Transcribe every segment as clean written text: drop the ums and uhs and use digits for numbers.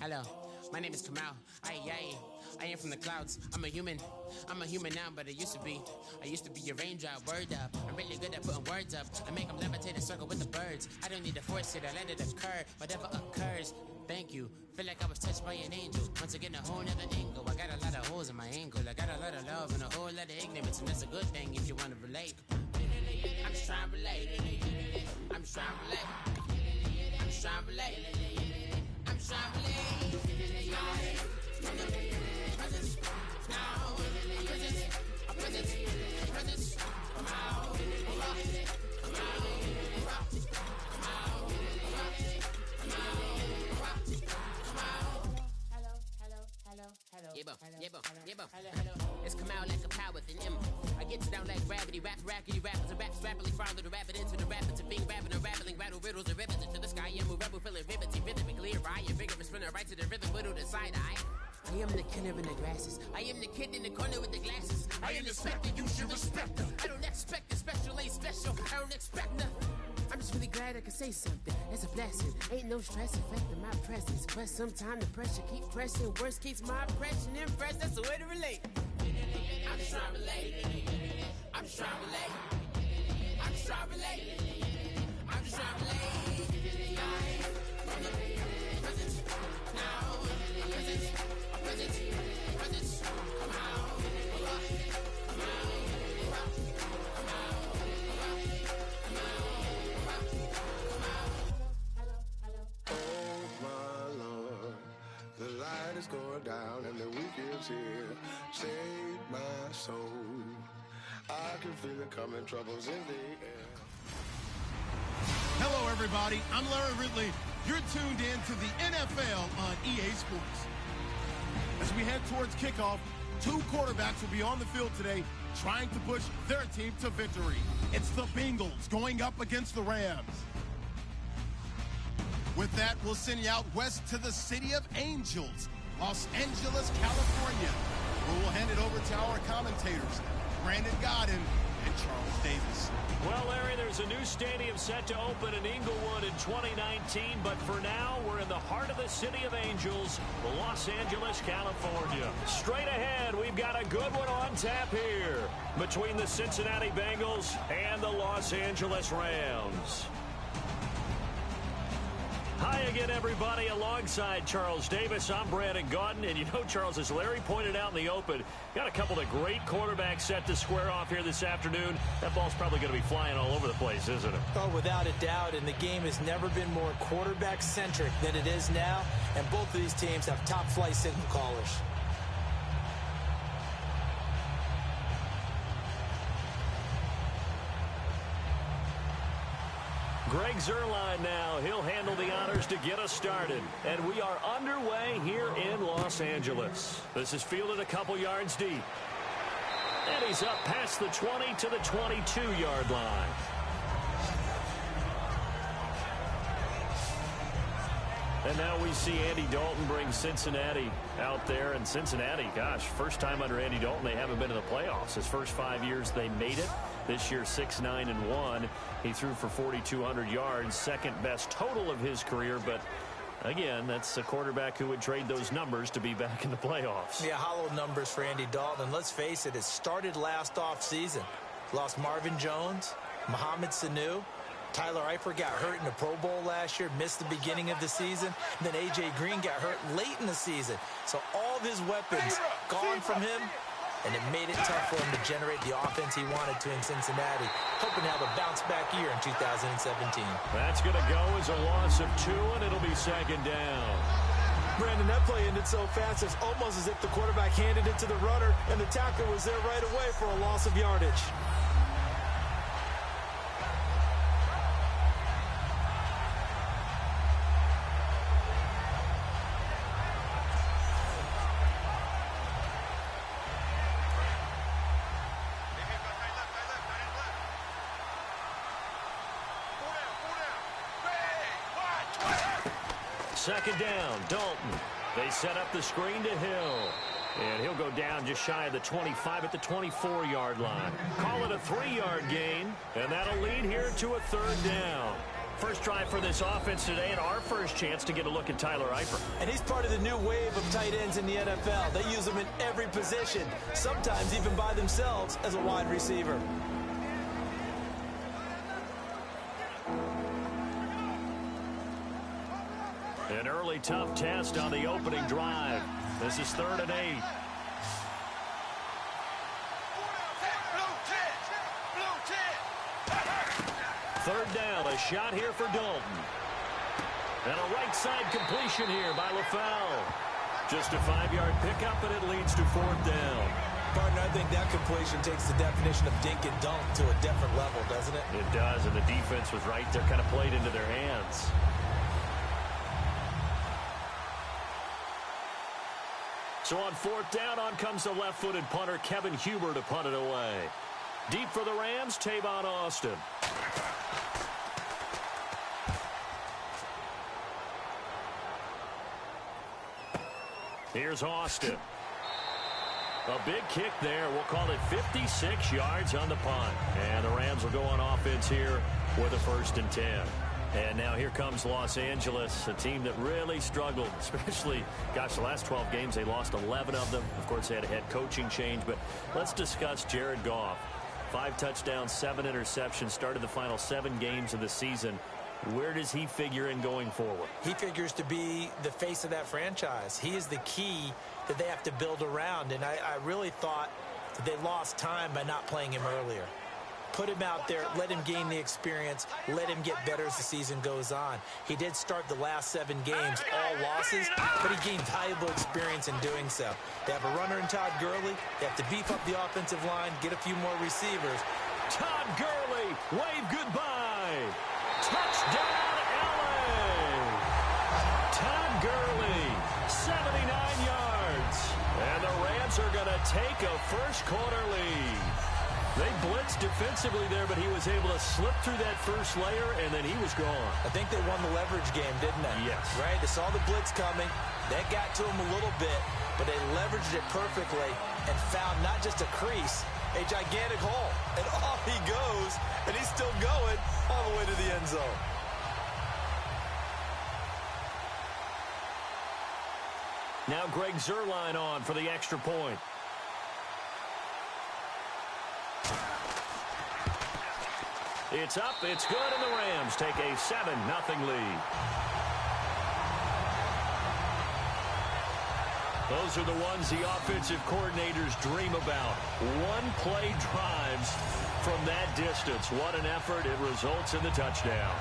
Hello, my name is Kamal. I am from the clouds. I'm a human now, but I used to be a raindrop. Word up, I'm really good at putting words up. I make them levitate and circle with the birds. I don't need to force it, I let it occur. Whatever occurs, thank you. Feel like I was touched by an angel. Once again, a whole nother angle. I got a lot of holes in my ankle. I got a lot of love and a whole lot of ignorance, and that's a good thing if you want to relate. I'm just trying to relate. I'm just trying to relate. I'm just trying to relate. I'm just trying to relate. It's come out like a power with an M. I get down like gravity, rackety rappers and raps rapidly follow the rapid into the rapids of being rapping and rattling, rattle riddles and rivets into the sky. I'm a rebel feeling riveting, rhythmically right, and vigorous spinner right to the rhythm, widow to side eye. I am the killer in the grasses. I am the kid in the corner with the glasses. I am the specter, you should respect them. I don't expect the special, ain't special. I don't expect nothing. I'm just really glad I can say something. It's a blessing. Ain't no stress affecting my presence. But sometimes the pressure keep pressing. Worst keeps my impression impressed. That's the way to relate. I'm just trying to relate. I'm just trying to relate. I'm just trying to relate. I'm just trying to relate. Going down and the weekend's here. Save my soul. I can feel it coming, troubles in the air. Hello, everybody. I'm Larry Ridley. You're tuned in to the NFL on EA Sports. As we head towards kickoff, two quarterbacks will be on the field today trying to push their team to victory. It's the Bengals going up against the Rams. With that, we'll send you out west to the city of Angels, Los Angeles, California, where we'll hand it over to our commentators, Brandon Godden and Charles Davis. Well, Larry, there's a new stadium set to open in Inglewood in 2019, but for now, we're in the heart of the city of Angels, Los Angeles, California. Straight ahead, we've got a good one on tap here between the Cincinnati Bengals and the Los Angeles Rams. Hi again, everybody. Alongside Charles Davis, I'm Brandon Gaudin. And you know, Charles, as Larry pointed out in the open, got a couple of great quarterbacks set to square off here this afternoon. That ball's probably going to be flying all over the place, isn't it? Oh, without a doubt. And the game has never been more quarterback-centric than it is now. And both of these teams have top-flight signal callers. Greg Zuerlein now. He'll handle the honors to get us started. And we are underway here in Los Angeles. This is fielded a couple yards deep. And he's up past the 20 to the 22-yard line. And now we see Andy Dalton bring Cincinnati out there. And Cincinnati, gosh, first time under Andy Dalton, they haven't been in the playoffs. His first 5 years, they made it. This year, 6-9-1. He threw for 4,200 yards, second best total of his career. But, again, that's a quarterback who would trade those numbers to be back in the playoffs. Yeah, hollow numbers for Andy Dalton. And let's face it, it started last offseason. Lost Marvin Jones, Mohamed Sanu. Tyler Eifert got hurt in the Pro Bowl last year, missed the beginning of the season. And then A.J. Green got hurt late in the season. So all of his weapons gone from him. And it made it tough for him to generate the offense he wanted to in Cincinnati. Hoping to have a bounce-back year in 2017. That's going to go as a loss of 2, and it'll be second down. Brandon, that play ended so fast, it's almost as if the quarterback handed it to the runner, and the tackler was there right away for a loss of yardage. Second down, Dalton. They set up the screen to Hill. And he'll go down just shy of the 25 at the 24-yard line. Call it a 3-yard gain, and that'll lead here to a third down. First try for this offense today, and our first chance to get a look at Tyler Eifert. And he's part of the new wave of tight ends in the NFL. They use them in every position, sometimes even by themselves as a wide receiver. An early tough test on the opening drive. This is 3rd and 8. Third down, a shot here for Dalton. And a right side completion here by LaFell. Just a 5-yard pickup, and it leads to 4th down. Partner, I think that completion takes the definition of dink and dunk to a different level, doesn't it? It does, and the defense was right there, kind of played into their hands. So on 4th down, on comes the left-footed punter, Kevin Huber, to punt it away. Deep for the Rams, Tavon Austin. Here's Austin. A big kick there. We'll call it 56 yards on the punt. And the Rams will go on offense here with a 1st and 10. And now here comes Los Angeles, a team that really struggled, especially, gosh, the last 12 games, they lost 11 of them. Of course, they had a head coaching change. But let's discuss Jared Goff. 5 touchdowns, 7 interceptions, started the final 7 games of the season. Where does he figure in going forward? He figures to be the face of that franchise. He is the key that they have to build around. And I really thought that they lost time by not playing him earlier. Put him out there, let him gain the experience, let him get better as the season goes on. He did start the last 7 games, all losses, but he gained valuable experience in doing so. They have a runner in Todd Gurley. They have to beef up the offensive line, get a few more receivers. Todd Gurley, wave goodbye. Touchdown, LA! Todd Gurley, 79 yards. And the Rams are going to take a first-quarter lead. They blitzed defensively there, but he was able to slip through that first layer, and then he was gone. I think they won the leverage game, didn't they? Yes. Right? They saw the blitz coming. That got to him a little bit, but they leveraged it perfectly and found not just a crease, a gigantic hole. And off he goes, and he's still going all the way to the end zone. Now Greg Zuerlein on for the extra point. It's up, it's good, and the Rams take a 7-0 lead. Those are the ones the offensive coordinators dream about. One-play drives from that distance. What an effort. It results in the touchdown.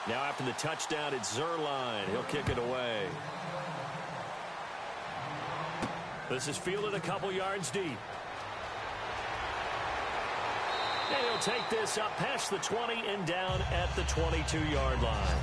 Now after the touchdown, it's Zuerlein. He'll kick it away. This is fielded a couple yards deep. And he'll take this up past the 20 and down at the 22-yard line.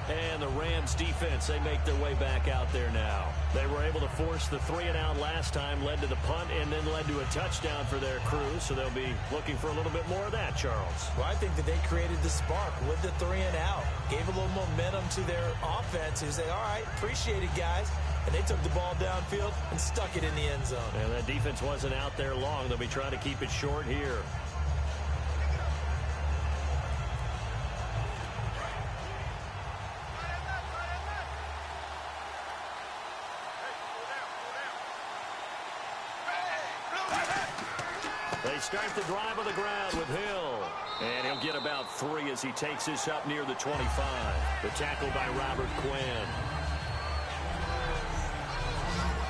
And the Rams defense, they make their way back out there now. They were able to force the 3-and-out last time, led to the punt, and then led to a touchdown for their crew. So they'll be looking for a little bit more of that, Charles. Well, I think that they created the spark with the 3-and-out. Gave a little momentum to their offense who say, all right, appreciate it, guys. And they took the ball downfield and stuck it in the end zone. And that defense wasn't out there long. They'll be trying to keep it short here. They start the drive on the ground with Hill. And he'll get about 3 as he takes this up near the 25. The tackle by Robert Quinn.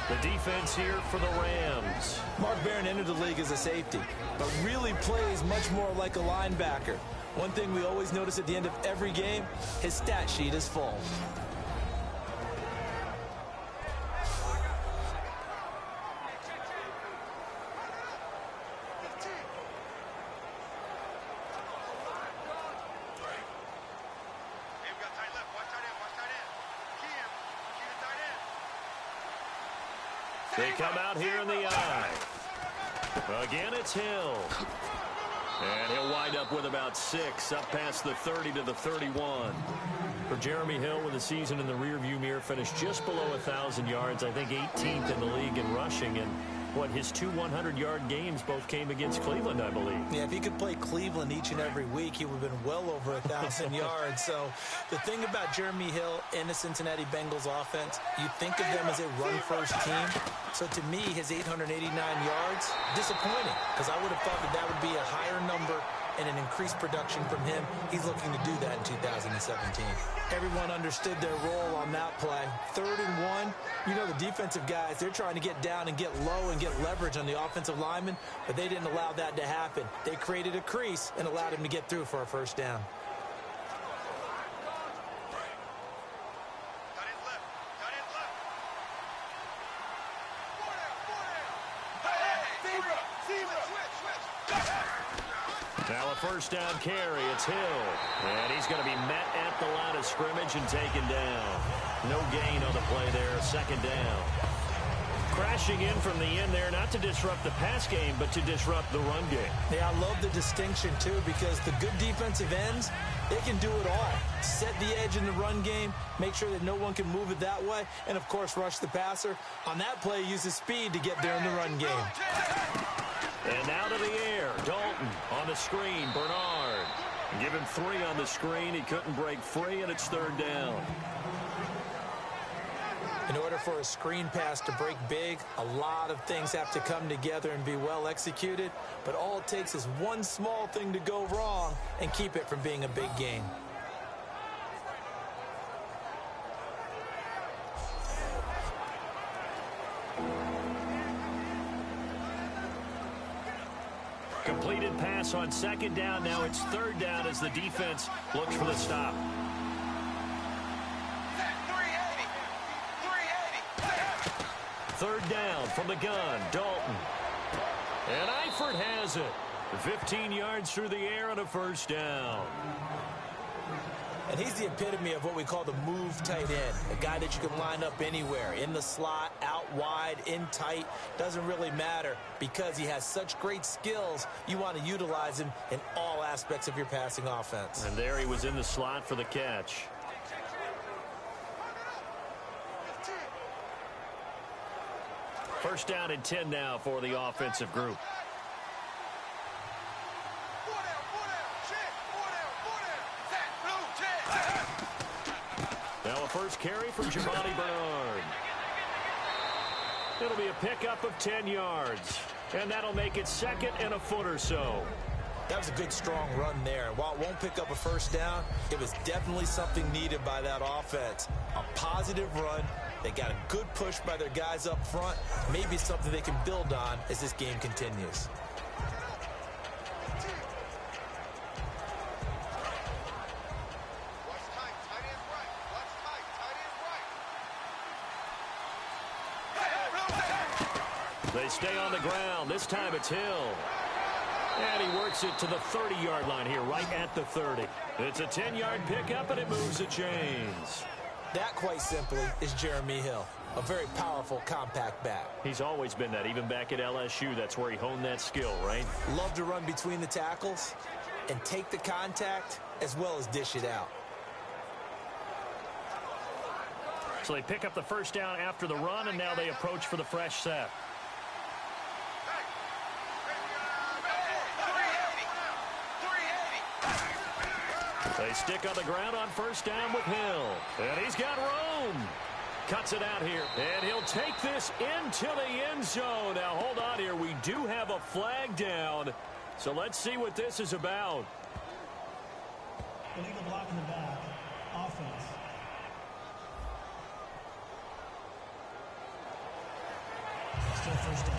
The defense here for the Rams. Mark Barron entered the league as a safety, but really plays much more like a linebacker. One thing we always notice at the end of every game, his stat sheet is full. They come out here in the eye. Again, it's Hill. And he'll wind up with about 6, up past the 30 to the 31. For Jeremy Hill, with the season in the rearview mirror, finished just below 1,000 yards. I think 18th in the league in rushing. And what, his 2 100-yard games both came against Cleveland, I believe. Yeah, if he could play Cleveland each and every week, he would have been well over 1,000 yards. So the thing about Jeremy Hill in the Cincinnati Bengals offense, you think of them as a run-first team. So to me, his 889 yards, disappointing, because I would have thought that that would be a higher number and an increased production from him. He's looking to do that in 2017. Everyone understood their role on that play. 3rd and 1. You know, the defensive guys, they're trying to get down and get low and get leverage on the offensive lineman, but they didn't allow that to happen. They created a crease and allowed him to get through for a first down. Now a first down carry. It's Hill. And he's going to be met at the line of scrimmage and taken down. No gain on the play there. 2nd down. Crashing in from the end there, not to disrupt the pass game, but to disrupt the run game. Yeah, I love the distinction, too, because the good defensive ends, they can do it all. Set the edge in the run game, make sure that no one can move it that way, and, of course, rush the passer. On that play, use his speed to get there in the run game. And now to the air. Dalton on the screen. Bernard. Give him 3 on the screen. He couldn't break free, and it's 3rd down. In order for a screen pass to break big, a lot of things have to come together and be well executed. But all it takes is one small thing to go wrong and keep it from being a big gain. Completed pass on 2nd down. Now it's 3rd down as the defense looks for the stop. Third down from the gun. Dalton. And Eifert has it. 15 yards through the air and a first down. And he's the epitome of what we call the move tight end. A guy that you can line up anywhere. In the slot, out wide, in tight. Doesn't really matter because he has such great skills. You want to utilize him in all aspects of your passing offense. And there he was in the slot for the catch. First down and 10 now for the offensive group. Now a first carry from Giovanni Bernard. It'll be a pickup of 10 yards. And that'll make it 2nd and a foot or so. That was a good, strong run there. And while it won't pick up a first down, it was definitely something needed by that offense. A positive run. They got a good push by their guys up front. Maybe something they can build on as this game continues. They stay on the ground. This time it's Hill. And he works it to the 30-yard line here, right at the 30. It's a 10-yard pickup, and it moves the chains. That, quite simply, is Jeremy Hill. A very powerful, compact back. He's always been that, even back at LSU. That's where he honed that skill, right? Love to run between the tackles and take the contact as well as dish it out. So they pick up the first down after the run, and now they approach for the fresh set. They stick on the ground on first down with Hill. And he's got room. Cuts it out here. And he'll take this into the end zone. Now, hold on here. We do have a flag down. So let's see what this is about. Illegal block in the back. Offense. Still first down.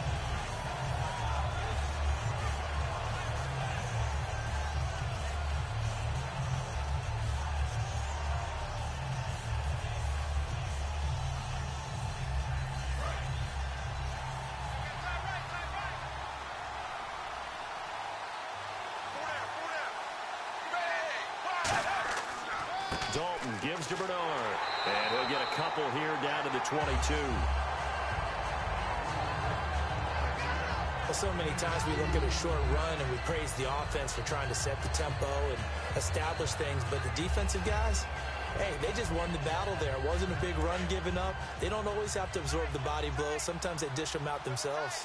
Dalton gives to Bernard. And he'll get a couple here down to the 22. Well, so many times we look at a short run and we praise the offense for trying to set the tempo and establish things, but the defensive guys, hey, they just won the battle there. It wasn't a big run given up. They don't always have to absorb the body blows. Sometimes they dish them out themselves.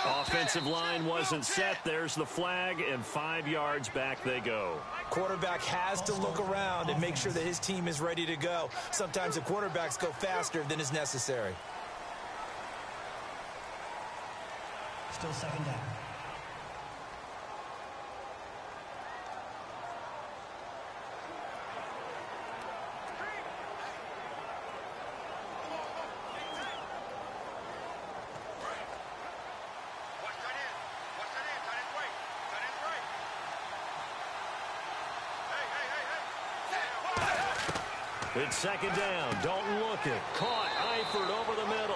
Offensive line wasn't set. There's the flag, and 5 yards back they go. Quarterback has to look around and make sure that his team is ready to go. Sometimes the quarterbacks go faster than is necessary. Still second down. It's second down. Dalton looking. Caught. Eifert over the middle.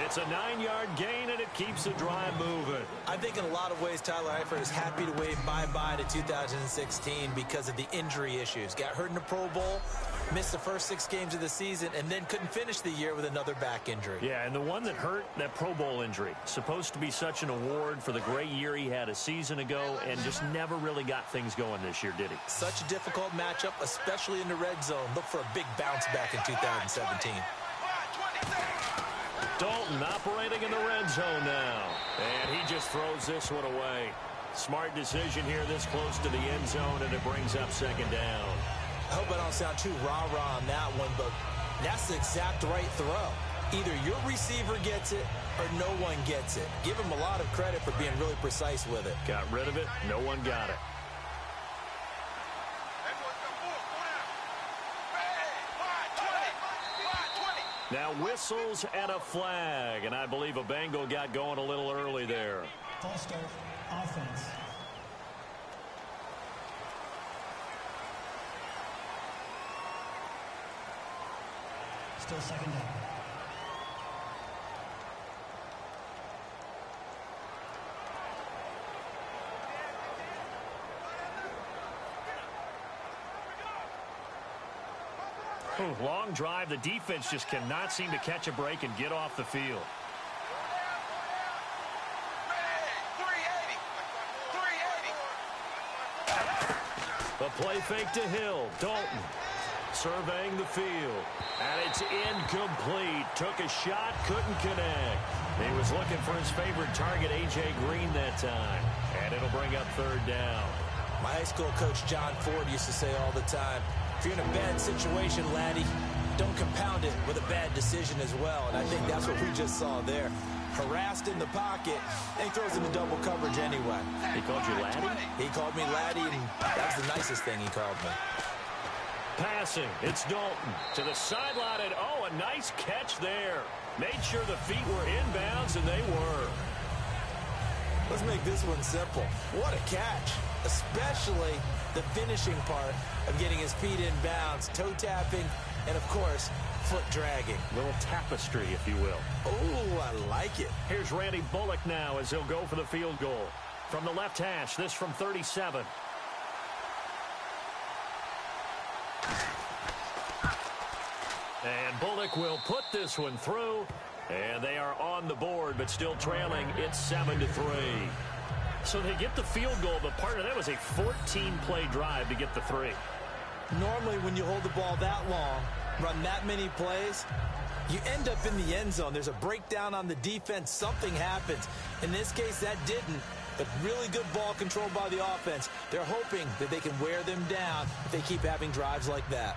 It's a 9-yard gain, and it keeps the drive moving. I think in a lot of ways, Tyler Eifert is happy to wave bye-bye to 2016 because of the injury issues. Got hurt in the Pro Bowl, missed the first 6 games of the season, and then couldn't finish the year with another back injury. Yeah, and the one that hurt, that Pro Bowl injury, supposed to be such an award for the great year he had a season ago and just never really got things going this year, did he? Such a difficult matchup, especially in the red zone. Look for a big bounce back in 2017. Dalton operating in the red zone now. And he just throws this one away. Smart decision here this close to the end zone, and it brings up second down. I hope I don't sound too rah-rah on that one, but that's the exact right throw. Either your receiver gets it or no one gets it. Give him a lot of credit for being really precise with it. Got rid of it. No one got it. Now whistles and a flag, and I believe a Bengal got going a little early there. False start, offense. Still second down. Long drive. The defense just cannot seem to catch a break and get off the field. The play fake to Hill. Dalton surveying the field. And it's incomplete. Took a shot, couldn't connect. He was looking for his favorite target, A.J. Green, that time. And it'll bring up third down. My high school coach, John Ford, used to say all the time, if you're in a bad situation, laddie, don't compound it with a bad decision as well. And I think that's what we just saw there. Harassed in the pocket, and he throws into double coverage anyway. He called you laddie? He called me laddie, and that's the nicest thing he called me. Passing. It's Dalton to the sideline, and oh, a nice catch there. Made sure the feet were inbounds, and they were. Let's make this one simple. What a catch, especially the finishing part of getting his feet in bounds, toe tapping, and of course, foot dragging. Little tapestry, if you will. Oh, I like it. Here's Randy Bullock now as he'll go for the field goal. From the left hash, this from 37. And Bullock will put this one through. And they are on the board, but still trailing. It's 7-3. So they get the field goal, but part of that was a 14-play drive to get the 3. Normally, when you hold the ball that long, run that many plays, you end up in the end zone. There's a breakdown on the defense. Something happens. In this case, that didn't. But really good ball control by the offense. They're hoping that they can wear them down if they keep having drives like that.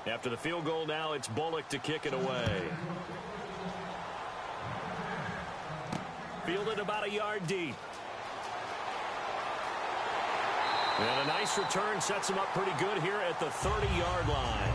After the field goal now, it's Bullock to kick it away. Fielded about a yard deep. And a nice return sets him up pretty good here at the 30-yard line.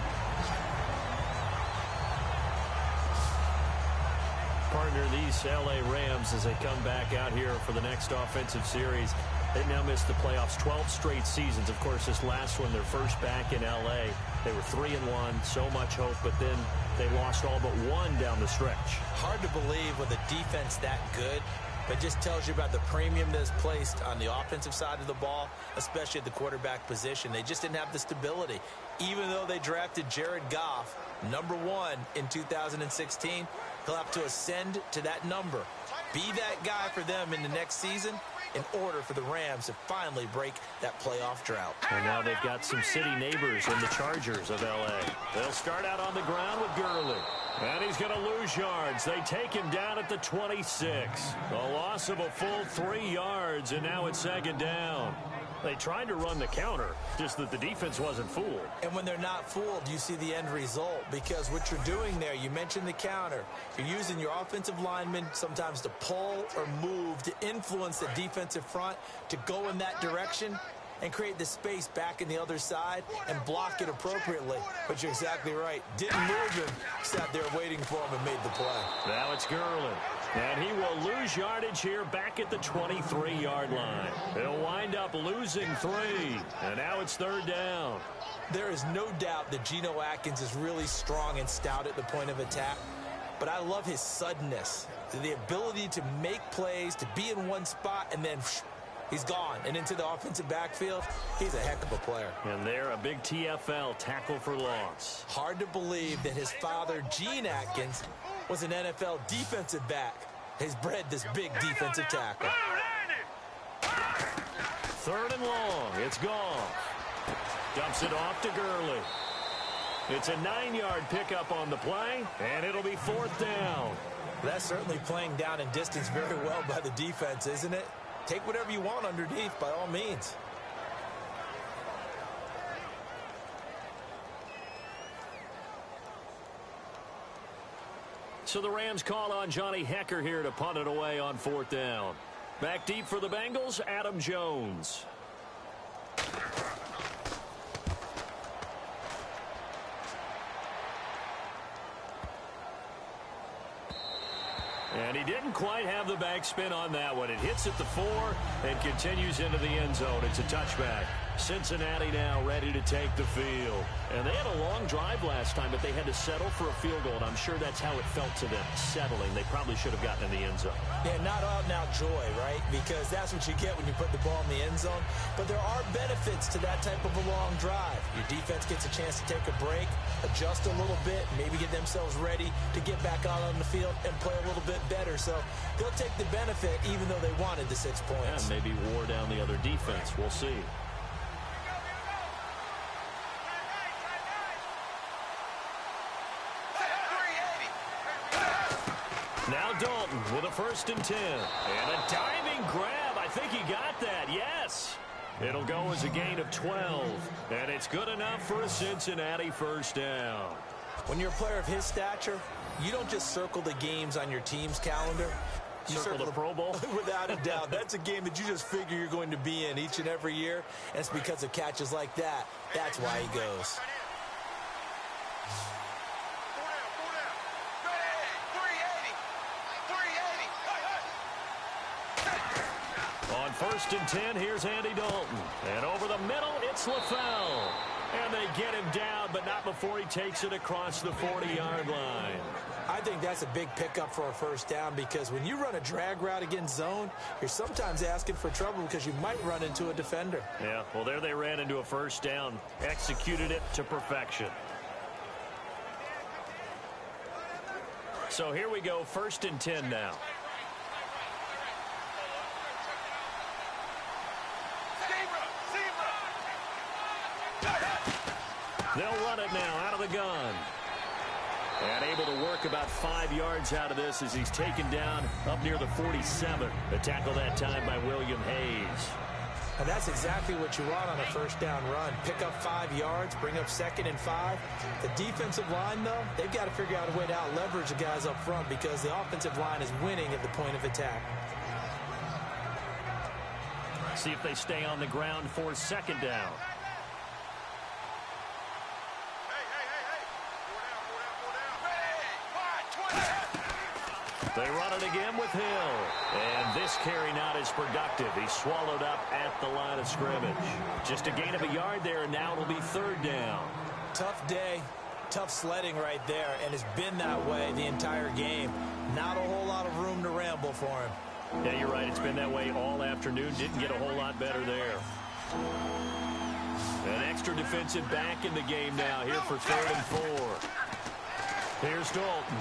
Partner, these L.A. Rams, as they come back out here for the next offensive series, they've now missed the playoffs 12 straight seasons. Of course, this last one, their first back in L.A. They were 3-1, so much hope, but then they lost all but one down the stretch. Hard to believe with a defense that good. But just tells you about the premium that's placed on the offensive side of the ball, especially at the quarterback position. They just didn't have the stability. Even though they drafted Jared Goff, #1 in 2016, he'll have to ascend to that number. Be that guy for them in the next season in order for the Rams to finally break that playoff drought. And now they've got some city neighbors in the Chargers of L.A. They'll start out on the ground with Gurley. And he's going to lose yards. They take him down at the 26. A loss of a full 3 yards, and now it's 2nd down. They tried to run the counter, just that the defense wasn't fooled. And when they're not fooled, you see the end result. Because what you're doing there, you mentioned the counter. You're using your offensive linemen sometimes to pull or move to influence the defensive front to go in that direction and create the space back in the other side and block it appropriately. But you're exactly right. Didn't move him, sat there waiting for him and made the play. Now it's Gurley. And he will lose yardage here back at the 23-yard line. He'll wind up losing 3. And now it's 3rd down. There is no doubt that Geno Atkins is really strong and stout at the point of attack. But I love his suddenness, the ability to make plays, to be in one spot, and then he's gone and into the offensive backfield. He's a heck of a player. And there, a big TFL, tackle for loss. Hard to believe that his father, Gene Atkins, was an NFL defensive back. He's bred this big defensive tackle. 3rd and long. It's gone. Dumps it off to Gurley. It's a 9-yard pickup on the play, and it'll be 4th down. That's certainly playing down in distance very well by the defense, isn't it? Take whatever you want underneath, by all means. So the Rams call on Johnny Hecker here to punt it away on 4th down. Back deep for the Bengals, Adam Jones. And he didn't quite have the backspin on that one. It hits at the 4 and continues into the end zone. It's a touchback. Cincinnati now ready to take the field. And they had a long drive last time, but they had to settle for a field goal, and I'm sure that's how it felt to them, settling. They probably should have gotten in the end zone. Yeah, not out-and-out joy, right? Because that's what you get when you put the ball in the end zone. But there are benefits to that type of a long drive. Your defense gets a chance to take a break, adjust a little bit, maybe get themselves ready to get back out on the field and play a little bit better. So they'll take the benefit even though they wanted the 6 points. Yeah, maybe wore down the other defense. We'll see. Now Dalton with a 1st and 10. And a diving grab. I think he got that. Yes. It'll go as a gain of 12. And it's good enough for a Cincinnati 1st down. When you're a player of his stature, you don't just circle the games on your team's calendar. You circle the Pro Bowl? Without a doubt. That's a game that you just figure you're going to be in each and every year. And it's because of catches like that. That's why he goes. On 1st and 10, here's Andy Dalton. And over the middle, it's LaFell. And they get him down, but not before he takes it across the 40-yard line. I think that's a big pickup for a 1st down because when you run a drag route against zone, you're sometimes asking for trouble because you might run into a defender. Yeah, well, there they ran into a 1st down, executed it to perfection. So here we go, 1st and 10 now. They'll run it now out of the gun. And able to work about 5 yards out of this as he's taken down up near the 47. The tackle that time by William Hayes. And that's exactly what you want on a 1st down run. Pick up 5 yards, bring up 2nd and 5. The defensive line, though, they've got to figure out a way to out-leverage the guys up front because the offensive line is winning at the point of attack. See if they stay on the ground for 2nd down. They run it again with Hill. And this carry not as productive. He's swallowed up at the line of scrimmage. Just a gain of a yard there, and now it'll be 3rd down. Tough day, tough sledding right there, and it's been that way the entire game. Not a whole lot of room to ramble for him. Yeah, you're right. It's been that way all afternoon. Didn't get a whole lot better there. An extra defensive back in the game now here for 3rd and 4. Here's Dalton.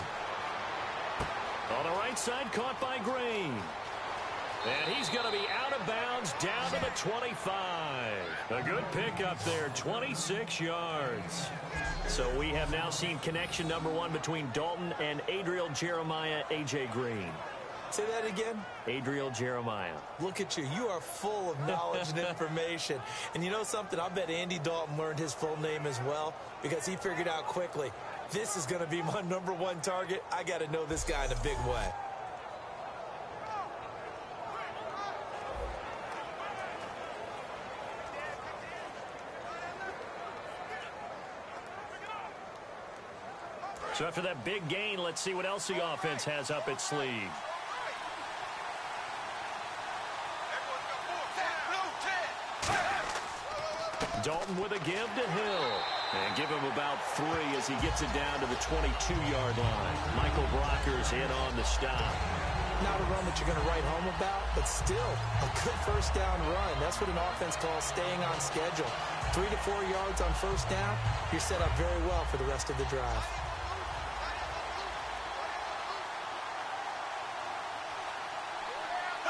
On the right side, caught by Green. And he's going to be out of bounds down to the 25. A good pickup there, 26 yards. So we have now seen connection number 1 between Dalton and Adriel Jeremiah, A.J. Green. Say that again? Adriel Jeremiah. Look at you. You are full of knowledge and information. And you know something? I bet Andy Dalton learned his full name as well because he figured out quickly, this is going to be my number 1 target. I got to know this guy in a big way. So after that big gain, let's see what else the offense has up its sleeve. Dalton with a give to Hill. And give him about 3 as he gets it down to the 22-yard line. Michael Brocker's in on the stop. Not a run that you're going to write home about, but still a good first down run. That's what an offense calls staying on schedule. 3 to 4 yards on first down, you're set up very well for the rest of the drive.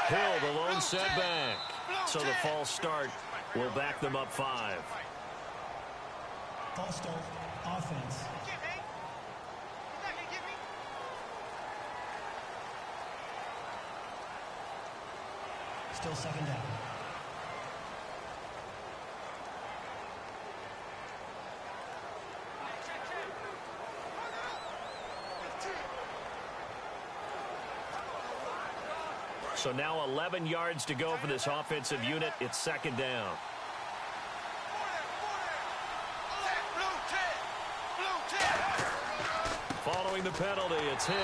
Hill, the lone setback. So the false start will back them up 5. False start, offense. Still 2nd down. So now 11 yards to go for this offensive unit. It's 2nd down. Following the penalty, it's Hill.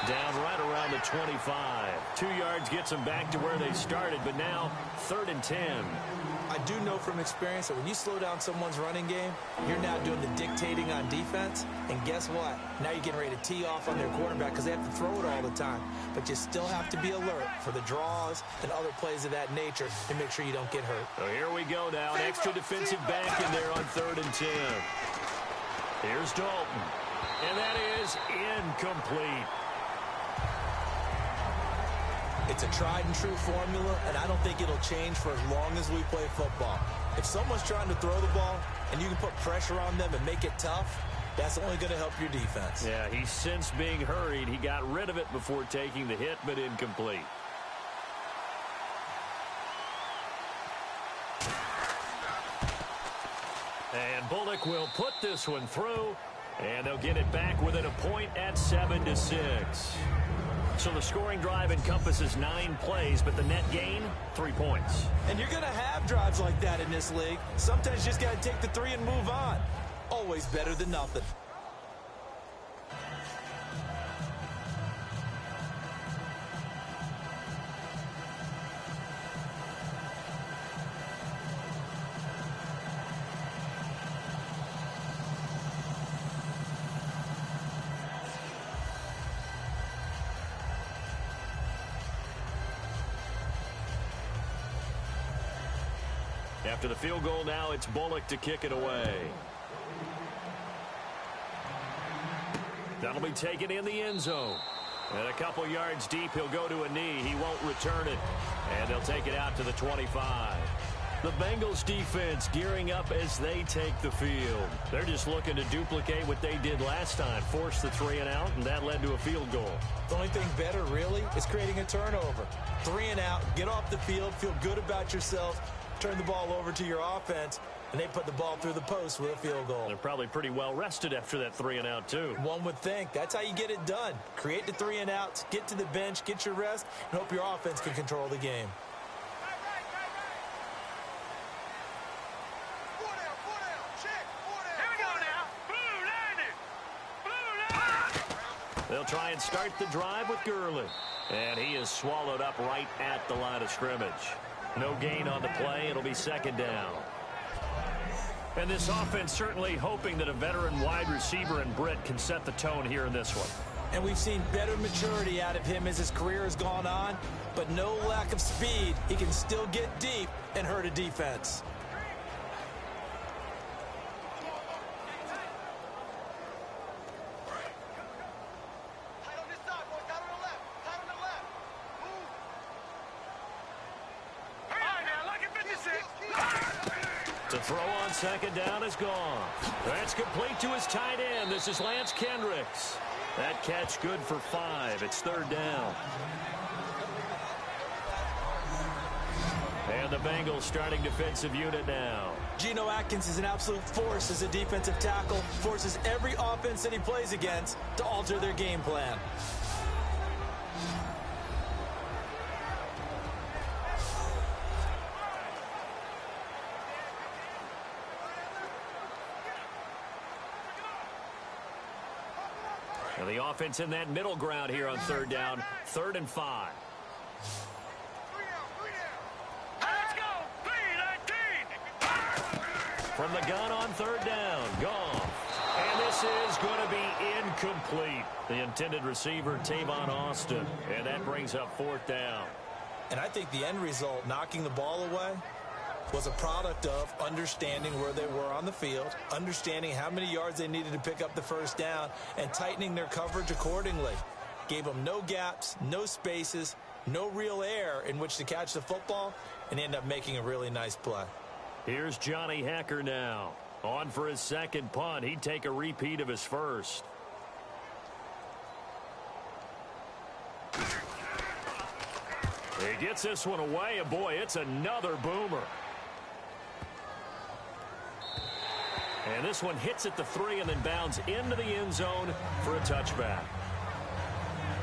Down right around the 25. 2 yards gets them back to where they started, but now 3rd and 10. I do know from experience that when you slow down someone's running game, you're now doing the dictating on defense. And guess what? Now you're getting ready to tee off on their quarterback because they have to throw it all the time. But you still have to be alert for the draws and other plays of that nature to make sure you don't get hurt. So here we go now. An extra defensive back in there on 3rd and 10. Here's Dalton. And that is incomplete. It's a tried and true formula, and I don't think it'll change for as long as we play football. If someone's trying to throw the ball and you can put pressure on them and make it tough, that's only going to help your defense. Yeah, he's since being hurried. He got rid of it before taking the hit, but incomplete. And Beaukk will put this one through, and they'll get it back within a point at 7-6. So the scoring drive encompasses 9 plays, but the net gain, 3 points. And you're going to have drives like that in this league. Sometimes you just got to take the 3 and move on. Always better than nothing. After the field goal now, it's Beaukk to kick it away. That'll be taken in the end zone. And a couple yards deep, he'll go to a knee. He won't return it. And they'll take it out to the 25. The Bengals defense gearing up as they take the field. They're just looking to duplicate what they did last time. Force the 3 and out, and that led to a field goal. The only thing better, really, is creating a turnover. 3 and out, get off the field, feel good about yourself, turn the ball over to your offense, and they put the ball through the post with a field goal. They're probably pretty well rested after that 3 and out, too. One would think. That's how you get it done. Create the 3 and outs, get to the bench, get your rest, and hope your offense can control the game. They'll try and start the drive with Gurley. And he is swallowed up right at the line of scrimmage. No gain on the play. It'll be 2nd down. And this offense certainly hoping that a veteran wide receiver in Britt can set the tone here in this one. And we've seen better maturity out of him as his career has gone on, but no lack of speed. He can still get deep and hurt a defense. The throw on second down is gone. That's complete to his tight end. This is Lance Kendricks. That catch good for 5. It's third down. And the Bengals starting defensive unit now. Geno Atkins is an absolute force as a defensive tackle. Forces every offense that he plays against to alter their game plan. And the offense in that middle ground here on third down. 3rd and 5. From the gun on third down, Goff. And this is going to be incomplete. The intended receiver, Tavon Austin. And that brings up 4th down. And I think the end result, knocking the ball away, was a product of understanding where they were on the field, understanding how many yards they needed to pick up the first down, and tightening their coverage accordingly. Gave them no gaps, no spaces, no real air in which to catch the football, and end up making a really nice play. Here's Johnny Hecker now. On for his second punt. He'd take a repeat of his first. He gets this one away, and boy, it's another boomer. And this one hits at the 3 and then bounds into the end zone for a touchback.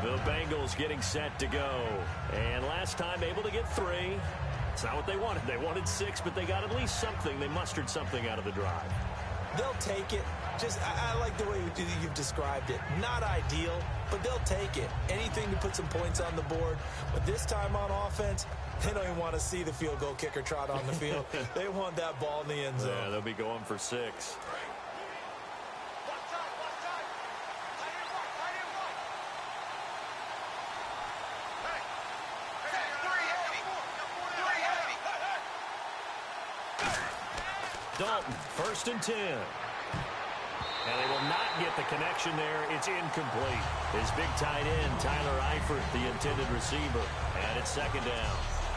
The Bengals getting set to go. And last time able to get 3. It's not what they wanted. They wanted 6, but they got at least something. They mustered something out of the drive. They'll take it. I like the way you've described it. Not ideal, but they'll take it. Anything to put some points on the board. But this time on offense, they don't even want to see the field goal kicker trot on the field. They want that ball in the end zone. Yeah, they'll be going for 6. Dalton, 1st and 10. And they will not get the connection there. It's incomplete. His big tight end, Tyler Eifert, the intended receiver. And it's 2nd down.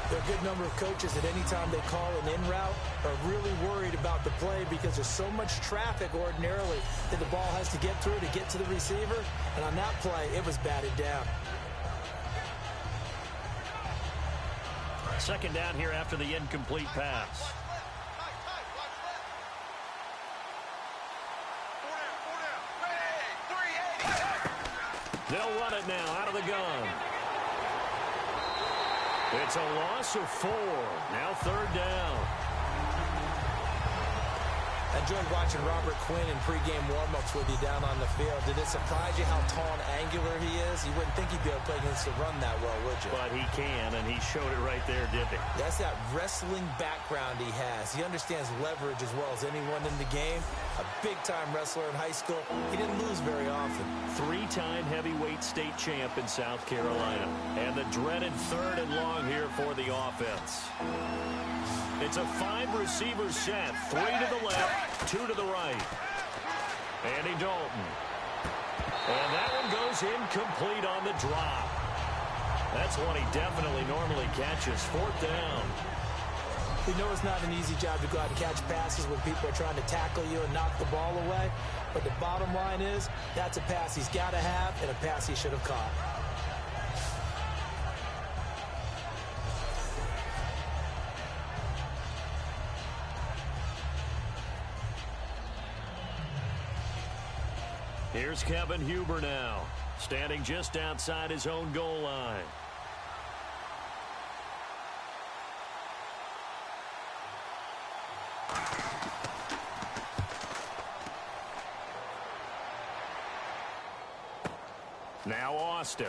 There are a good number of coaches that any time they call an in route are really worried about the play because there's so much traffic ordinarily that the ball has to get through to get to the receiver. And on that play, it was batted down. 2nd down here after the incomplete pass. They'll run it now out of the gun. It's a loss of 4. Now 3rd down. I enjoyed watching Robert Quinn in pregame warm-ups with you down on the field. Did it surprise you how tall and angular he is? You wouldn't think he'd be able to play against the run that well, would you? But he can, and he showed it right there, didn't he? That's that wrestling background he has. He understands leverage as well as anyone in the game. A big-time wrestler in high school. He didn't lose very often. 3-time heavyweight state champ in South Carolina. And the dreaded 3rd and long here for the offense. It's a 5-receiver set. 3 to the left, 2 to the right. Andy Dalton. And that one goes incomplete on the drop. That's one he definitely normally catches. 4th down. We know it's not an easy job to go out and catch passes when people are trying to tackle you and knock the ball away. But the bottom line is, that's a pass he's got to have and a pass he should have caught. Here's Kevin Huber now, standing just outside his own goal line. Now Austin.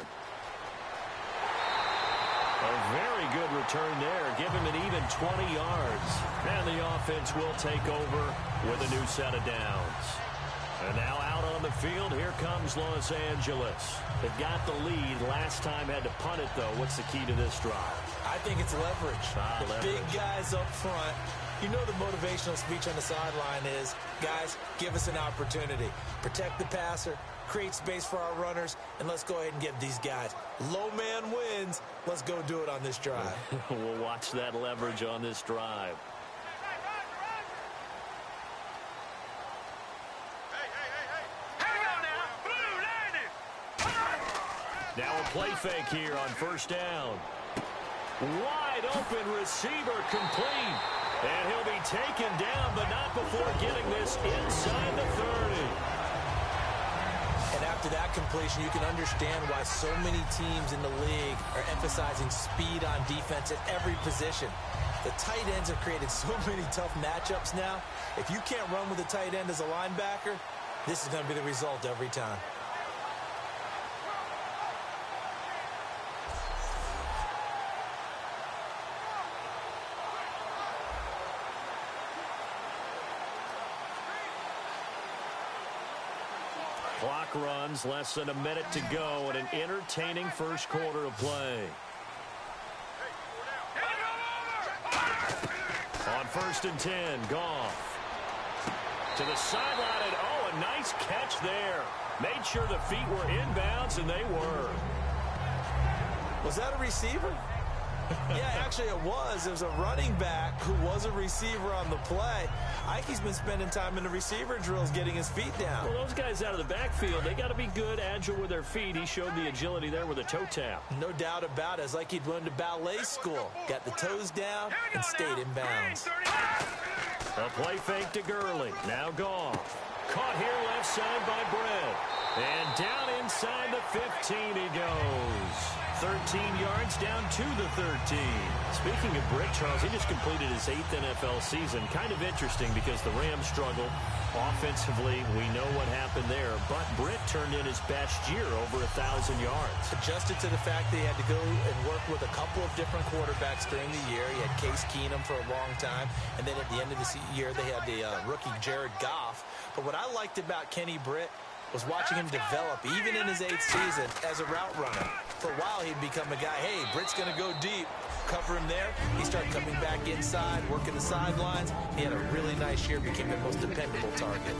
A very good return there. Give him an even 20 yards. And the offense will take over with a new set of downs. And now out on the field, here comes Los Angeles. They've got the lead. Last time had to punt it, though. What's the key to this drive? I think it's leverage. Big guys up front. You know the motivational speech on the sideline is, guys, give us an opportunity. Protect the passer, create space for our runners, and let's go ahead and give these guys. Low man wins. Let's go do it on this drive. We'll watch that leverage on this drive. Now a play fake here on first down. Wide open receiver complete. And he'll be taken down, but not before getting this inside the 30. And after that completion, you can understand why so many teams in the league are emphasizing speed on defense at every position. The tight ends have created so many tough matchups now. If you can't run with a tight end as a linebacker, this is going to be the result every time. Clock runs, less than a minute to go, and an entertaining first quarter of play. On 1st and 10, Goff. To the sideline, and a nice catch there. Made sure the feet were inbounds, and they were. Was that a receiver? Yeah, actually it was. It was a running back who was a receiver on the play. I think he's been spending time in the receiver drills getting his feet down. Well, those guys out of the backfield, they got to be good, agile with their feet. He showed the agility there with a toe tap. No doubt about it. It's like he'd went to ballet school. Got the toes down and stayed in bounds. A play fake to Gurley. Now Goff. Caught here left side by Brett. And down inside the 15 he goes. 13 yards down to the 13. Speaking of Britt, Charles, he just completed his 8th NFL season. Kind of interesting because the Rams struggled offensively. We know what happened there. But Britt turned in his best year, over 1,000 yards. Adjusted to the fact that he had to go and work with a couple of different quarterbacks during the year. He had Case Keenum for a long time. And then at the end of the year, they had the rookie Jared Goff. But what I liked about Kenny Britt was watching him develop, even in his 8th season, as a route runner. For a while, he'd become a guy, hey, Britt's going to go deep. Cover him there. He started coming back inside, working the sidelines. He had a really nice year, became the most dependable target.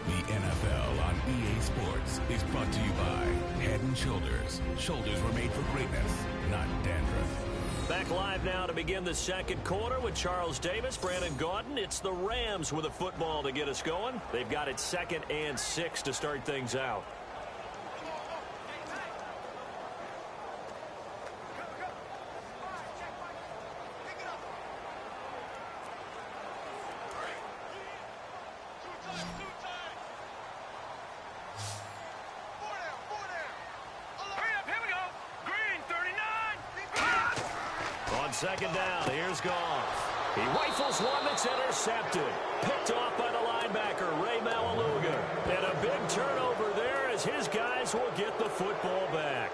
The NFL on EA Sports is brought to you by Head & Shoulders. Shoulders were made for greatness, not dandruff. Back live now to begin the second quarter with Charles Davis, Brandon Gaudin. It's the Rams with a football to get us going. They've got it 2nd and 6 to start things out. Second down, here's Goff. He rifles one that's intercepted. Picked off by the linebacker, Ray Malaluga. And a big turnover there as his guys will get the football back.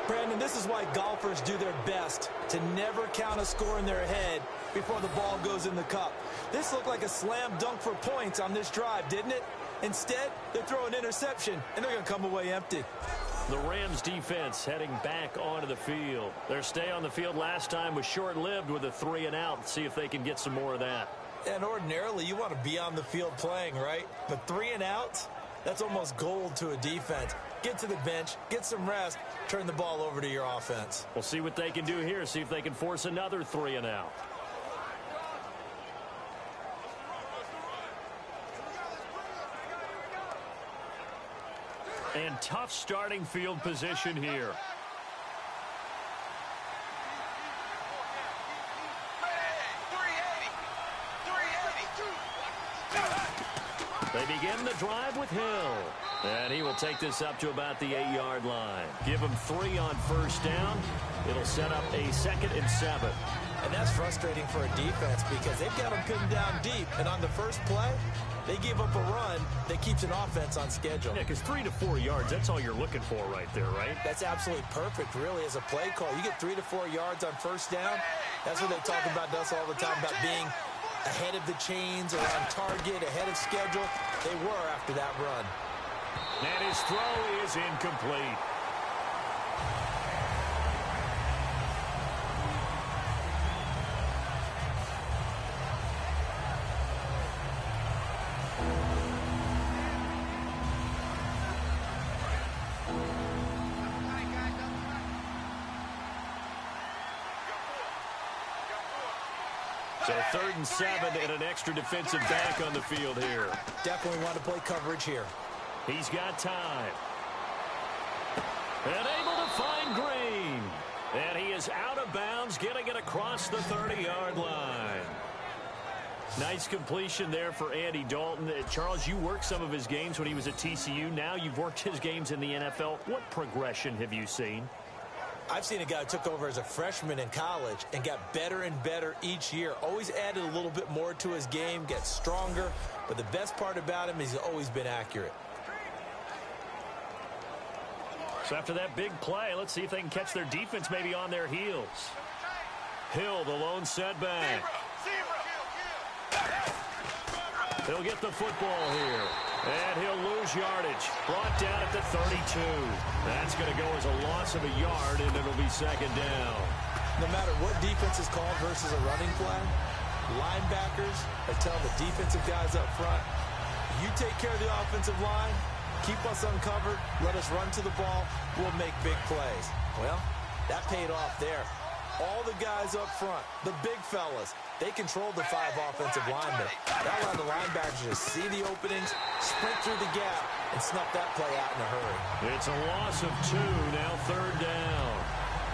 Brandon, this is why golfers do their best to never count a score in their head before the ball goes in the cup. This looked like a slam dunk for points on this drive, didn't it? Instead, they throw an interception, and they're going to come away empty. The Rams defense heading back onto the field. Their stay on the field last time was short-lived with a 3-and-out. See if they can get some more of that. And ordinarily, you want to be on the field playing, right? But 3-and-outs, that's almost gold to a defense. Get to the bench, get some rest, turn the ball over to your offense. We'll see what they can do here. See if they can force another 3-and-out. And tough starting field position here. They begin the drive with Hill. And he will take this up to about the 8-yard line. Give him 3 on first down. It'll set up a 2nd and 7. And that's frustrating for a defense because they've got them pinned down deep. And on the first play, they give up a run that keeps an offense on schedule. Yeah, because 3 to 4 yards, that's all you're looking for right there, right? That's absolutely perfect, really, as a play call. You get 3 to 4 yards on first down. That's what they talk about to us all the time, about being ahead of the chains or on target, ahead of schedule. They were after that run. And his throw is incomplete. So 3rd and 7 and an extra defensive back on the field here. Definitely want to play coverage here. He's got time. And able to find Green. And he is out of bounds, getting it across the 30-yard line. Nice completion there for Andy Dalton. Charles, you worked some of his games when he was at TCU. Now you've worked his games in the NFL. What progression have you seen? I've seen a guy who took over as a freshman in college and got better and better each year. Always added a little bit more to his game, gets stronger. But the best part about him is he's always been accurate. So after that big play, let's see if they can catch their defense maybe on their heels. Hill, the lone setback. He'll get the football here. And he'll lose yardage. Brought down at the 32. That's going to go as a loss of a yard, and it'll be 2nd down. No matter what defense is called versus a running play, linebackers are telling the defensive guys up front, you take care of the offensive line, keep us uncovered, let us run to the ball, we'll make big plays. Well, that paid off there. All the guys up front, the big fellas, they controlled the 5 offensive linemen. That allowed the linebackers to see the openings, sprint through the gap, and snuff that play out in a hurry. It's a loss of 2, now 3rd down.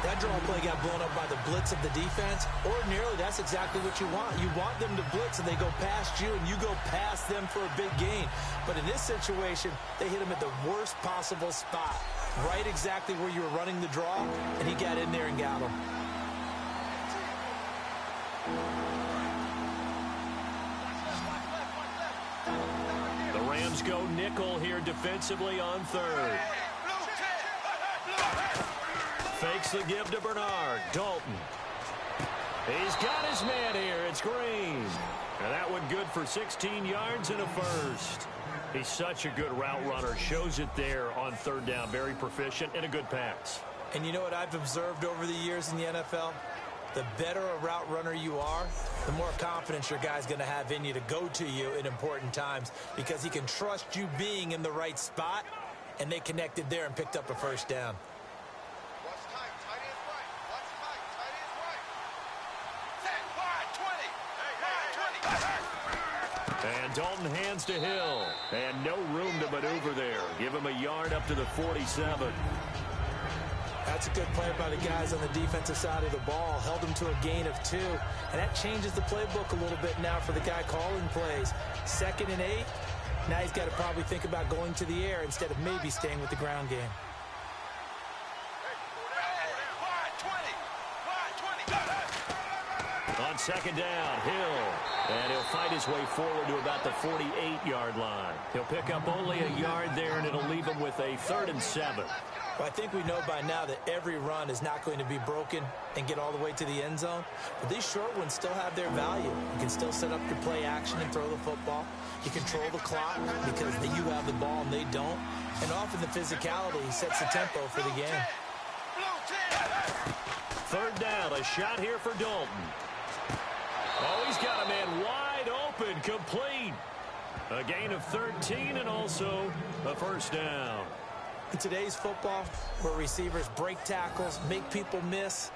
That draw play got blown up by the blitz of the defense. Ordinarily, that's exactly what you want. You want them to blitz, and they go past you, and you go past them for a big gain. But in this situation, they hit him at the worst possible spot, right exactly where you were running the draw, and he got in there and got him. The Rams go nickel here defensively on 3rd. Fakes the give to Bernard. Dalton. He's got his man here. It's Green. And that one good for 16 yards and a first. He's such a good route runner. Shows it there on 3rd down. Very proficient and a good pass. And you know what I've observed over the years in the NFL? The better a route runner you are, the more confidence your guy's going to have in you to go to you in important times because he can trust you being in the right spot, and they connected there and picked up a 1st down. And Dalton hands to Hill. And no room to maneuver there. Give him a yard up to the 47. That's a good play by the guys on the defensive side of the ball. Held him to a gain of 2. And that changes the playbook a little bit now for the guy calling plays. 2nd and 8. Now he's got to probably think about going to the air instead of maybe staying with the ground game. On 2nd down, Hill. And he'll fight his way forward to about the 48-yard line. He'll pick up only a yard there, and it'll leave him with a 3rd and 7. Well, I think we know by now that every run is not going to be broken and get all the way to the end zone. But these short ones still have their value. You can still set up your play action and throw the football. You control the clock because you have the ball and they don't. And often the physicality sets the tempo for the game. 3rd down, a shot here for Dalton. Oh, he's got a man wide open, complete. A gain of 13 and also a 1st down. In today's football, where receivers break tackles, make people miss,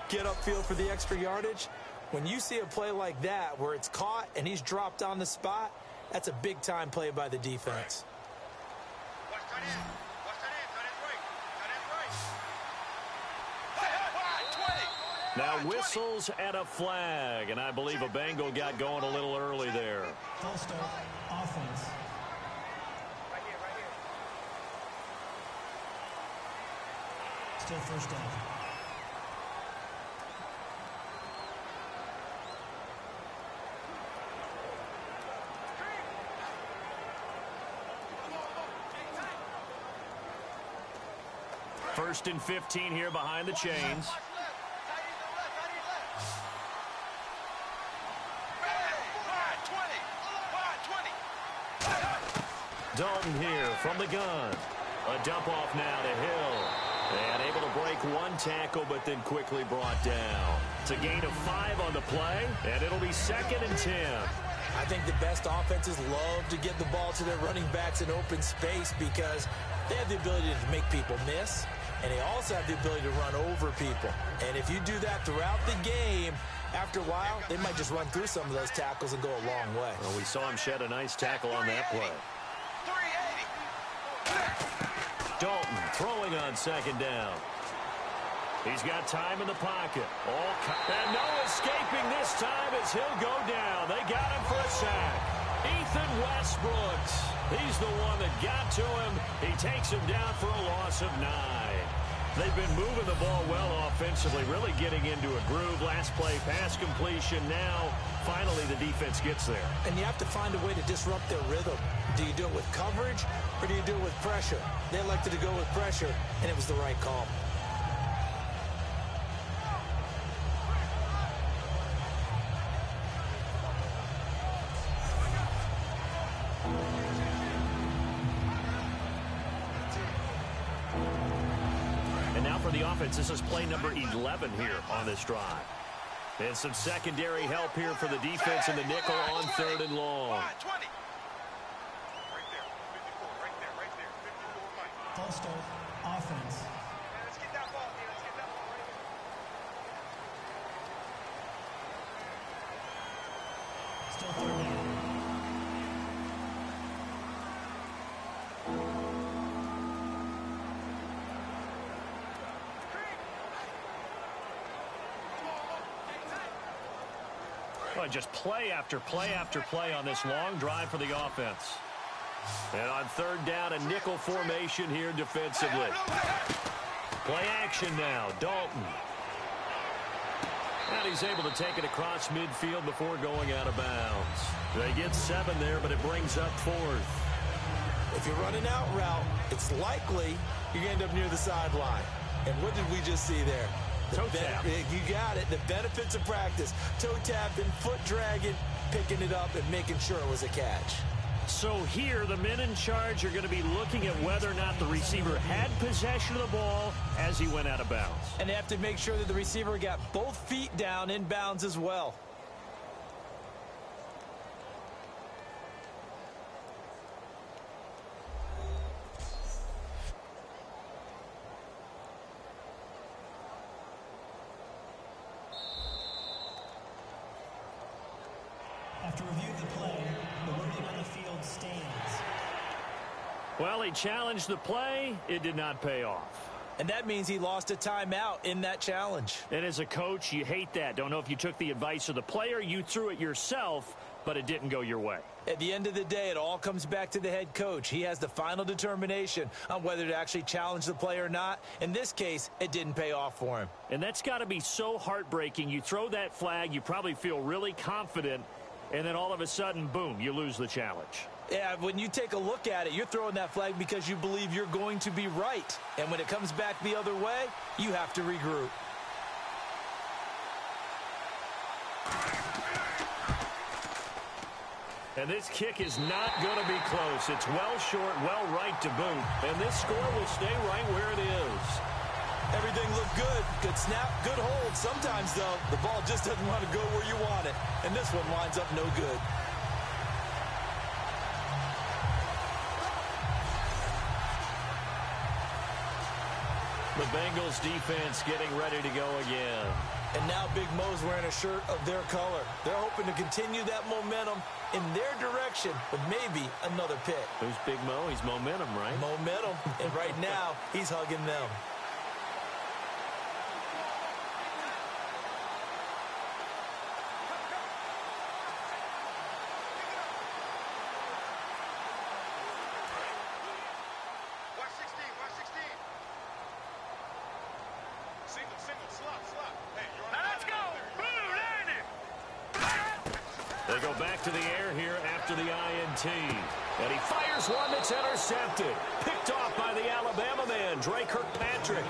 get upfield for the extra yardage, when you see a play like that where it's caught and he's dropped on the spot, that's a big-time play by the defense. Now whistles and a flag, and I believe a Bengal got going a little early there. False start, offense. Still 1st down. First and 15 here behind the chains. Dalton here from the gun. A dump off now to Hill. And able to break one tackle, but then quickly brought down. It's a gain of 5 on the play, and it'll be 2nd and 10. I think the best offenses love to get the ball to their running backs in open space because they have the ability to make people miss, and they also have the ability to run over people. And if you do that throughout the game, after a while, they might just run through some of those tackles and go a long way. Well, we saw him shed a nice tackle on that play. Dalton throwing on 2nd down. He's got time in the pocket. And no escaping this time as he'll go down. They got him for a sack. Ethan Westbrooks. He's the one that got to him. He takes him down for a loss of 9. They've been moving the ball well offensively, really getting into a groove. Last play, pass completion. Now, finally, the defense gets there. And you have to find a way to disrupt their rhythm. Do you do it with coverage or do you do it with pressure? They elected to go with pressure, and it was the right call. For the offense, this is play number 11 here on this drive. And some secondary help here for the defense in the nickel on 3rd and long. False start, offense. Still 3rd down. Well, just play after play after play on this long drive for the offense. And on 3rd down, a nickel formation here defensively. Play action now, Dalton. And he's able to take it across midfield before going out of bounds. They get 7 there, but it brings up 4th. If you're running out route, it's likely you're going to end up near the sideline. And what did we just see there? Toe tap. You got it. The benefits of practice. Toe tapping, foot dragging, picking it up, and making sure it was a catch. So here, the men in charge are going to be looking at whether or not the receiver had possession of the ball as he went out of bounds. And they have to make sure that the receiver got both feet down in bounds as well. After review of the play, the wording on the field stands. Well, he challenged the play. It did not pay off. And that means he lost a timeout in that challenge. And as a coach, you hate that. Don't know if you took the advice of the player, you threw it yourself, but it didn't go your way. At the end of the day, it all comes back to the head coach. He has the final determination on whether to actually challenge the play or not. In this case, it didn't pay off for him. And that's got to be so heartbreaking. You throw that flag, you probably feel really confident, and then all of a sudden, boom, you lose the challenge. Yeah, when you take a look at it, you're throwing that flag because you believe you're going to be right. And when it comes back the other way, you have to regroup. And this kick is not going to be close. It's well short, well right to boot. And this score will stay right where it is. Everything looked good. Good snap, good hold. Sometimes, though, the ball just doesn't want to go where you want it. And this one winds up no good. The Bengals defense getting ready to go again. And now Big Mo's wearing a shirt of their color. They're hoping to continue that momentum in their direction with maybe another pick. Who's Big Mo? He's momentum, right? Momentum. And right now, he's hugging them. They go back to the air here after after the INT. And he fires one that's intercepted. Picked off by the Alabama man, Dre Kirkpatrick.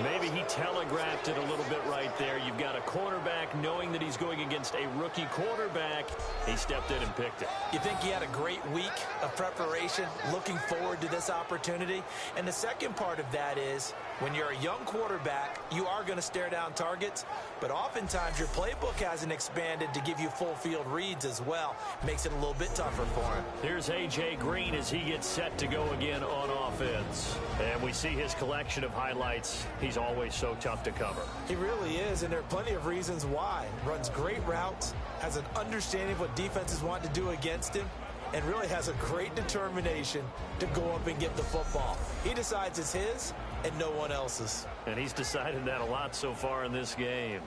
Maybe he telegraphed it a little bit right there. You've got a cornerback knowing that he's going against a rookie quarterback. He stepped in and picked it. You think he had a great week of preparation, looking forward to this opportunity? And the second part of that is, when you're a young quarterback, you are going to stare down targets, but oftentimes your playbook hasn't expanded to give you full field reads as well. Makes it a little bit tougher for him. Here's A.J. Green as he gets set to go again on offense. And we see his collection of highlights. He's always so tough to cover. He really is, and there are plenty of reasons why. Runs great routes, has an understanding of what defenses want to do against him, and really has a great determination to go up and get the football. He decides it's his and no one else's. And he's decided that a lot so far in this game.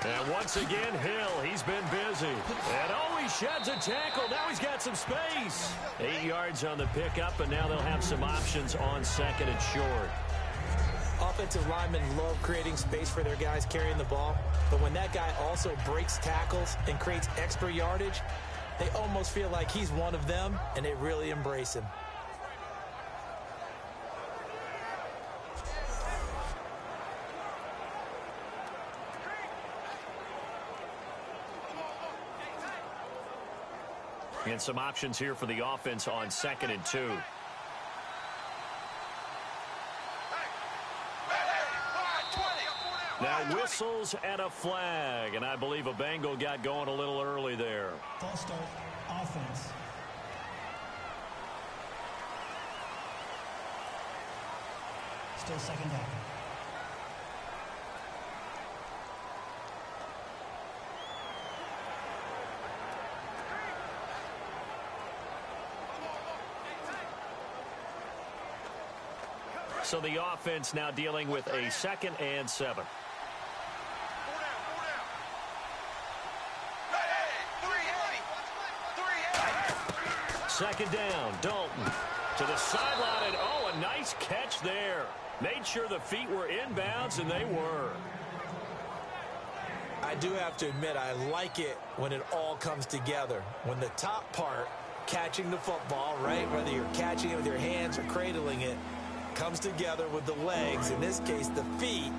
And once again, Hill, he's been busy. And oh, he sheds a tackle. Now he's got some space. 8 yards on the pickup, and now they'll have some options on second and short. Offensive linemen love creating space for their guys carrying the ball, but when that guy also breaks tackles and creates extra yardage, they almost feel like he's one of them, and they really embrace him. And some options here for the offense on second and 2. Now whistles and a flag, and I believe a Bengal got going a little early there. False start, offense. Still second down. So the offense now dealing with a 2nd and 7. Second down, Dalton to the sideline, and oh, a nice catch there. Made sure the feet were inbounds, and they were. I do have to admit, I like it when it all comes together. When the top part, catching the football, right, whether you're catching it with your hands or cradling it, comes together with the legs, in this case the feet,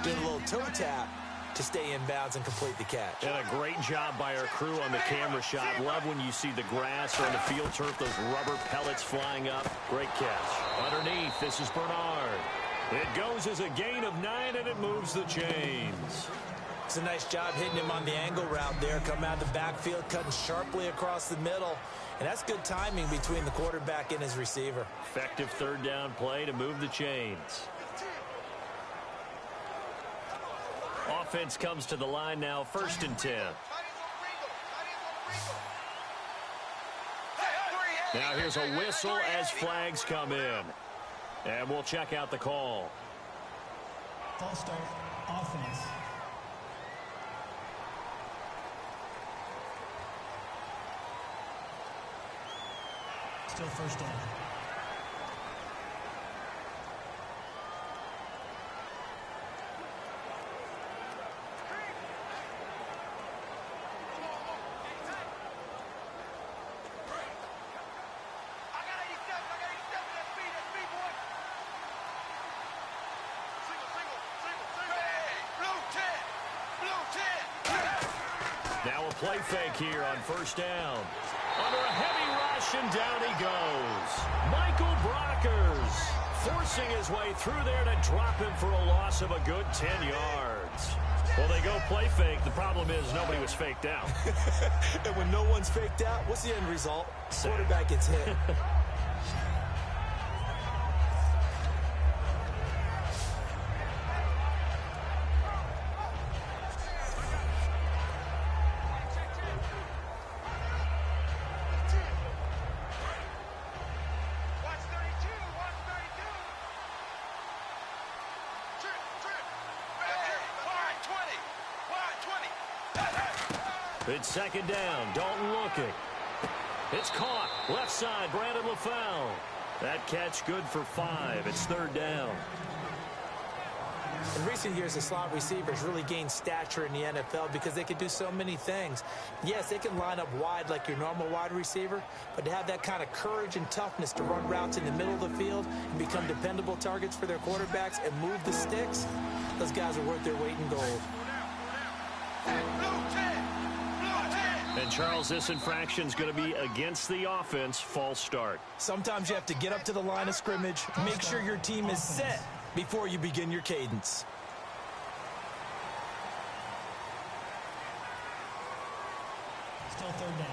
doing a little toe tap to stay in bounds and complete the catch. And a great job by our crew on the camera shot. Love when you see the grass or the field turf, those rubber pellets flying up. Great catch. Underneath, this is Bernard. It goes as a gain of 9, and it moves the chains. It's a nice job hitting him on the angle route there. Come out of the backfield, cutting sharply across the middle. And that's good timing between the quarterback and his receiver. Effective third down play to move the chains. Offense comes to the line now, 1st and 10. Now here's a whistle as flags come in. And we'll check out the call. False start, offense. Still first down. Now a play fake here on 1st down. Under a heavy rush, and down he goes. Michael Brockers forcing his way through there to drop him for a loss of a good 10 yards. Well, they go play fake. The problem is nobody was faked out. And when no one's faked out, what's the end result? Quarterback gets hit. It's second down. Dalton looking. It's caught. Left side, Brandon LaFell. That catch good for 5. It's third down. In recent years, the slot receivers really gained stature in the NFL because they can do so many things. Yes, they can line up wide like your normal wide receiver, but to have that kind of courage and toughness to run routes in the middle of the field and become dependable targets for their quarterbacks and move the sticks, those guys are worth their weight in gold. And, Charles, this infraction is going to be against the offense. False start. Sometimes you have to get up to the line of scrimmage, make sure your team is set before you begin your cadence. Still third down.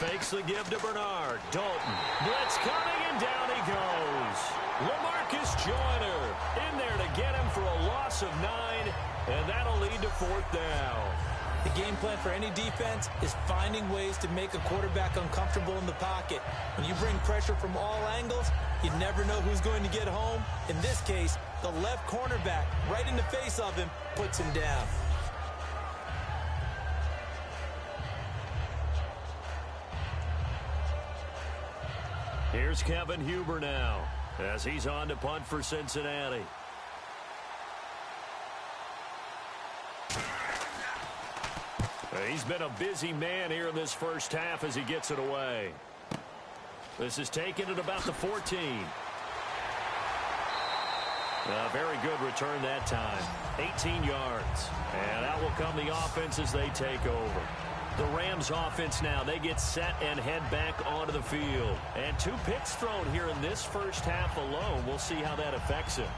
Fakes the give to Bernard. Dalton. Blitz coming, and down he goes. LaMarcus Joyner in there to get him for a loss of 9, and that'll lead to fourth down. The game plan for any defense is finding ways to make a quarterback uncomfortable in the pocket. When you bring pressure from all angles, you never know who's going to get home. In this case, the left cornerback, right in the face of him, puts him down. Here's Kevin Huber now as he's on to punt for Cincinnati. He's been a busy man here in this first half as he gets it away. This is taken at about the 14. A very good return that time. 18 yards. And out will come the offense as they take over. The Rams offense now, they get set and head back onto the field. And 2 picks thrown here in this first half alone. We'll see how that affects him.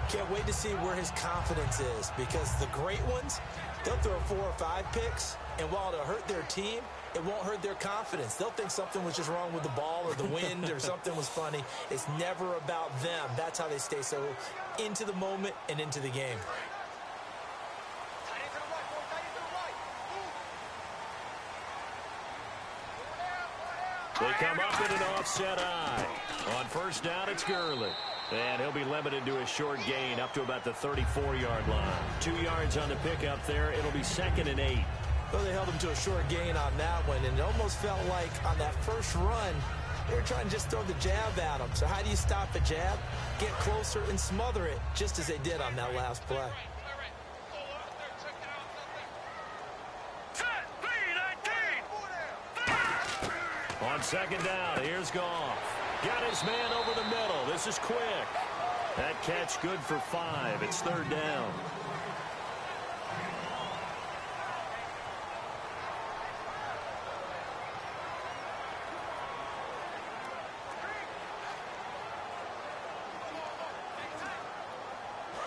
Can't wait to see where his confidence is, because the great ones, they'll throw 4 or 5 picks, and while it'll hurt their team, it won't hurt their confidence. They'll think something was just wrong with the ball or the wind or something was funny. It's never about them. That's how they stay so into the moment and into the game. They come up in an offset eye. On first down, it's Gurley. And he'll be limited to a short gain up to about the 34-yard line. 2 yards on the pickup there. It'll be 2nd and 8. Well, they held him to a short gain on that one, and it almost felt like on that first run, they were trying to just throw the jab at him. So how do you stop a jab? Get closer and smother it, just as they did on that last play. On second down, here's Goff. Got his man over the middle. This is quick. That catch good for 5. It's third down.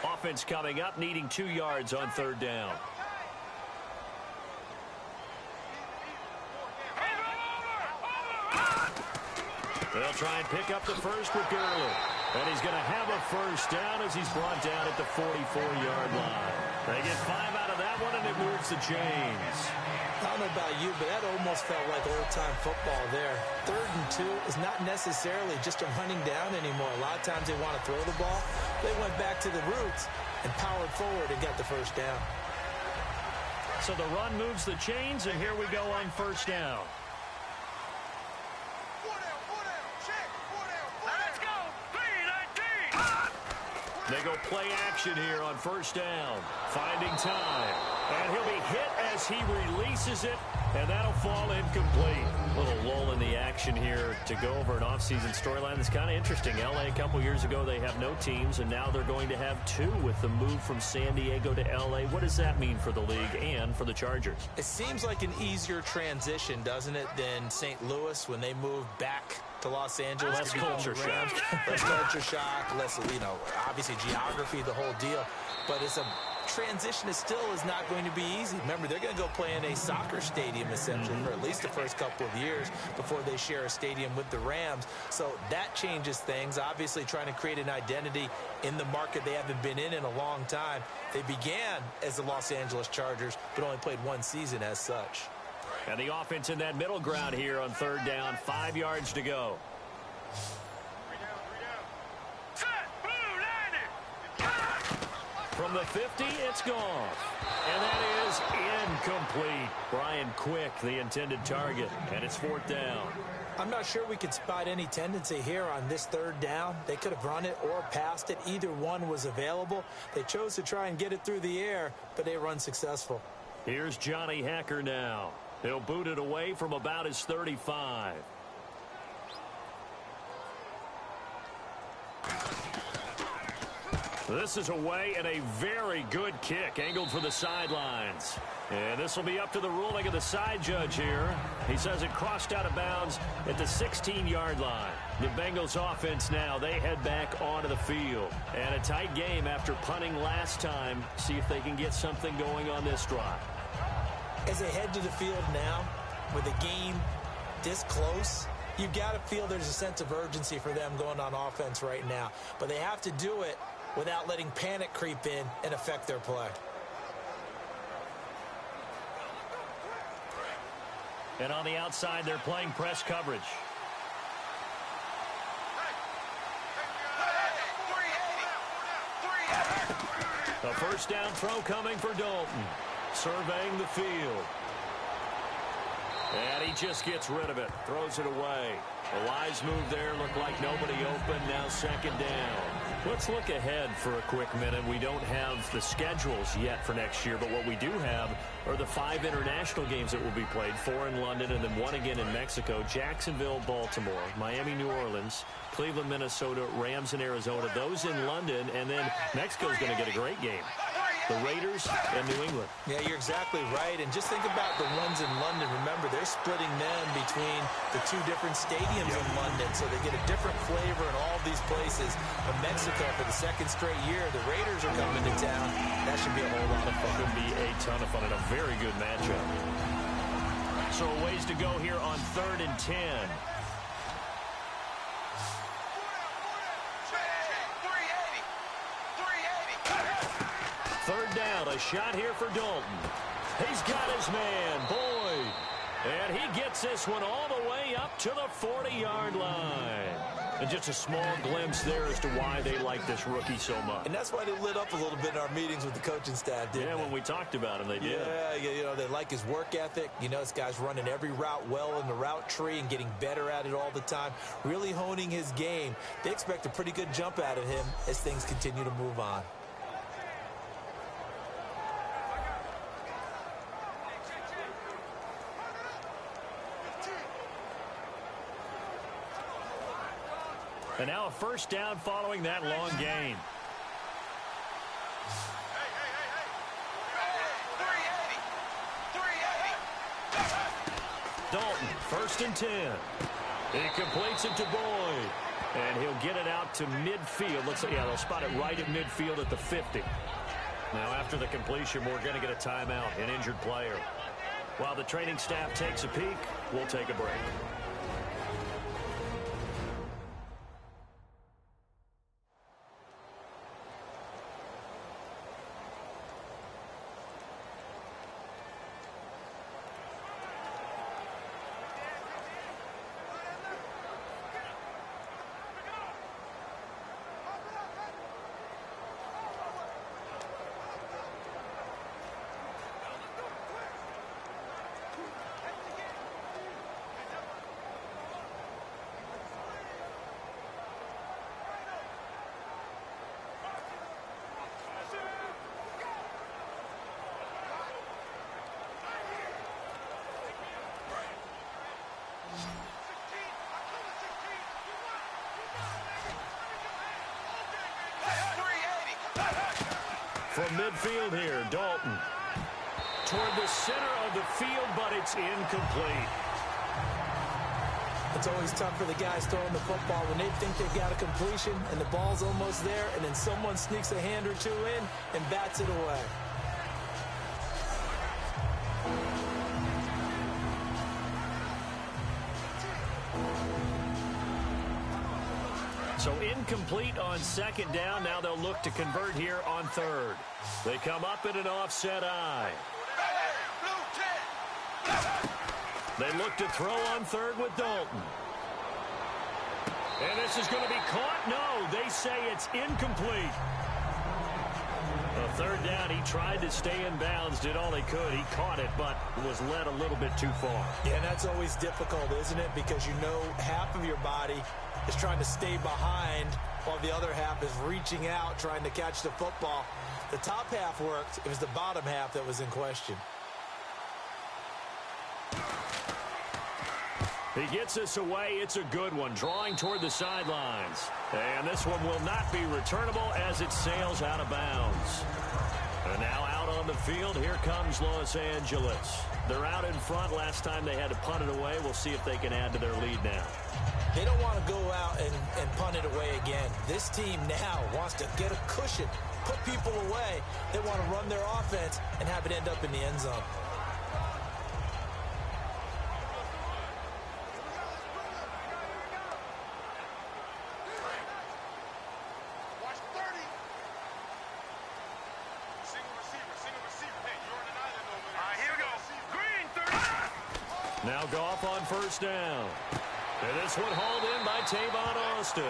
Offense coming up, needing 2 yards on third down. They'll try and pick up the first with Gurley. And he's going to have a first down as he's brought down at the 44-yard line. They get 5 out of that one, and it moves the chains. I don't know about you, but that almost felt like old-time football there. 3rd and 2 is not necessarily just a running down anymore. A lot of times they want to throw the ball. They went back to the roots and powered forward and got the first down. So the run moves the chains, and here we go on first down. They go play action here on first down. Finding time. And he'll be hit as he releases it, and that'll fall incomplete. A little lull in the action here to go over an offseason storyline that's kind of interesting. L.A. a couple years ago, they have no teams, and now they're going to have 2 with the move from San Diego to L.A. What does that mean for the league and for the Chargers? It seems like an easier transition, doesn't it, than St. Louis when they moved back to Los Angeles. Less culture shock. Less culture shock, less, obviously geography, the whole deal. But it's a transition still is not going to be easy. Remember, they're going to go play in a soccer stadium, essentially, for at least the first couple of years before they share a stadium with the Rams. So that changes things. Obviously, trying to create an identity in the market they haven't been in a long time. They began as the Los Angeles Chargers, but only played one season as such. And the offense in that middle ground here on third down, 5 yards to go. From the 50, it's gone. And that is incomplete. Brian Quick, the intended target, and it's fourth down. I'm not sure we could spot any tendency here on this third down. They could have run it or passed it. Either one was available. They chose to try and get it through the air, but they were unsuccessful. Here's Johnny Hacker now. He'll boot it away from about his 35. This is away and a very good kick angled for the sidelines. And this will be up to the ruling of the side judge here. He says it crossed out of bounds at the 16-yard line. The Bengals offense now, they head back onto the field. And a tight game after punting last time. See if they can get something going on this drive. As they head to the field now, with the game this close, you've got to feel there's a sense of urgency for them going on offense right now. But they have to do it without letting panic creep in and affect their play. And on the outside, they're playing press coverage. A first down throw coming for Dalton. Surveying the field. And he just gets rid of it. Throws it away. A wise move there. Looked like nobody open. Now second down. Let's look ahead for a quick minute. We don't have the schedules yet for next year, but what we do have are the 5 international games that will be played, 4 in London and then 1 again in Mexico, Jacksonville, Baltimore, Miami, New Orleans, Cleveland, Minnesota, Rams in Arizona, those in London, and then Mexico's going to get a great game. The Raiders and New England. Yeah, you're exactly right. And just think about the ones in London. Remember, they're splitting them between the 2 different stadiums in London, so they get a different flavor in all these places. But Mexico, for the second straight year, the Raiders are coming to town. That should be a whole lot of fun. Could be a ton of fun and a very good matchup. So a ways to go here on 3rd and 10. Third down, a shot here for Dalton. He's got his man, Boyd. And he gets this one all the way up to the 40-yard line. And just a small glimpse there as to why they like this rookie so much. And that's why they lit up a little bit in our meetings with the coaching staff, didn't they? Yeah, when we talked about him, they did. Yeah, you know, they like his work ethic. You know, this guy's running every route well in the route tree and getting better at it all the time, really honing his game. They expect a pretty good jump out of him as things continue to move on. And now a first down following that long gain. Dalton, 1st and 10. He completes it to Boyd. And he'll get it out to midfield. Looks like, yeah, they'll spot it right at midfield at the 50. Now after the completion, we're going to get a timeout, an injured player. While the training staff takes a peek, we'll take a break. From midfield here, Dalton. Toward the center of the field, but it's incomplete. It's always tough for the guys throwing the football when they think they've got a completion and the ball's almost there, and then someone sneaks a hand or two in and bats it away. So incomplete on second down. Now they'll look to convert here on third. They come up in an offset eye. They look to throw on third with Dalton. And this is going to be caught. No, they say it's incomplete. Third down, he tried to stay in bounds, did all he could. He caught it, but was led a little bit too far. Yeah, and that's always difficult, isn't it? Because you know half of your body is trying to stay behind while the other half is reaching out, trying to catch the football. The top half worked. It was the bottom half that was in question. He gets this away. It's a good one, drawing toward the sidelines. And this one will not be returnable as it sails out of bounds. And now out on the field, here comes Los Angeles. They're out in front. Last time they had to punt it away. We'll see if they can add to their lead now. They don't want to go out and punt it away again. This team now wants to get a cushion, put people away. They want to run their offense and have it end up in the end zone. Now Goff on first down. And this one hauled in by Tavon Austin.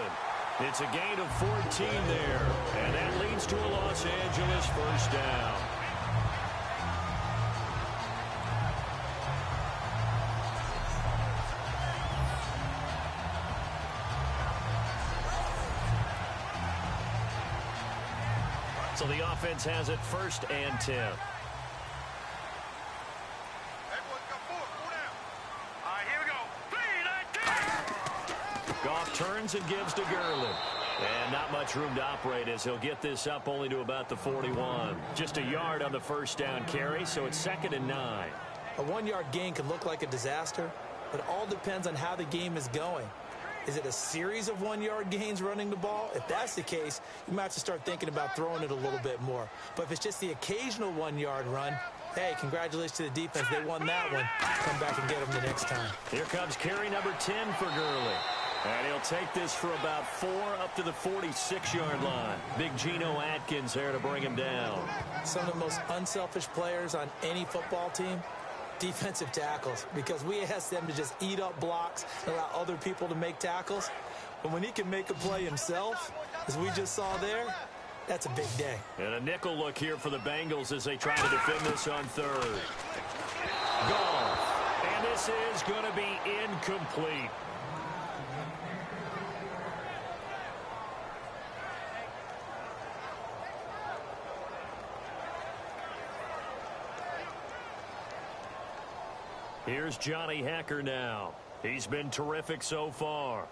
It's a gain of 14 there. And that leads to a Los Angeles first down. So the offense has it 1st and 10. Goff turns and gives to Gurley. And not much room to operate as he'll get this up only to about the 41. Just a yard on the first down carry, so it's 2nd and 9. A 1-yard gain could look like a disaster, but it all depends on how the game is going. Is it a series of 1-yard gains running the ball? If that's the case, you might have to start thinking about throwing it a little bit more. But if it's just the occasional 1-yard run, hey, congratulations to the defense. They won that one. Come back and get them the next time. Here comes carry number 10 for Gurley. And he'll take this for about 4 up to the 46-yard line. Big Geno Atkins there to bring him down. Some of the most unselfish players on any football team, defensive tackles, because we ask them to just eat up blocks and allow other people to make tackles. But when he can make a play himself, as we just saw there, that's a big day. And a nickel look here for the Bengals as they try to defend this on third. Goff. And this is going to be incomplete. Here's Johnny Hekker now. He's been terrific so far.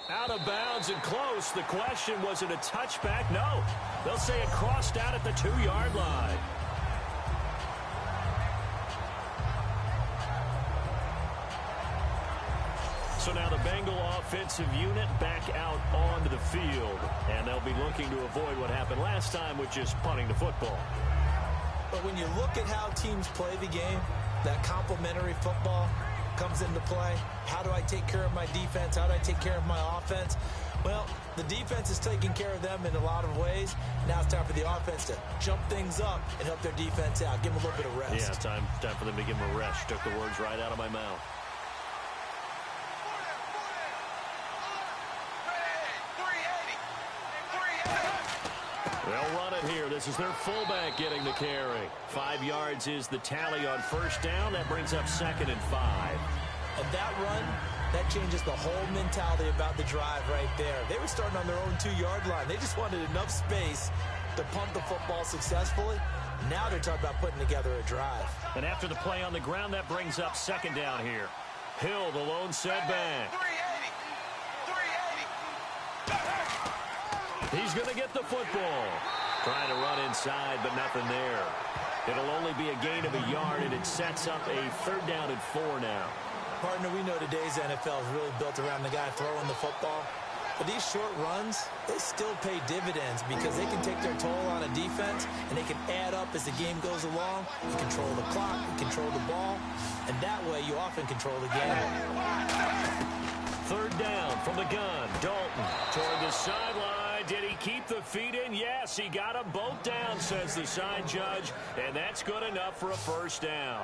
Out of bounds and close. The question, was it a touchback? No. They'll say it crossed out at the 2-yard line. So now the Bengal offensive unit back out onto the field. And they'll be looking to avoid what happened last time, which is punting the football. But when you look at how teams play the game, that complementary football comes into play. How do I take care of my defense? How do I take care of my offense? Well, the defense is taking care of them in a lot of ways. Now it's time for the offense to jump things up and help their defense out. Give them a little bit of rest. Yeah, time for them to give them a rest. Took the words right out of my mouth. They'll run it here. This is their fullback getting the carry. 5 yards is the tally on first down. That brings up 2nd and 5. And that run, that changes the whole mentality about the drive right there. They were starting on their own 2-yard line. They just wanted enough space to punt the football successfully. Now they're talking about putting together a drive. And after the play on the ground, that brings up 2nd down here. Hill, the lone setback. He's going to get the football. Trying to run inside, but nothing there. It'll only be a gain of a yard, and it sets up a 3rd down and 4 now. Partner, we know today's NFL is really built around the guy throwing the football. But these short runs, they still pay dividends because they can take their toll on a defense, and they can add up as the game goes along. You control the clock, you control the ball, and that way you often control the game. 3rd down from the gun. Dalton toward the sideline. Did he keep the feet in? Yes, he got them both down, says the side judge, and that's good enough for a 1st down.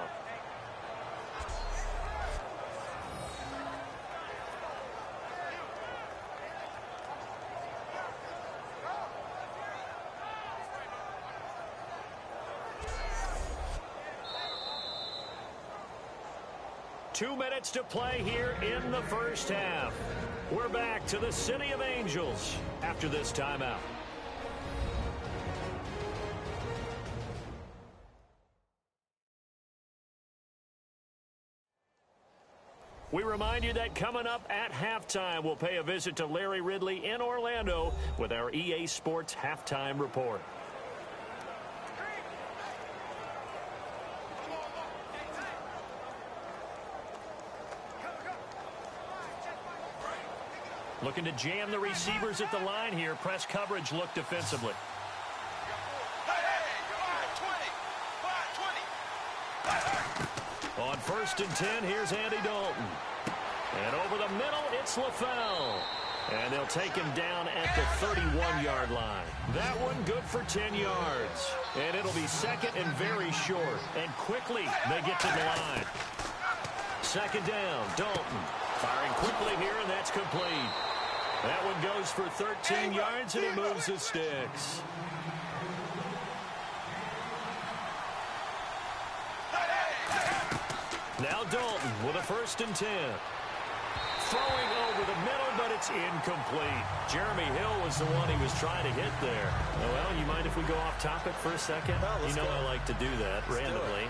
Two minutes to play here in the 1st half. We're back to the City of Angels after this timeout. We remind you that coming up at halftime, we'll pay a visit to Larry Ridley in Orlando with our EA Sports Halftime Report. Looking to jam the receivers at the line here. Press coverage look defensively. On 1st and 10, here's Andy Dalton. And over the middle, it's LaFell. And they'll take him down at the 31-yard line. That one good for 10 yards. And it'll be 2nd and very short. And quickly, they get to the line. 2nd down, Dalton. Firing quickly here, and that's complete. That one goes for 13 yards, and he moves the sticks. Now Dalton with a 1st and 10. Throwing over the middle, but it's incomplete. Jeremy Hill was the one he was trying to hit there. Well, you mind if we go off topic for a second? You know I like to do that randomly.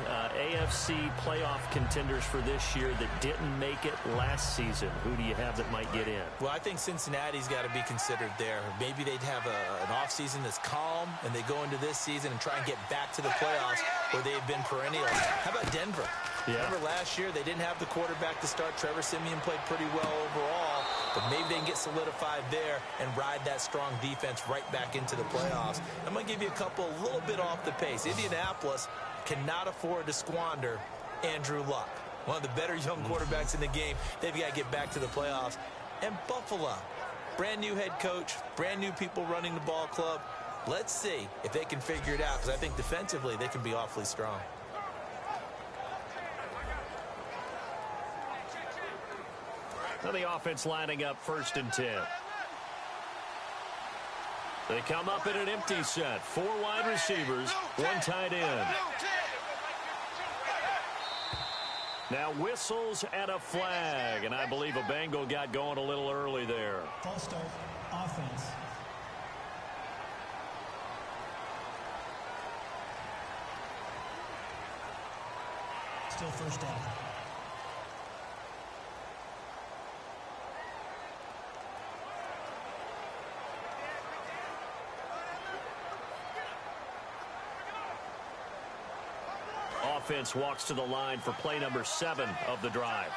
AFC playoff contenders for this year that didn't make it last season. Who do you have that might get in? Well, I think Cincinnati's got to be considered there. Maybe they'd have an offseason that's calm, and they go into this season and try and get back to the playoffs where they've been perennial. How about Denver? Yeah. Remember last year they didn't have the quarterback to start. Trevor Siemian played pretty well overall, but maybe they can get solidified there and ride that strong defense right back into the playoffs. I'm going to give you a couple a little bit off the pace. Indianapolis cannot afford to squander Andrew Luck, one of the better young quarterbacks in the game. They've got to get back to the playoffs. And Buffalo, brand new head coach, brand new people running the ball club. Let's see if they can figure it out, because I think defensively they can be awfully strong. Now the offense lining up 1st and 10. They come up in an empty set. 4 wide receivers, 1 tight end. Now whistles and a flag, and I believe a Bengal got going a little early there. False start, offense. Still 1st down. Offense walks to the line for play number 7 of the drive.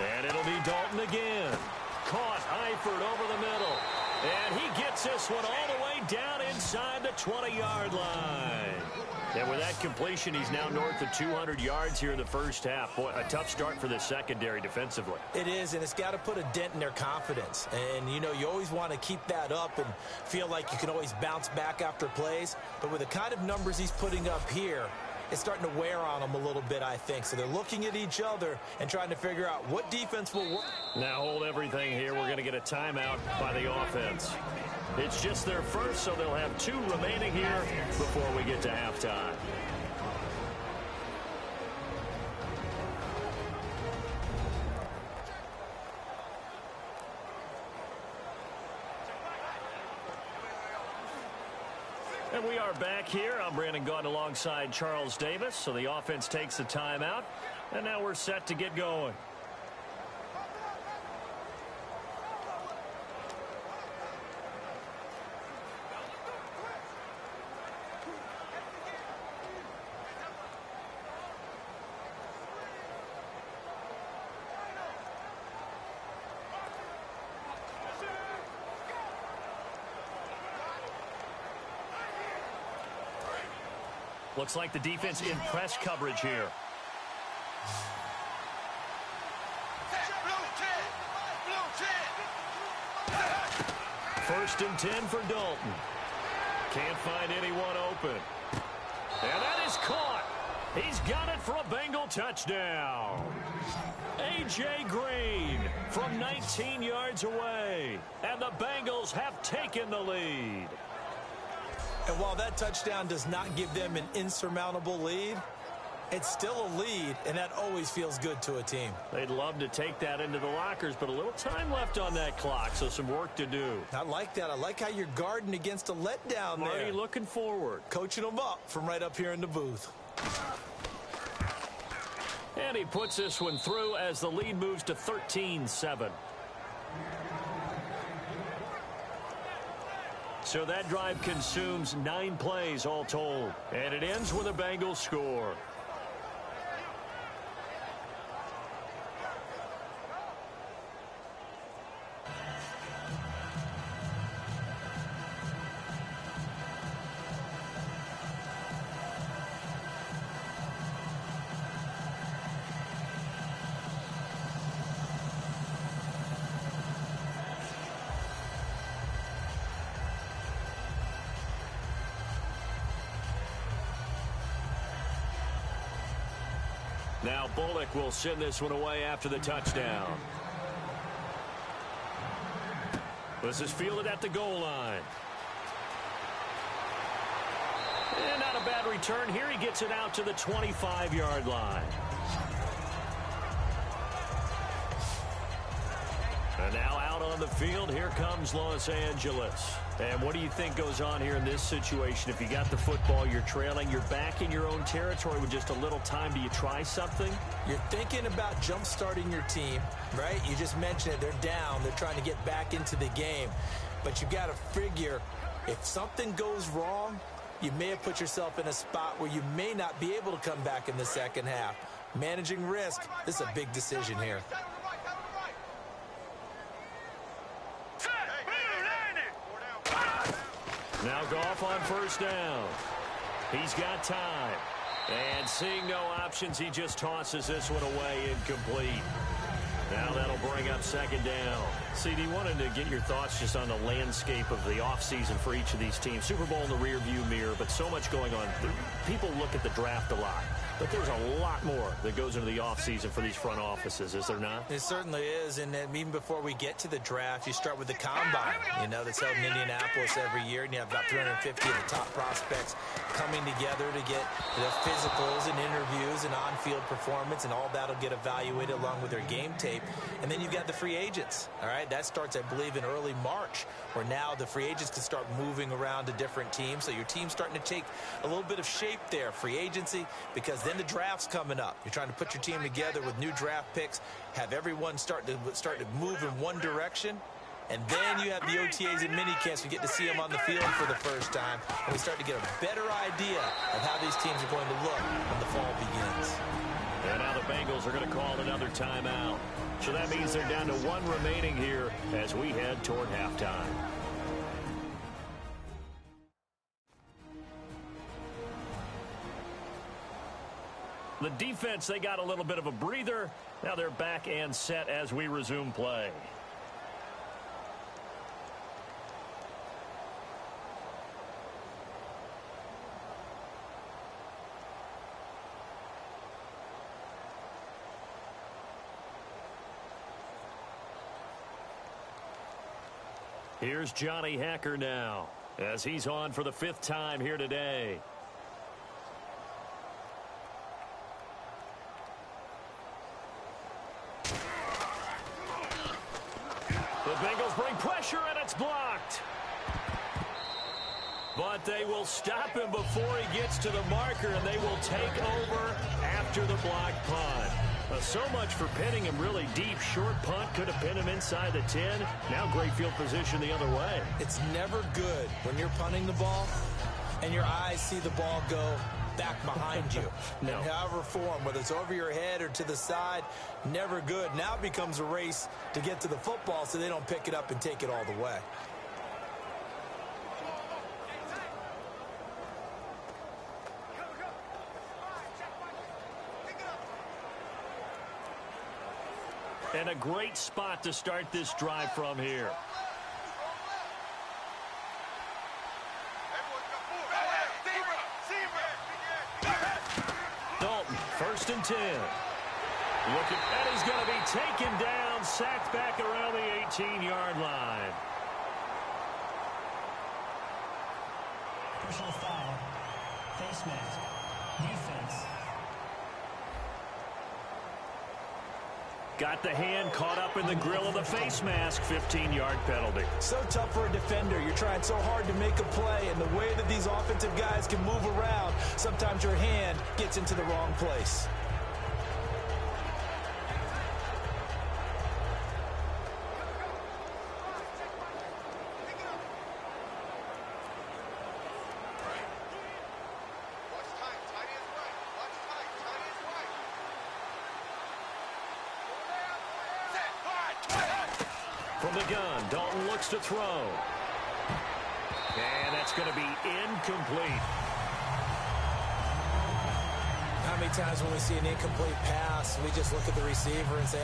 And it'll be Dalton again. Caught Eifert over the middle. And he gets this one all the way down inside the 20-yard line. And with that completion, he's now north of 200 yards here in the 1st half. Boy, a tough start for the secondary defensively. It is, and it's got to put a dent in their confidence. And, you know, you always want to keep that up and feel like you can always bounce back after plays. But with the kind of numbers he's putting up here, it's starting to wear on them a little bit, I think. So they're looking at each other and trying to figure out what defense will work. Now hold everything here. We're going to get a timeout by the offense. It's just their first, so they'll have 2 remaining here before we get to halftime. And we are back here. I'm Brandon Gaudin alongside Charles Davis. So the offense takes the timeout. And now we're set to get going. Looks like the defense in press coverage here. First and 10 for Dalton. Can't find anyone open. And that is caught. He's got it for a Bengal touchdown. A.J. Green from 19 yards away. And the Bengals have taken the lead. And while that touchdown does not give them an insurmountable lead, it's still a lead, and that always feels good to a team. They'd love to take that into the lockers, but a little time left on that clock, so some work to do. I like that. I like how you're guarding against a letdown there. Marty looking forward. Coaching them up from right up here in the booth. And he puts this one through as the lead moves to 13-7. So that drive consumes 9 plays all told. And it ends with a Bengals score. Now Beaukk will send this one away after the touchdown. This is fielded at the goal line. And not a bad return. Here he gets it out to the 25-yard line. And now out on the field, here comes Los Angeles. And what do you think goes on here in this situation? If you got the football, you're trailing, you're back in your own territory with just a little time. Do you try something? You're thinking about jump-starting your team, right? You just mentioned it. They're down. They're trying to get back into the game. But you've got to figure if something goes wrong, you may have put yourself in a spot where you may not be able to come back in the second half. Managing risk, this is a big decision here. Now Goff on first down. He's got time. And seeing no options, he just tosses this one away incomplete. Now that'll bring up second down. CD, wanted to get your thoughts just on the landscape of the offseason for each of these teams. Super Bowl in the rearview mirror, but so much going on. People look at the draft a lot, but there's a lot more that goes into the offseason for these front offices, is there not? It certainly is, and even before we get to the draft, you start with the combine, you know, that's held in Indianapolis every year, and you have about 350 of the top prospects coming together to get the physicals and interviews and on-field performance, and all that'll get evaluated along with their game tape. And then you've got the free agents, all right? That starts, I believe, in early March, where now the free agents can start moving around to different teams. So your team's starting to take a little bit of shape there, free agency, because then the draft's coming up. You're trying to put your team together with new draft picks, have everyone start to move in one direction. And then you have the OTAs and minicamps. We get to see them on the field for the first time. And we start to get a better idea of how these teams are going to look when the fall begins. And now the Bengals are going to call another timeout. So that means they're down to one remaining here as we head toward halftime. The defense, they got a little bit of a breather. Now they're back and set as we resume play. Here's Johnny Hacker now as he's on for the 5th time here today. The Bengals bring pressure, and it's blocked. The But they will stop him before he gets to the marker, and they will take over after the block punt. So much for pinning him really deep. Short punt could have pinned him inside the 10. Now great field position the other way. It's never good when you're punting the ball and your eyes see the ball go back behind you. No. And however form, whether it's over your head or to the side, never good. Now it becomes a race to get to the football so they don't pick it up and take it all the way. And a great spot to start this drive from here. Dalton, 1st and 10. Looking, and he's going to be taken down, sacked back around the 18-yard line. Personal foul. Face mask. Defense. Got the hand caught up in the grill of the face mask. 15-yard penalty. So tough for a defender. You're trying so hard to make a play, and the way that these offensive guys can move around, sometimes your hand gets into the wrong place. From the gun, Dalton looks to throw. And that's going to be incomplete. How many times when we see an incomplete pass, we just look at the receiver and say,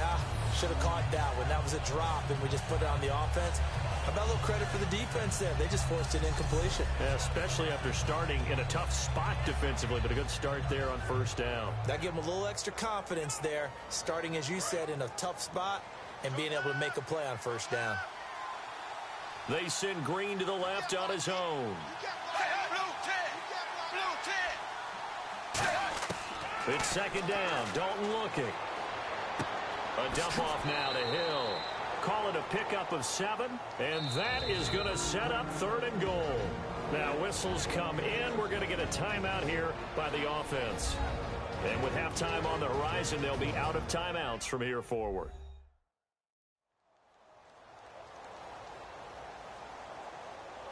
should have caught that one. That was a drop, and we just put it on the offense. How about a little credit for the defense there? They just forced an incompletion. Yeah, especially after starting in a tough spot defensively, but a good start there on 1st down. That gave them a little extra confidence there, starting, as you said, in a tough spot and being able to make a play on 1st down. They send Green to the left on his own. It's 2nd down. Dalton looking. A dump off now to Hill. Call it a pickup of 7, and that is going to set up 3rd and goal. Now whistles come in. We're going to get a timeout here by the offense. And with halftime on the horizon, they'll be out of timeouts from here forward.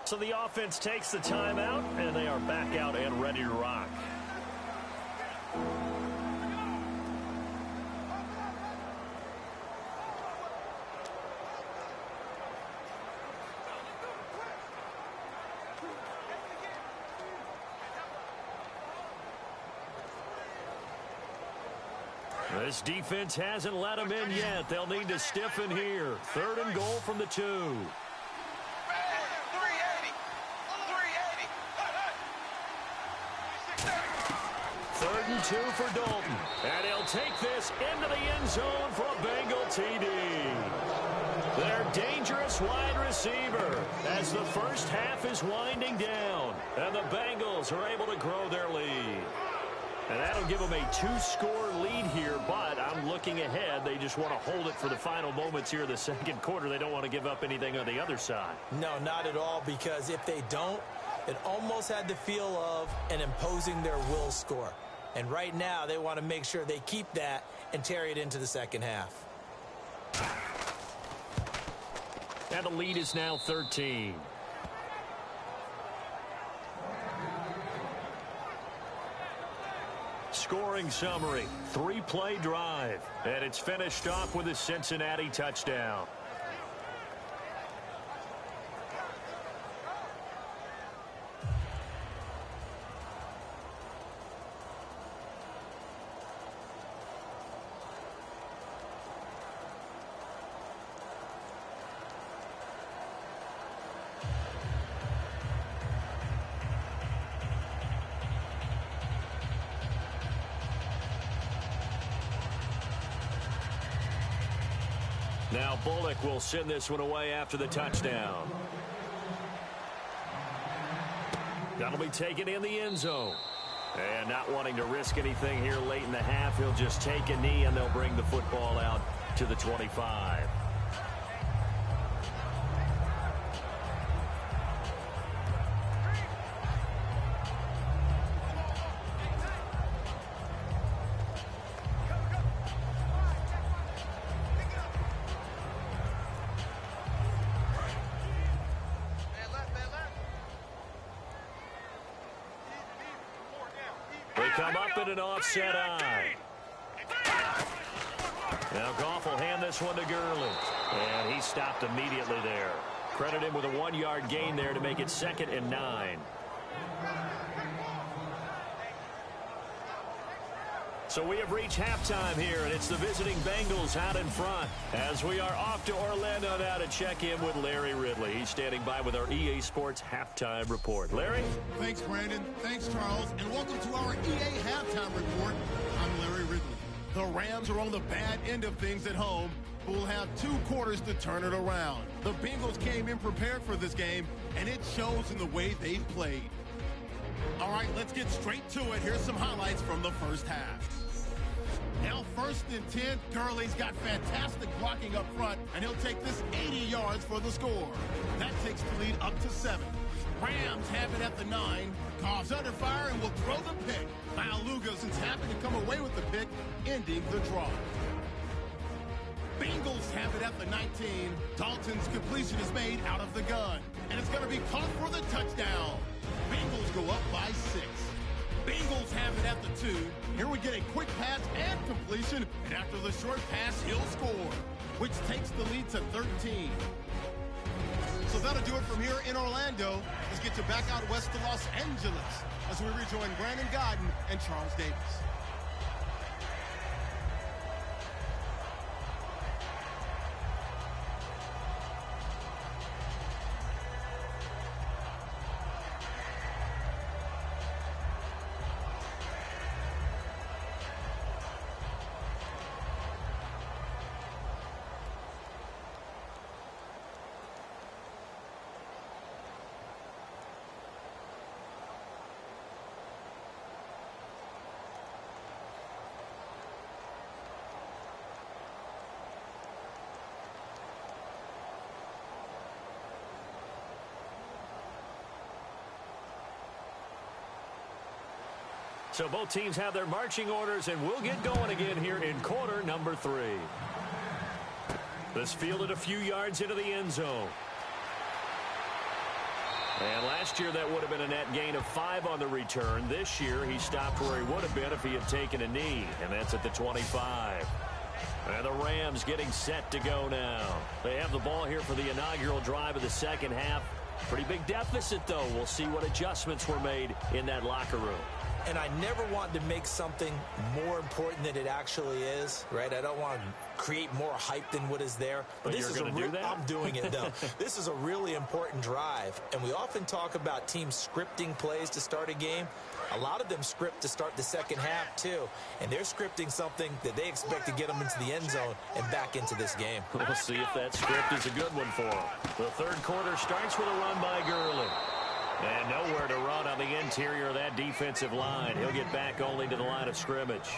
So the offense takes the timeout, and they are back out and ready to rock. This defense hasn't let them in yet. They'll need to stiffen here. 3rd and goal from the 2. 3rd and 2 for Dalton. And he'll take this into the end zone for a Bengal TD. Their dangerous wide receiver as the first half is winding down. And the Bengals are able to grow their lead. And that'll give them a 2-score lead here, but I'm looking ahead. They just want to hold it for the final moments here in the 2nd quarter. They don't want to give up anything on the other side. No, not at all, because if they don't, it almost had the feel of an imposing their will score. And right now, they want to make sure they keep that and carry it into the 2nd half. And the lead is now 13. Scoring summary, 3-play drive, and it's finished off with a Cincinnati touchdown. Now Beaukk will send this one away after the touchdown. That'll be taken in the end zone. And not wanting to risk anything here late in the half, he'll just take a knee and they'll bring the football out to the 25. come up in an offset eye. Now Goff will hand this one to Gurley. And he stopped immediately there. Credit him with a 1-yard gain there to make it 2nd and 9. So we have reached halftime here, and it's the visiting Bengals out in front as we are off to Orlando now to check in with Larry Ridley. He's standing by with our EA Sports halftime report. Larry? Thanks, Brandon. Thanks, Charles. And welcome to our EA halftime report. I'm Larry Ridley. The Rams are on the bad end of things at home, but will have 2 quarters to turn it around. The Bengals came in prepared for this game, and it shows in the way they've played. All right, let's get straight to it. Here's some highlights from the first half. Now 1st and 10, Gurley's got fantastic blocking up front, and he'll take this 80 yards for the score. That takes the lead up to 7. Rams have it at the 9. Goff's under fire and will throw the pick. Kyle Lugason's happy to come away with the pick, ending the drive. Bengals have it at the 19. Dalton's completion is made out of the gun, and it's going to be caught for the touchdown. Bengals go up by 6. Bengals have it at the 2. Here we get a quick pass and completion, and after the short pass, he'll score, which takes the lead to 13. So that'll do it from here in Orlando. Let's get you back out west to Los Angeles as we rejoin Brandon Godden and Charles Davis. So both teams have their marching orders, and we'll get going again here in quarter number 3. This fielded a few yards into the end zone. And last year that would have been a net gain of 5 on the return. This year he stopped where he would have been if he had taken a knee, and that's at the 25. And the Rams getting set to go now. They have the ball here for the inaugural drive of the second half. Pretty big deficit, though. We'll see what adjustments were made in that locker room. And I never want to make something more important than it actually is, right? I don't want to create more hype than what is there. But this you're is going to do that? I'm doing it, though. This is a really important drive. And we often talk about teams scripting plays to start a game. A lot of them script to start the second half, too. And they're scripting something that they expect to get them into the end zone and back into this game. We'll see if that script is a good one for them. The third quarter starts with a run by Gurley. And nowhere to run on the interior of that defensive line. He'll get back only to the line of scrimmage.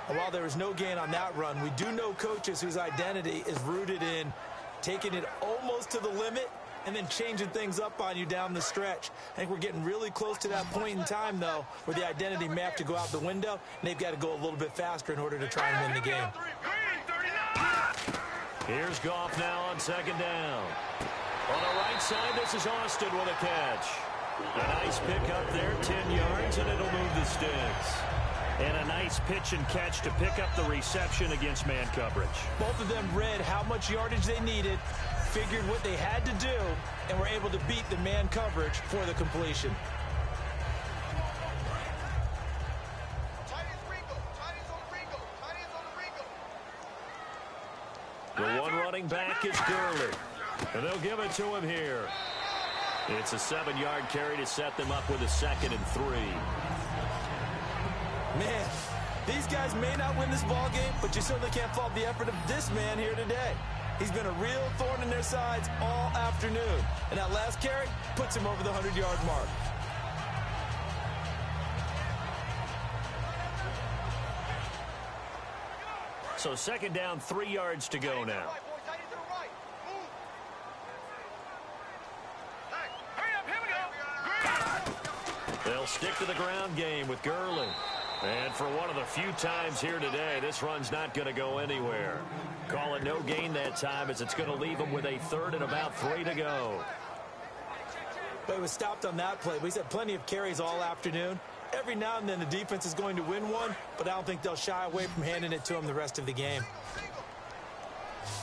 And while there was no gain on that run, we do know coaches whose identity is rooted in taking it almost to the limit and then changing things up on you down the stretch. I think we're getting really close to that point in time, though, where the identity may have to go out the window, and they've got to go a little bit faster in order to try and win the game. Here's Goff now on second down. On the right side, this is Austin with a catch. A nice pick up there, 10 yards, and it'll move the sticks. And a nice pitch and catch to pick up the reception against man coverage. Both of them read how much yardage they needed, figured what they had to do, and were able to beat the man coverage for the completion. The one running back is Gurley. And they'll give it to him here. It's a 7-yard carry to set them up with a 2nd and 3. Man, these guys may not win this ball game, but you certainly can't fault the effort of this man here today. He's been a real thorn in their sides all afternoon. And that last carry puts him over the 100-yard mark. So 2nd down, 3 yards to go now. They'll stick to the ground game with Gurley. And for one of the few times here today, this run's not going to go anywhere. Call it no gain that time, as it's going to leave them with a 3rd and about 3 to go. But he was stopped on that play. But he's had plenty of carries all afternoon. Every now and then the defense is going to win one, but I don't think they'll shy away from handing it to them the rest of the game.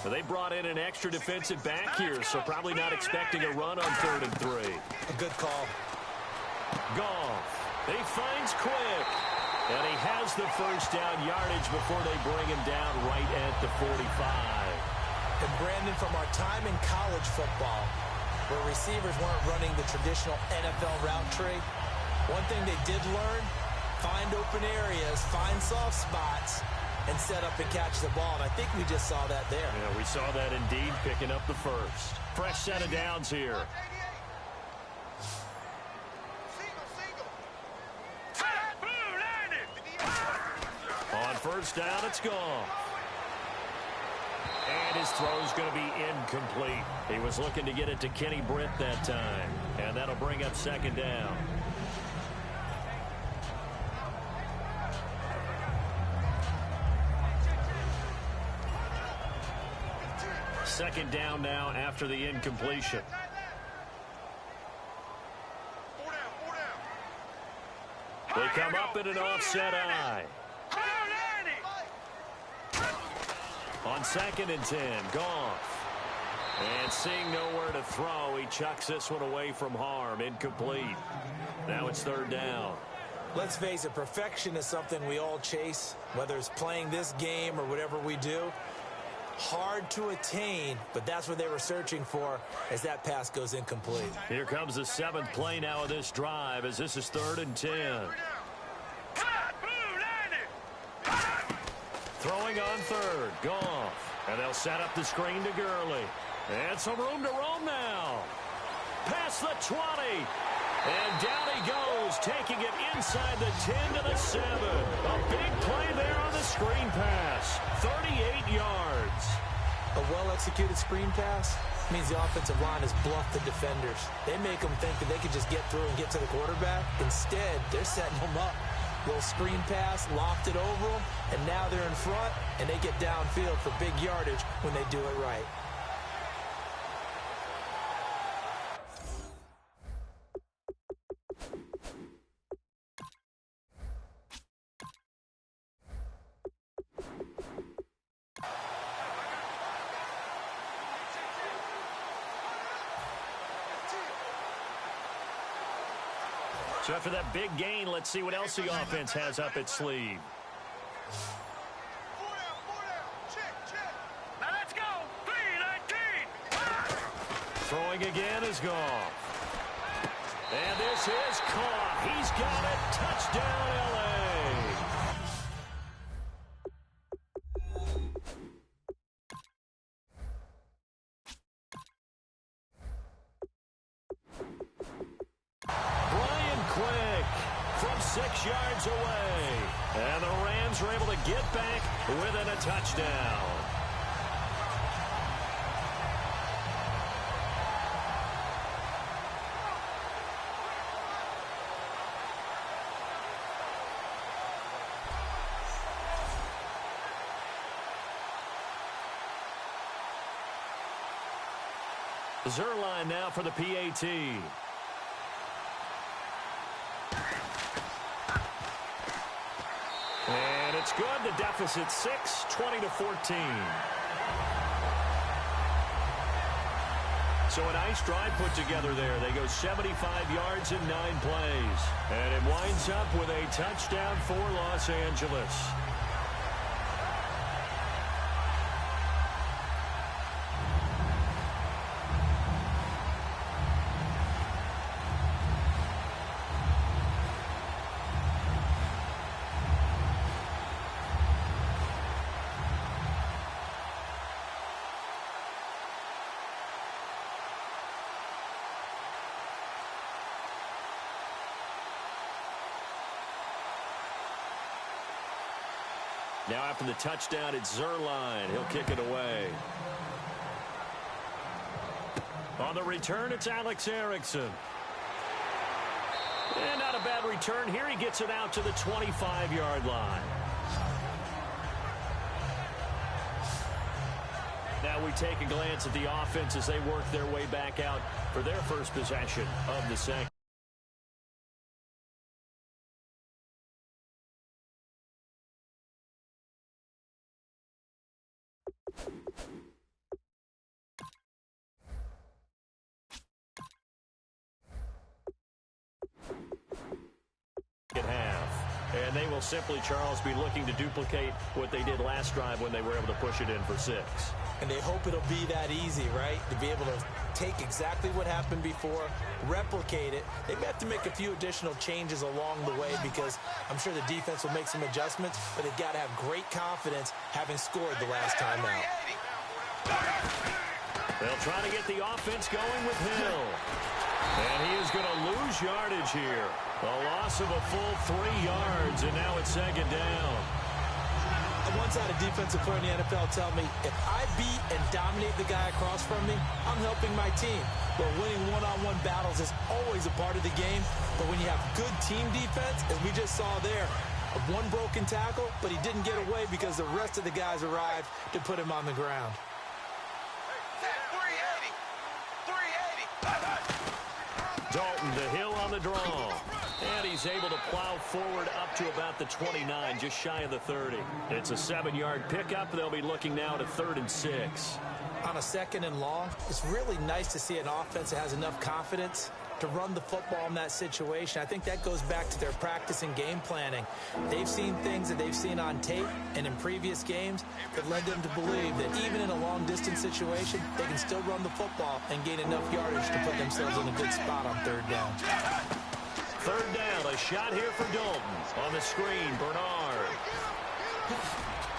Well, they brought in an extra defensive back here, so probably not expecting a run on 3rd and 3. A good call. Goff. He finds Quick. And he has the first down yardage before they bring him down right at the 45. And Brandon, from our time in college football, where receivers weren't running the traditional NFL route tree, one thing they did learn, find open areas, find soft spots, and set up and catch the ball. And I think we just saw that there. Yeah, we saw that indeed, picking up the first. Fresh set of downs here. On first down, it's gone. And his throw's going to be incomplete. He was looking to get it to Kenny Britt that time. And that'll bring up 2nd down. Second down now after the incompletion. They come up in an offset eye. On 2nd and 10, Goff. And seeing nowhere to throw, he chucks this one away from harm. Incomplete. Now it's 3rd down. Let's face it, perfection is something we all chase, whether it's playing this game or whatever we do. Hard to attain, but that's what they were searching for as that pass goes incomplete. Here comes the 7th play now of this drive as this is 3rd and 10. Throwing on 3rd, Goff. And they'll set up the screen to Gurley. And some room to roam now. Past the 20. And down he goes, taking it inside the 10 to the 7. A big play there on the screen pass. 38 yards. A well-executed screen pass means the offensive line has bluffed the defenders. They make them think that they can just get through and get to the quarterback. Instead, they're setting them up. Little screen pass, lofted over them, and now they're in front, and they get downfield for big yardage when they do it right. So after that big gain, let's see what else the offense has up its sleeve. Now let's go. 3-19. Throwing again is Goff. And this is caught. He's got it. Touchdown, L.A. From 6 yards away. And the Rams are able to get back within a touchdown. Zerline now for the PAT. And it's good. The deficit 6, 20-14. So a nice drive put together there. They go 75 yards in 9 plays. And it winds up with a touchdown for Los Angeles. Now after the touchdown, it's Zerline. He'll kick it away. On the return, it's Alex Erickson. And not a bad return here. He gets it out to the 25-yard line. Now we take a glance at the offense as they work their way back out for their first possession of the second. And they will simply, Charles, be looking to duplicate what they did last drive when they were able to push it in for 6. And they hope it'll be that easy, right? To be able to take exactly what happened before, replicate it. They may have to make a few additional changes along the way because I'm sure the defense will make some adjustments, but they've got to have great confidence having scored the last time out. They'll try to get the offense going with Hill. And he is going to lose yardage here. A loss of a full 3 yards, and now it's 2nd down. I once had a defensive player in the NFL tell me, if I beat and dominate the guy across from me, I'm helping my team. But winning one-on-one battles is always a part of the game. But when you have good team defense, as we just saw there, one broken tackle, but he didn't get away because the rest of the guys arrived to put him on the ground. Dalton to Hill on the draw. And he's able to plow forward up to about the 29, just shy of the 30. It's a 7-yard pickup. They'll be looking now to 3rd and 6. On a 2nd and long, it's really nice to see an offense that has enough confidence to run the football in that situation. I think that goes back to their practice and game planning. They've seen things that they've seen on tape and in previous games that led them to believe that even in a long-distance situation, they can still run the football and gain enough yardage to put themselves in a good spot on 3rd down. 3rd down, a shot here for Dalton. On the screen, Bernard.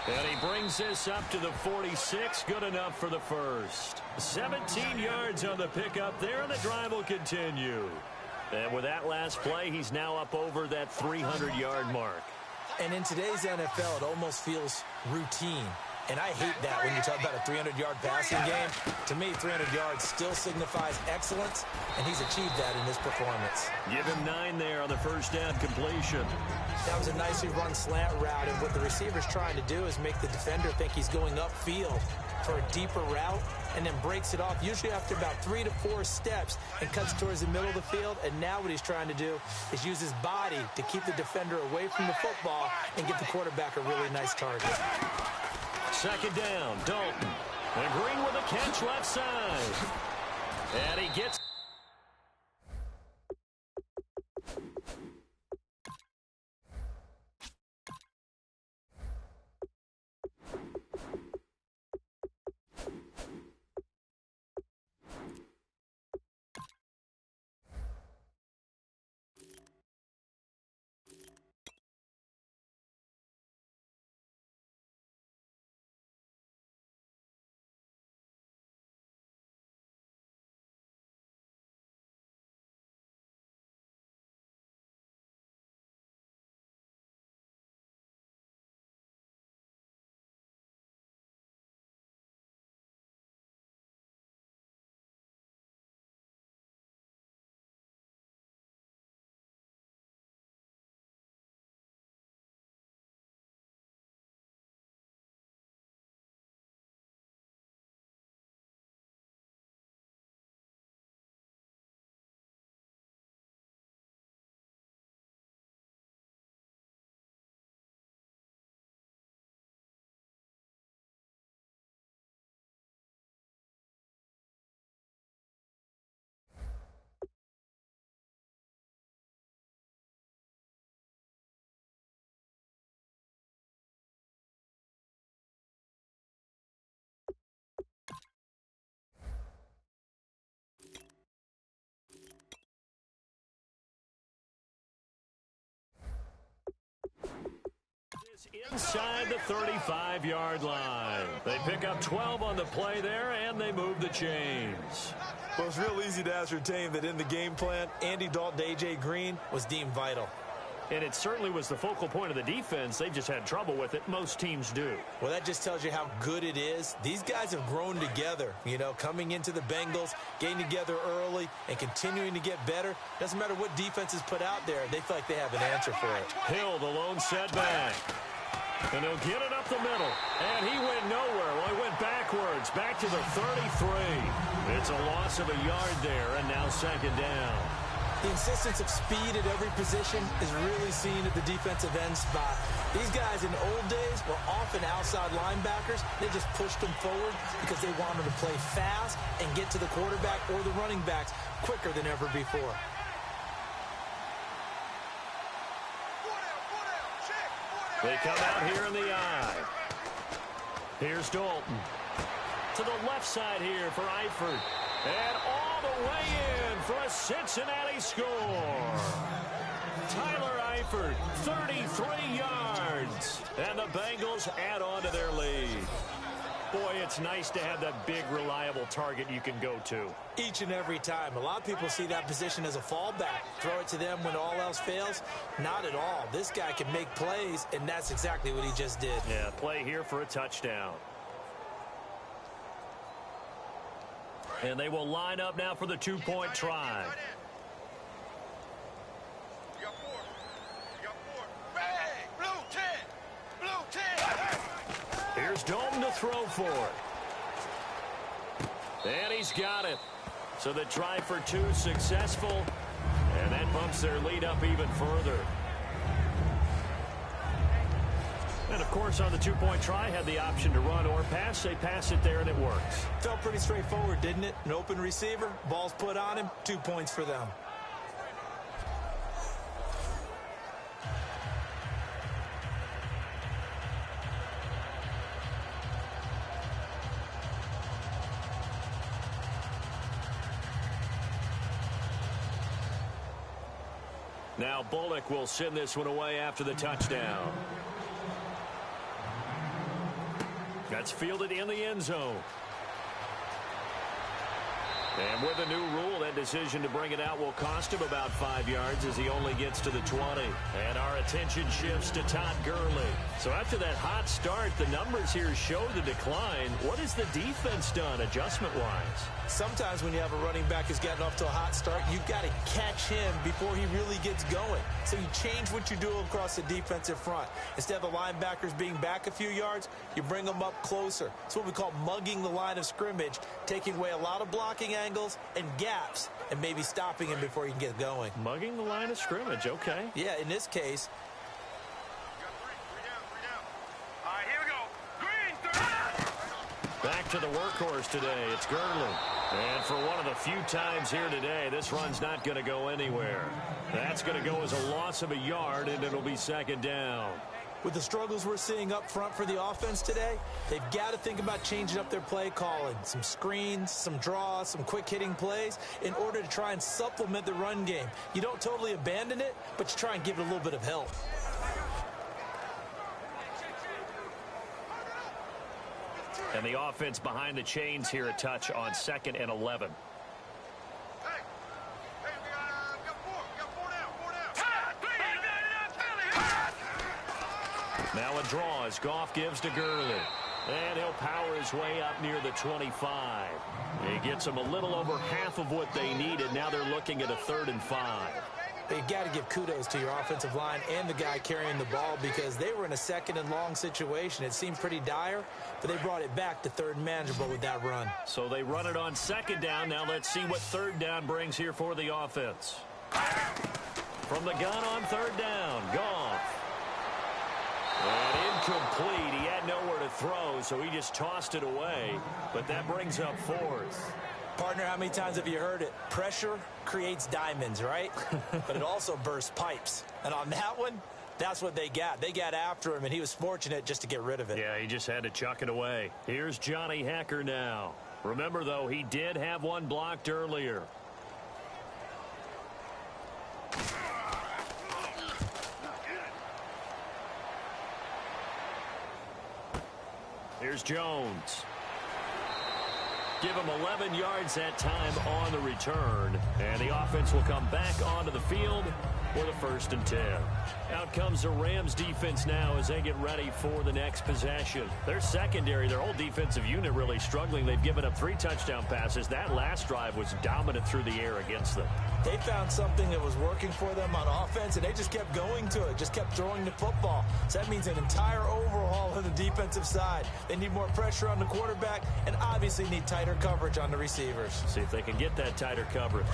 And he brings this up to the 46. Good enough for the first. 17 yards on the pickup there, and the drive will continue. And with that last play, he's now up over that 300-yard mark. And in today's NFL, it almost feels routine. And I hate that when you talk about a 300-yard passing game. To me, 300 yards still signifies excellence, and he's achieved that in this performance. Give him 9 there on the first down completion. That was a nicely run slant route, and what the receiver's trying to do is make the defender think he's going upfield for a deeper route, and then breaks it off, usually after about 3 to 4 steps, and cuts towards the middle of the field. And now what he's trying to do is use his body to keep the defender away from the football and give the quarterback a really nice target. 2nd down, Dalton. And Green with a catch left side. And he gets... inside the 35-yard line. They pick up 12 on the play there, and they move the chains. Well, it's real easy to ascertain that in the game plan, Andy Dalton to A.J. Green was deemed vital. And it certainly was the focal point of the defense. They just had trouble with it. Most teams do. Well, that just tells you how good it is. These guys have grown together, you know, coming into the Bengals, getting together early, and continuing to get better. Doesn't matter what defense is put out there. They feel like they have an answer for it. Hill, the lone setback. And he'll get it up the middle. And he went nowhere. Well, he went backwards, back to the 33. It's a loss of a yard there, and now 2nd down. The insistence of speed at every position is really seen at the defensive end spot. These guys in the old days were often outside linebackers. They just pushed them forward because they wanted to play fast and get to the quarterback or the running backs quicker than ever before. They come out here in the eye. Here's Dalton. To the left side here for Eifert. And all the way in for a Cincinnati score. Tyler Eifert, 33 yards. And the Bengals add on to their lead. Boy, it's nice to have that big, reliable target you can go to. Each and every time. A lot of people see that position as a fallback. Throw it to them when all else fails. Not at all. This guy can make plays, and that's exactly what he just did. Yeah, play here for a touchdown. And they will line up now for the two-point try. Here's Dalton to throw for it. And he's got it. So the try for two successful. And that bumps their lead up even further. And, of course, on the two-point try, had the option to run or pass. They pass it there, and it works. Felt pretty straightforward, didn't it? An open receiver, ball's put on him, 2 points for them. Now Beaukk will send this one away after the touchdown. That's fielded in the end zone. And with a new rule, that decision to bring it out will cost him about 5 yards as he only gets to the 20. And our attention shifts to Todd Gurley. So after that hot start, the numbers here show the decline. What has the defense done adjustment-wise? Sometimes when you have a running back who's gotten off to a hot start, you've got to catch him before he really gets going. So you change what you do across the defensive front. Instead of the linebackers being back a few yards, you bring them up closer. It's what we call mugging the line of scrimmage, taking away a lot of blocking angles and gaps, and maybe stopping him before he can get going. Mugging the line of scrimmage, okay. Yeah, in this case. All right, here we go. Back to the workhorse today. It's Gurley. And for one of the few times here today, this run's not going to go anywhere. That's going to go as a loss of a yard, and it'll be second down. With the struggles we're seeing up front for the offense today, they've got to think about changing up their play calling. Some screens, some draws, some quick-hitting plays in order to try and supplement the run game. You don't totally abandon it, but you try and give it a little bit of help. And the offense behind the chains here a touch on 2nd and 11. Now a draw as Goff gives to Gurley. And he'll power his way up near the 25. He gets them a little over half of what they needed. Now they're looking at a 3rd and 5. You got to give kudos to your offensive line and the guy carrying the ball because they were in a 2nd and long situation. It seemed pretty dire, but they brought it back to 3rd and manageable with that run. So they run it on 2nd down. Now let's see what 3rd down brings here for the offense. From the gun on 3rd down, Goff. And incomplete. He had nowhere to throw, so he just tossed it away. But that brings up 4th. Partner, how many times have you heard it? Pressure creates diamonds, right? But it also bursts pipes. And on that one, that's what they got. They got after him, and he was fortunate just to get rid of it. Yeah, he just had to chuck it away. Here's Johnny Hekker now. Remember, though, he did have one blocked earlier. Here's Jones. Give him 11 yards that time on the return. And the offense will come back onto the field for the 1st and 10. Out comes the Rams defense now as they get ready for the next possession. Their secondary, their whole defensive unit really struggling. They've given up 3 touchdown passes. That last drive was dominant through the air against them. They found something that was working for them on offense, and they just kept going to it, just kept throwing the football. So that means an entire overhaul on the defensive side. They need more pressure on the quarterback and obviously need tighter coverage on the receivers. See if they can get that tighter coverage.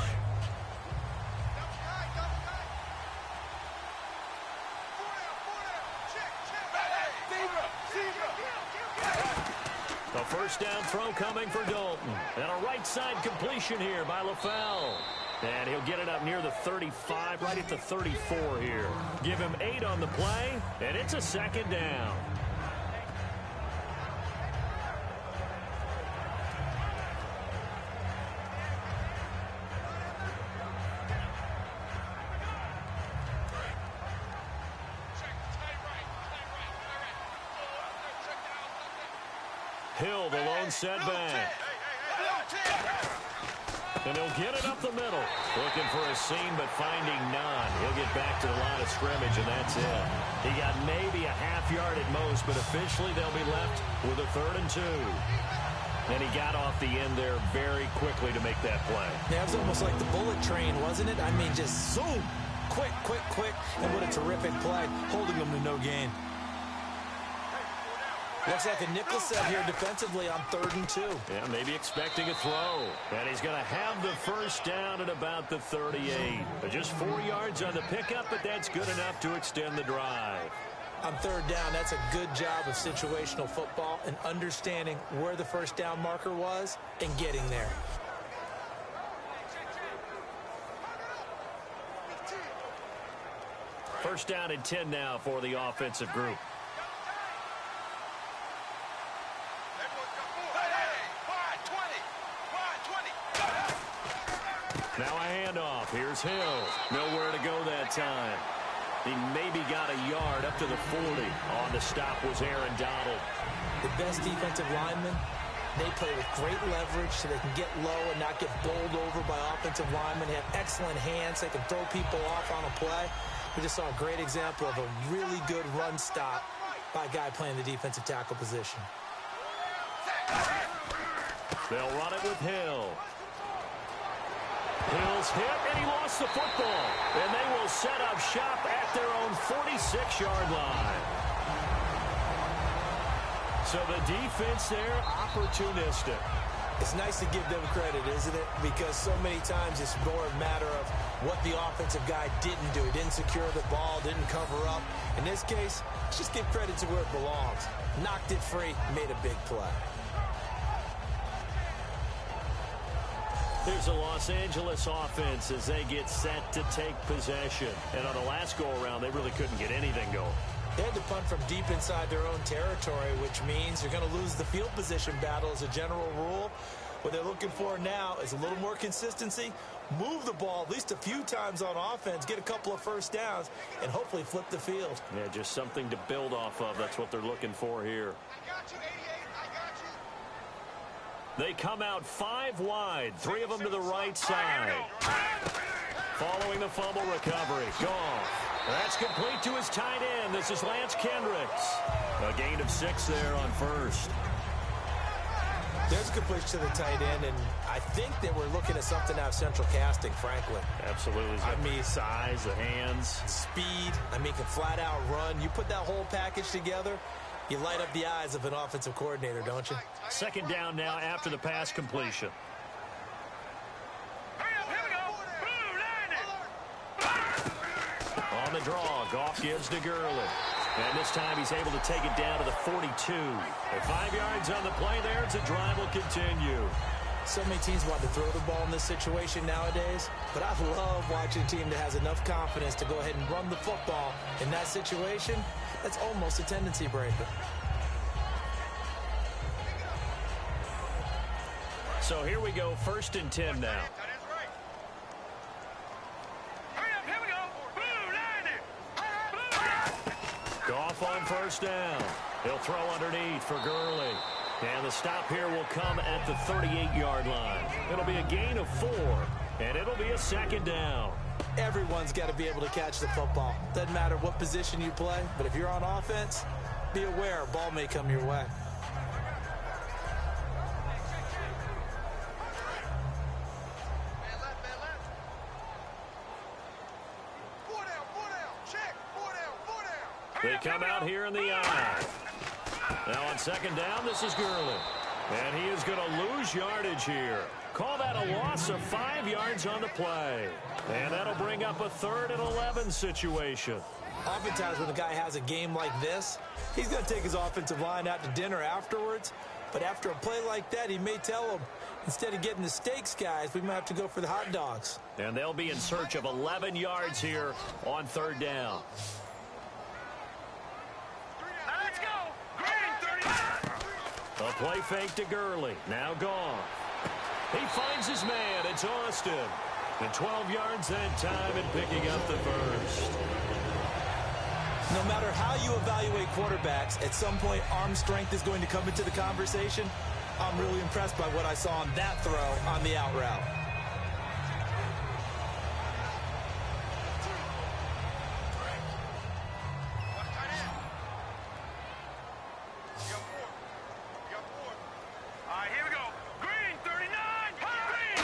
The first down throw coming for Dalton. And a right side completion here by LaFell. And he'll get it up near the 35, right at the 34 here. Give him 8 on the play, and it's a second down. Hill, the lone setback. And he'll get it up the middle. Looking for a seam, but finding none. He'll get back to the line of scrimmage, and that's it. He got maybe a half yard at most, but officially they'll be left with a 3rd and 2. And he got off the end there very quickly to make that play. Yeah, it was almost like the bullet train, wasn't it? I mean, just zoom. Quick, quick, quick. And what a terrific play, holding him to no gain. Looks like a nickel set here defensively on 3rd and 2. Yeah, maybe expecting a throw. And he's going to have the first down at about the 38. Just 4 yards on the pickup, but that's good enough to extend the drive. On 3rd down, that's a good job of situational football and understanding where the first down marker was and getting there. First down and 10 now for the offensive group. Now a handoff. Here's Hill. Nowhere to go that time. He maybe got a yard up to the 40. On the stop was Aaron Donald. The best defensive linemen, they play with great leverage so they can get low and not get bowled over by offensive linemen. They have excellent hands. They can throw people off on a play. We just saw a great example of a really good run stop by a guy playing the defensive tackle position. They'll run it with Hill. Hill's hit, and he lost the football. And they will set up shop at their own 46-yard line. So the defense there, opportunistic. It's nice to give them credit, isn't it? Because so many times it's more a matter of what the offensive guy didn't do. He didn't secure the ball, didn't cover up. In this case, let's just give credit to where it belongs. Knocked it free, made a big play. Here's a Los Angeles offense as they get set to take possession. And on the last go-around, they really couldn't get anything going. They had to punt from deep inside their own territory, which means you're going to lose the field position battle as a general rule. What they're looking for now is a little more consistency, move the ball at least a few times on offense, get a couple of first downs, and hopefully flip the field. Yeah, just something to build off of. That's what they're looking for here. They come out 5 wide, 3 of them to the right side. Following the fumble recovery, Goff. That's complete to his tight end. This is Lance Kendricks. A gain of 6 there on first. There's a completion to the tight end, and I think that we're looking at something out of central casting, frankly. Absolutely. I mean, size, the hands. Speed. I mean, can flat out run. You put that whole package together, you light up the eyes of an offensive coordinator, don't you? Second down now after the pass completion. On the draw, Goff gives to Gurley. And this time he's able to take it down to the 42. And 5 yards on the play there. The drive will continue. So many teams want to throw the ball in this situation nowadays, but I love watching a team that has enough confidence to go ahead and run the football. In that situation, that's almost a tendency breaker. So here we go, 1st and 10 now. Goff on first down. He'll throw underneath for Gurley. And the stop here will come at the 38-yard line. It'll be a gain of 4, and it'll be a second down. Everyone's got to be able to catch the football. Doesn't matter what position you play, but if you're on offense, be aware a ball may come your way. They come out here in the eye. Now on second down, this is Gurley. And he is going to lose yardage here. Call that a loss of 5 yards on the play. And that'll bring up a 3rd and 11 situation. Oftentimes when a guy has a game like this, he's going to take his offensive line out to dinner afterwards. But after a play like that, he may tell them, Instead of getting the steaks, guys, we might have to go for the hot dogs. And they'll be in search of 11 yards here on third down. Now let's go. Green, 30. A play fake to Gurley. Now gone. He finds his man. It's Austin. And 12 yards that time and picking up the first. No matter how you evaluate quarterbacks, at some point arm strength is going to come into the conversation. I'm really impressed by what I saw on that throw on the out route. All right, here we go. Green, 39. Green.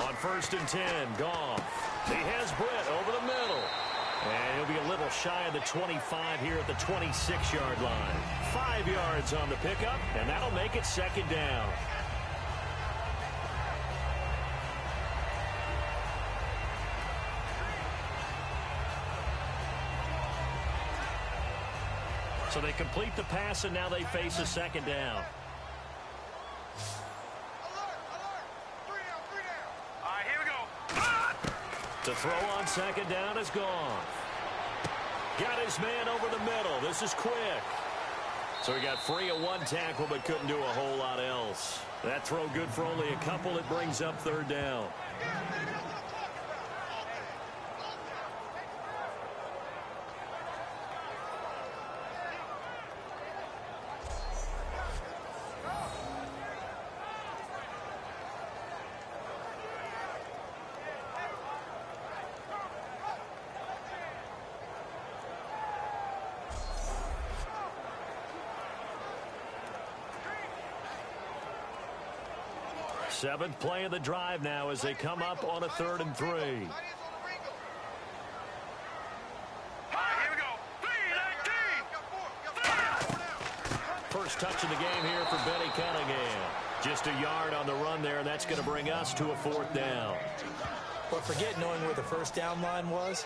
On 1st and 10, Goff. He has Britt over the middle. And he'll be a little shy of the 25 here at the 26-yard line. 5 yards on the pickup, and that'll make it second down. So they complete the pass, and now they face a second down. All right, here we go. To throw on second down is gone. Got his man over the middle. This is quick. So he got free of one tackle but couldn't do a whole lot else. That throw good for only a couple. It brings up third down. Seventh play of the drive now as they come up on a 3rd and 3. All right, here we go. 3-19. First touch of the game here for Benny Cunningham. Just a yard on the run there, and that's going to bring us to a 4th down. But forget knowing where the first down line was.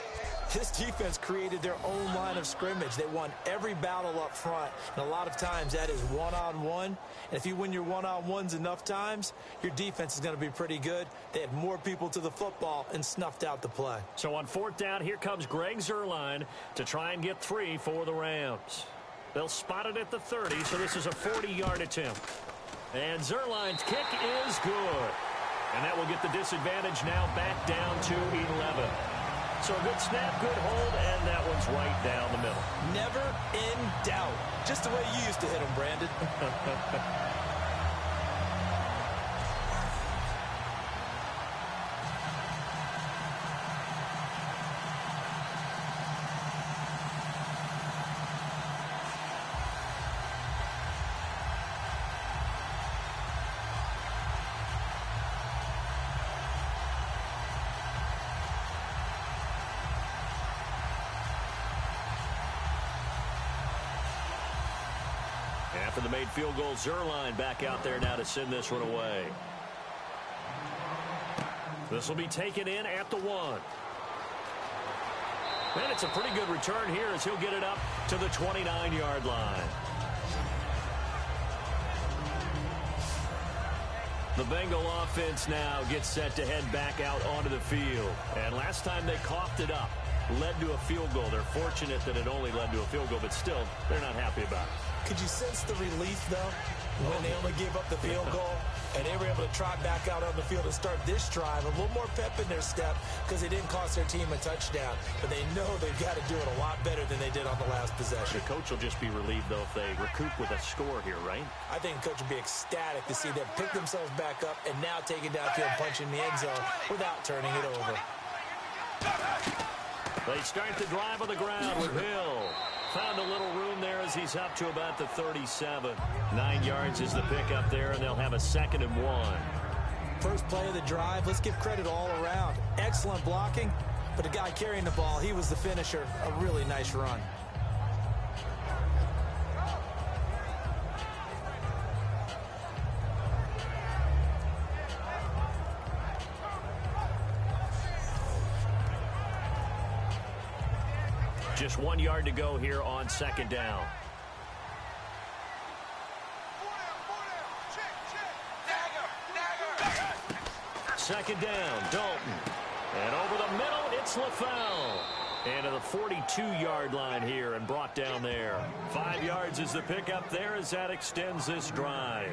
This defense created their own line of scrimmage. They won every battle up front, and a lot of times that is one-on-one. And if you win your one-on-ones enough times, your defense is going to be pretty good. They had more people to the football and snuffed out the play. So on 4th down, here comes Greg Zuerlein to try and get 3 for the Rams. They'll spot it at the 30, so this is a 40-yard attempt. And Zuerlein's kick is good. And that will get the disadvantage now back down to 11. So a good snap, good hold, and that one's right down the middle. Never in doubt. Just the way you used to hit them, Brandon. After the made field goal, Zuerlein back out there now to send this one away. This will be taken in at the 1. And it's a pretty good return here as he'll get it up to the 29-yard line. The Bengal offense now gets set to head back out onto the field. And last time they coughed it up, led to a field goal. They're fortunate that it only led to a field goal, but still, they're not happy about it. Could you sense the relief, though, when they only gave up the field goal and they were able to trot back out on the field and start this drive? A little more pep in their step because they didn't cost their team a touchdown. But they know they've got to do it a lot better than they did on the last possession. The coach will just be relieved, though, if they recoup with a score here, right? I think the coach would be ecstatic to see them pick themselves back up and now take it downfield, punching the end zone without turning it over. They start the drive on the ground with Hill. Found a little room there as he's up to about the 37. 9 yards is the pick up there, and they'll have a 2nd and 1. First play of the drive, let's give credit all around. Excellent blocking, but the guy carrying the ball, he was the finisher. A really nice run. Just 1 yard to go here on 2nd down. Second down, Dalton. And over the middle, it's LaFell. And to the 42-yard line here and brought down there. 5 yards is the pickup there as that extends this drive.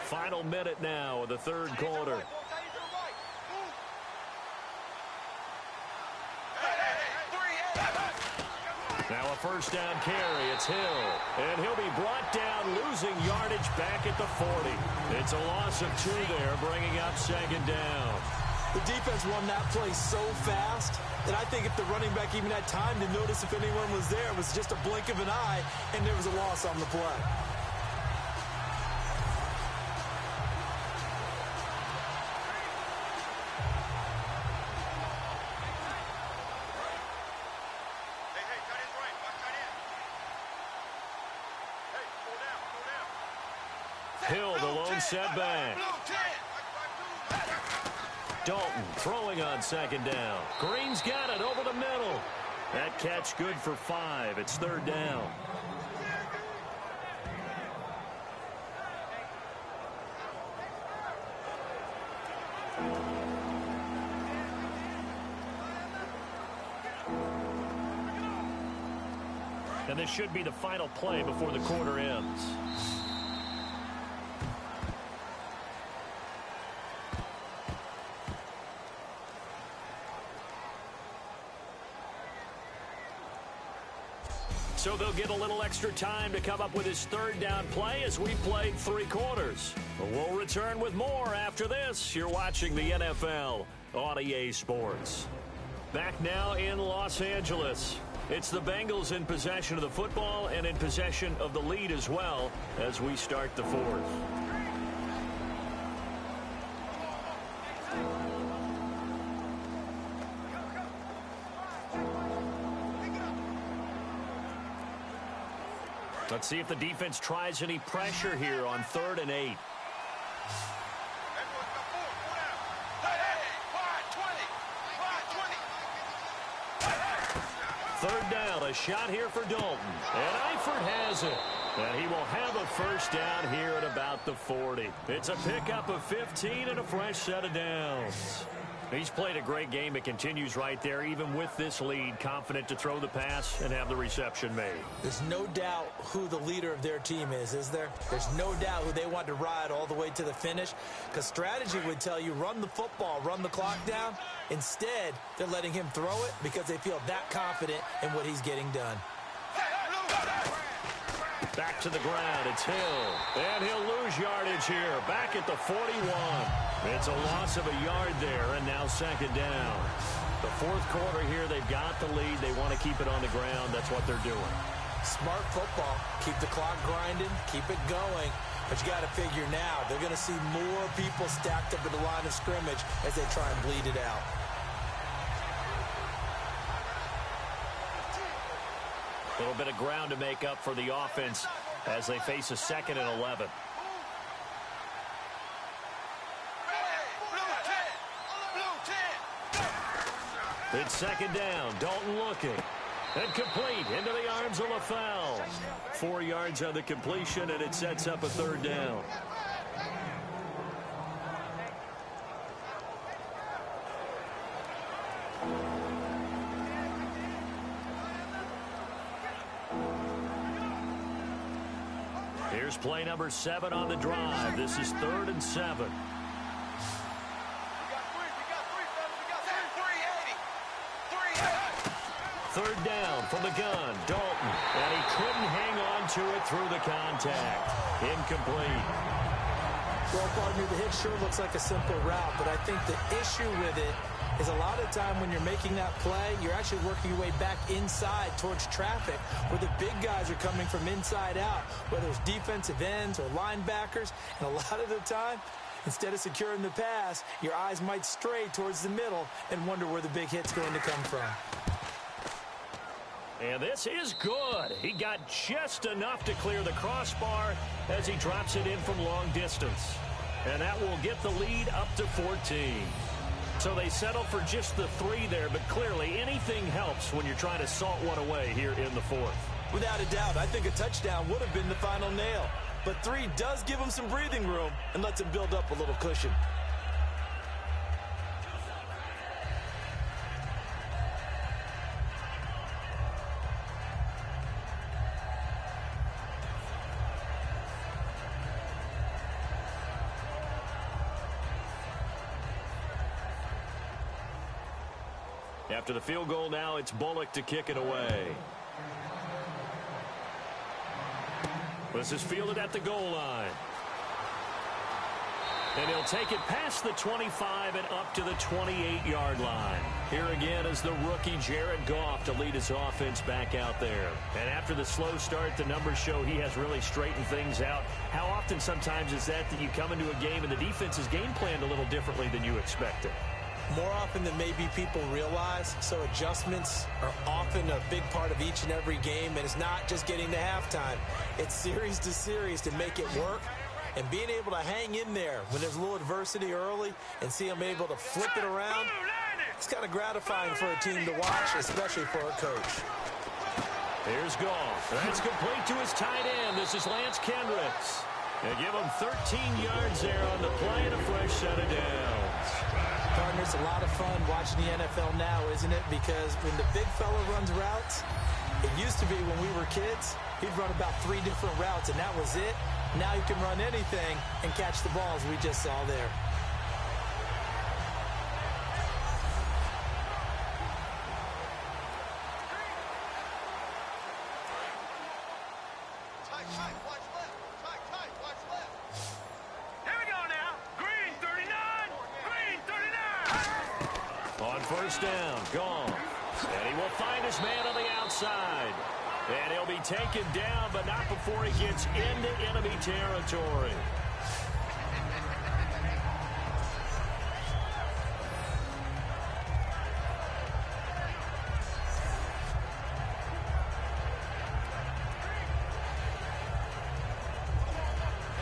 Final minute now of the third quarter. Now a first down carry. It's Hill. And he'll be brought down, losing yardage back at the 40. It's a loss of 2 there, bringing up second down. The defense won that play so fast that I think if the running back even had time to notice if anyone was there, it was just a blink of an eye, and there was a loss on the play. Hill, the lone setback. Dalton throwing on second down. Green's got it over the middle. That catch good for 5. It's third down. And this should be the final play before the quarter ends. So they'll get a little extra time to come up with his third down play as we played 3 quarters. We'll return with more after this. You're watching the NFL on EA Sports. Back now in Los Angeles. It's the Bengals in possession of the football and in possession of the lead as well as we start the fourth. Let's see if the defense tries any pressure here on 3rd and 8. Third down, a shot here for Dalton. And Eifert has it. And he will have a first down here at about the 40. It's a pickup of 15 and a fresh set of downs. He's played a great game. It continues right there, even with this lead, confident to throw the pass and have the reception made. There's no doubt who the leader of their team is there? There's no doubt who they want to ride all the way to the finish, because strategy would tell you run the football, run the clock down. Instead, they're letting him throw it because they feel that confident in what he's getting done. Back to the ground, it's Hill. And he'll lose yardage here, back at the 41. It's a loss of a yard there, and now second down. The fourth quarter here, they've got the lead. They want to keep it on the ground. That's what they're doing. Smart football. Keep the clock grinding, keep it going. But you got to figure now, they're going to see more people stacked up at the line of scrimmage as they try and bleed it out. A little bit of ground to make up for the offense as they face a 2nd and 11. It's second down. Dalton looking. And complete into the arms of LaFell. 4 yards on the completion, and it sets up a third down. Here's play number 7 on the drive. This is 3rd and 7. Third down from the gun, Dalton. And he couldn't hang on to it through the contact. Incomplete. Well, partner, the hit sure looks like a simple route, but I think the issue with it is a lot of time when you're making that play, you're actually working your way back inside towards traffic where the big guys are coming from inside out, whether it's defensive ends or linebackers. And a lot of the time, instead of securing the pass, your eyes might stray towards the middle and wonder where the big hit's going to come from. And this is good. He got just enough to clear the crossbar as he drops it in from long distance. And that will get the lead up to 14. So they settle for just the 3 there, but clearly anything helps when you're trying to salt one away here in the 4th. Without a doubt, I think a touchdown would have been the final nail. But 3 does give him some breathing room and lets him build up a little cushion. After the field goal now, it's Beaukk to kick it away. This is fielded at the goal line. And he'll take it past the 25 and up to the 28-yard line. Here again is the rookie Jared Goff to lead his offense back out there. And after the slow start, the numbers show he has really straightened things out. How often sometimes is that you come into a game and the defense is game planned a little differently than you expected? More often than maybe people realize, so adjustments are often a big part of each and every game, and it's not just getting to halftime. It's series to series to make it work, and being able to hang in there when there's a little adversity early and see them able to flip it around, it's kind of gratifying for a team to watch, especially for a coach. Here's Goff. That's complete to his tight end. This is Lance Kendricks. They give him 13 yards there on the play and a fresh set of downs. Partners, a lot of fun watching the NFL now, isn't it? Because when the big fella runs routes, it used to be when we were kids, he'd run about 3 different routes, and that was it. Now he can run anything and catch the balls we just saw there. First down, Goff. And he will find his man on the outside. And he'll be taken down, but not before he gets into enemy territory.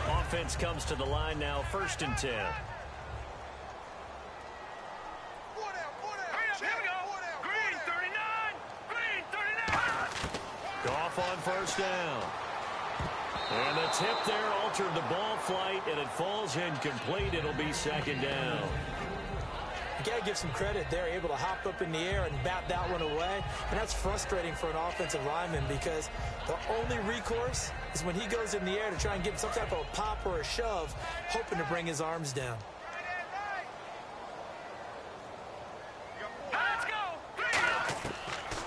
Offense comes to the line now, 1st and 10. On first down. And the tip there altered the ball flight, and it falls incomplete. It'll be 2nd down. You got to give some credit. They're able to hop up in the air and bat that one away. And that's frustrating for an offensive lineman because the only recourse is when he goes in the air to try and give some type of a pop or a shove, hoping to bring his arms down.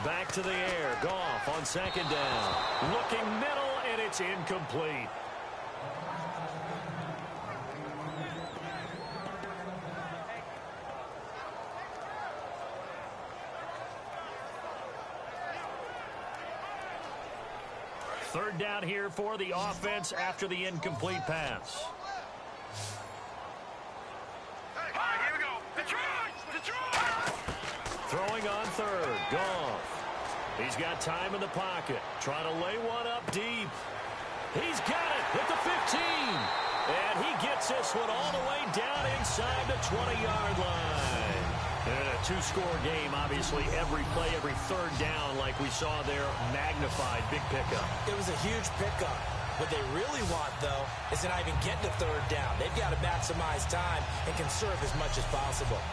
Back to the air. Goff on 2nd down. Looking middle, and it's incomplete. Third down here for the offense after the incomplete pass. Here we go. Detroit! Throwing on 3rd. Goff. He's got time in the pocket. Trying to lay one up deep. He's got it at the 15. And he gets this one all the way down inside the 20-yard line. And a 2-score game, obviously. Every play, every 3rd down, like we saw there, magnified. Big pickup. It was a huge pickup. What they really want, though, is to not even get to 3rd down. They've got to maximize time and conserve as much as possible.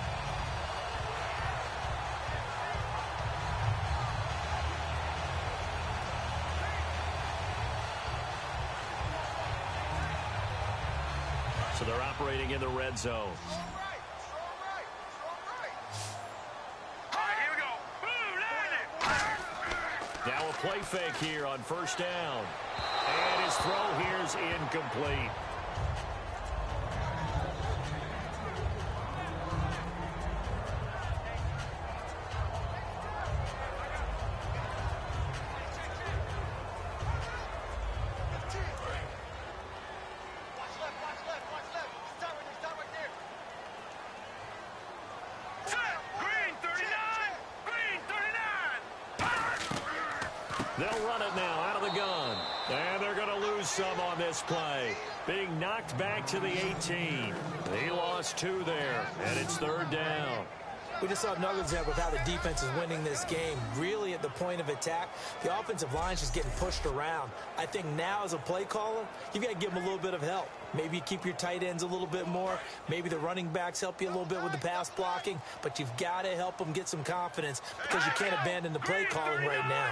So they're operating in the red zone. Now a play fake here on 1st down. And his throw here is incomplete. lose some on this play. Being knocked back to the 18. He lost 2 there, and it's 3rd down. We just saw another example of how the defense is winning this game. Really at the point of attack, the offensive line is just getting pushed around. I think now as a play caller, you've got to give them a little bit of help. Maybe you keep your tight ends a little bit more. Maybe the running backs help you a little bit with the pass blocking. But you've got to help them get some confidence because you can't abandon the play calling right now.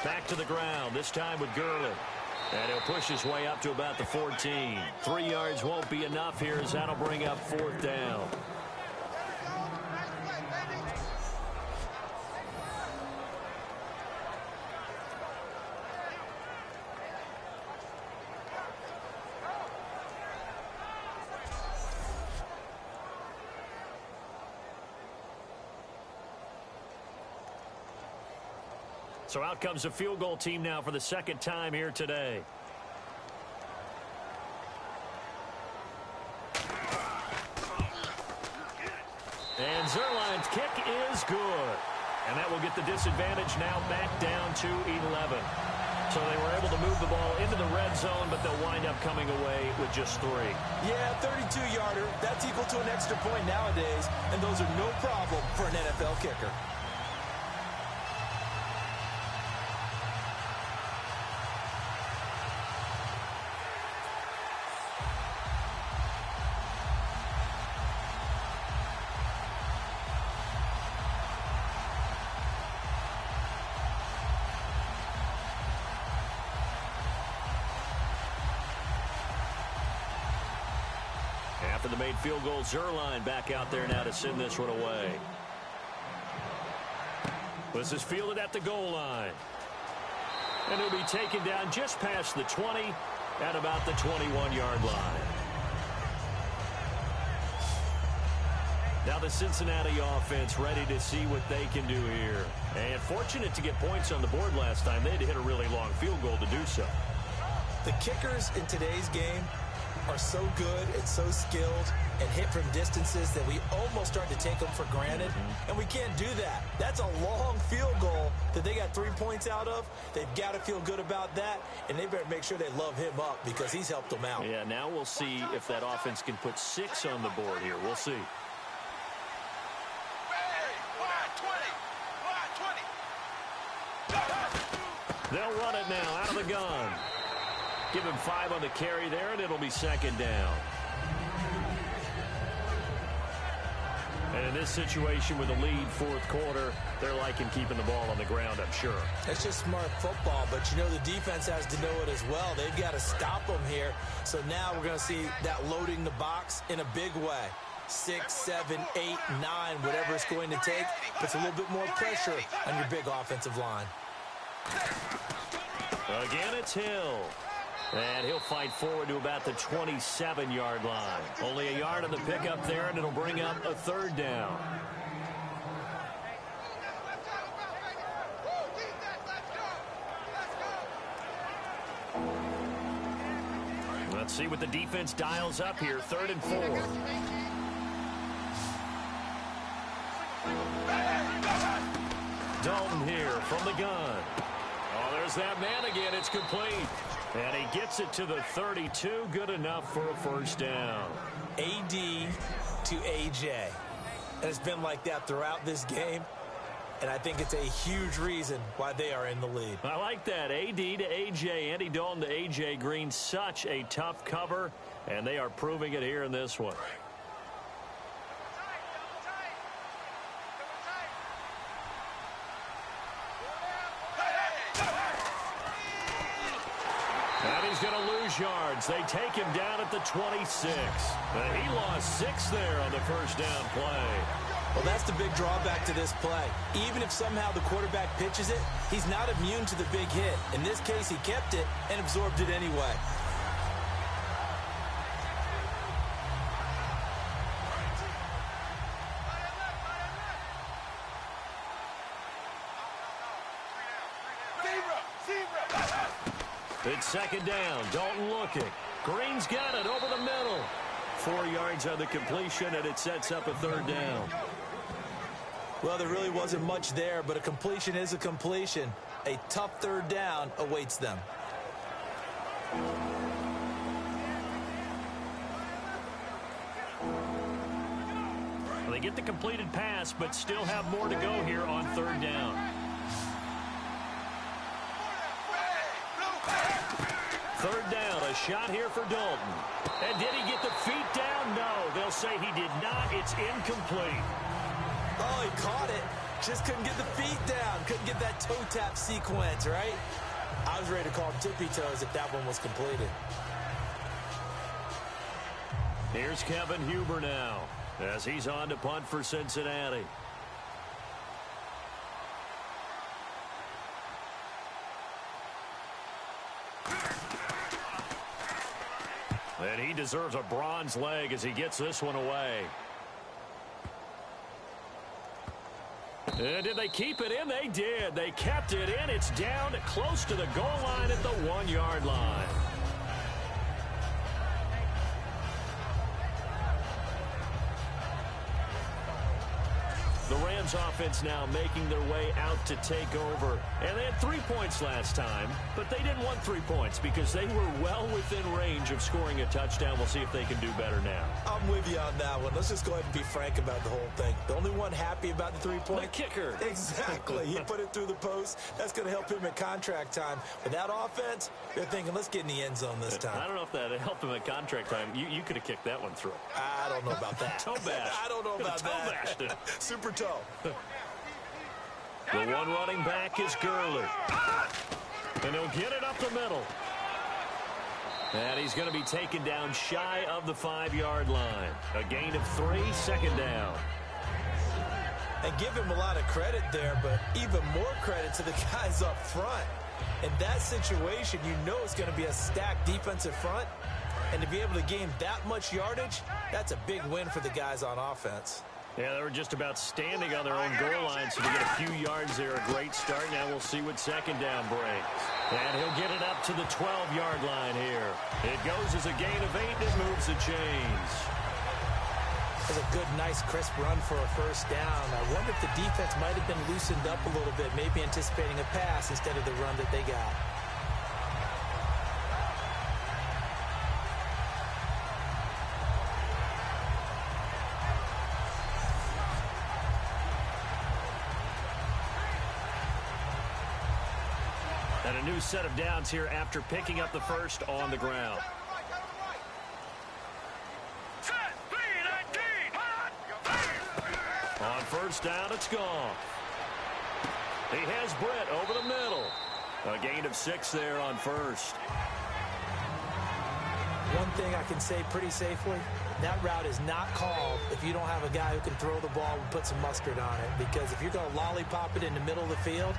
Back to the ground, this time with Gurley. And he'll push his way up to about the 14. 3 yards won't be enough here as that'll bring up 4th down. So out comes the field goal team now for the 2nd time here today. And Zerline's kick is good. And that will get the disadvantage now back down to 11. So they were able to move the ball into the red zone, but they'll wind up coming away with just 3. Yeah, 32-yarder. That's equal to an extra point nowadays, and those are no problem for an NFL kicker. After the made field goal, Zerline back out there now to send this one away. This is fielded at the goal line. And it'll be taken down just past the 20 at about the 21-yard line. Now the Cincinnati offense ready to see what they can do here. And fortunate to get points on the board last time. They had to hit a really long field goal to do so. The kickers in today's game are so good and so skilled and hit from distances that we almost start to take them for granted, and we can't do that. That's a long field goal that they got 3 points out of. They've got to feel good about that, and they better make sure they love him up because he's helped them out. Yeah, now we'll see if that offense can put 6 on the board here. We'll see. They'll run it now out of the gun. Give him 5 on the carry there, and it'll be 2nd down. And in this situation with a lead 4th quarter, they're liking keeping the ball on the ground, I'm sure. It's just smart football, but you know the defense has to know it as well. They've got to stop them here. So now we're going to see that loading the box in a big way. 6, 7, 8, 9, whatever it's going to take, puts a little bit more pressure on your big offensive line. Again, it's Hill. And he'll fight forward to about the 27-yard line. Only a yard on the pickup there, and it'll bring up a 3rd down. Let's see what the defense dials up here. 3rd and 4. Dalton here from the gun. Oh, there's that man again. It's complete. And he gets it to the 32. Good enough for a 1st down. AD to AJ. And it's been like that throughout this game. And I think it's a huge reason why they are in the lead. I like that. AD to AJ. Andy Dalton to AJ Green. Such a tough cover. And they are proving it here in this one. And he's going to lose yards. They take him down at the 26. But he lost 6 there on the 1st down play. Well, that's the big drawback to this play. Even if somehow the quarterback pitches it, he's not immune to the big hit. In this case, he kept it and absorbed it anyway. It's 2nd down. Dalton looking. Green's got it over the middle. 4 yards on the completion, and it sets up a 3rd down. Well, there really wasn't much there, but a completion is a completion. A tough third down awaits them. Well, they get the completed pass, but still have more to go here on third down. Third down, a shot here for Dalton. And did he get the feet down? No, they'll say he did not. It's incomplete. Oh, he caught it. Just couldn't get the feet down. Couldn't get that toe tap sequence, right? I was ready to call him tippy toes if that one was completed. Here's Kevin Huber now as he's on to punt for Cincinnati. And he deserves a bronze leg as he gets this one away. And did they keep it in? They did. They kept it in. It's down close to the goal line at the 1-yard line. The Rams offense now making their way out to take over. And they had 3 points last time, but they didn't want 3 points because they were well within range of scoring a touchdown. We'll see if they can do better now. I'm with you on that one. Let's just go ahead and be frank about the whole thing. The only one happy about the 3-point? The kicker. Exactly. He put it through the post. That's going to help him at contract time. But that offense, they're thinking, let's get in the end zone this time. I don't know if that helped him at contract time. You could have kicked that one through. I don't know about that. Toe bash. I don't know about that. Toe bashed it. Super toe. The one running back is Gurley. And he'll get it up the middle. And he's going to be taken down shy of the 5-yard line. A gain of 3, second down. And give him a lot of credit there, but even more credit to the guys up front. In that situation, you know it's going to be a stacked defensive front. And to be able to gain that much yardage, that's a big win for the guys on offense. Yeah, they were just about standing on their own goal line, so to get a few yards there, a great start. Now we'll see what second down brings. And he'll get it up to the 12-yard line here. It goes as a gain of 8, and it moves the chains. That's a good, nice, crisp run for a first down. I wonder if the defense might have been loosened up a little bit, maybe anticipating a pass instead of the run that they got. And a new set of downs here after picking up the first on the ground. On first down, it's gone. He has Britt over the middle. A gain of 6 there on first. One thing I can say pretty safely, that route is not called if you don't have a guy who can throw the ball and put some mustard on it. Because if you're going to lollipop it in the middle of the field,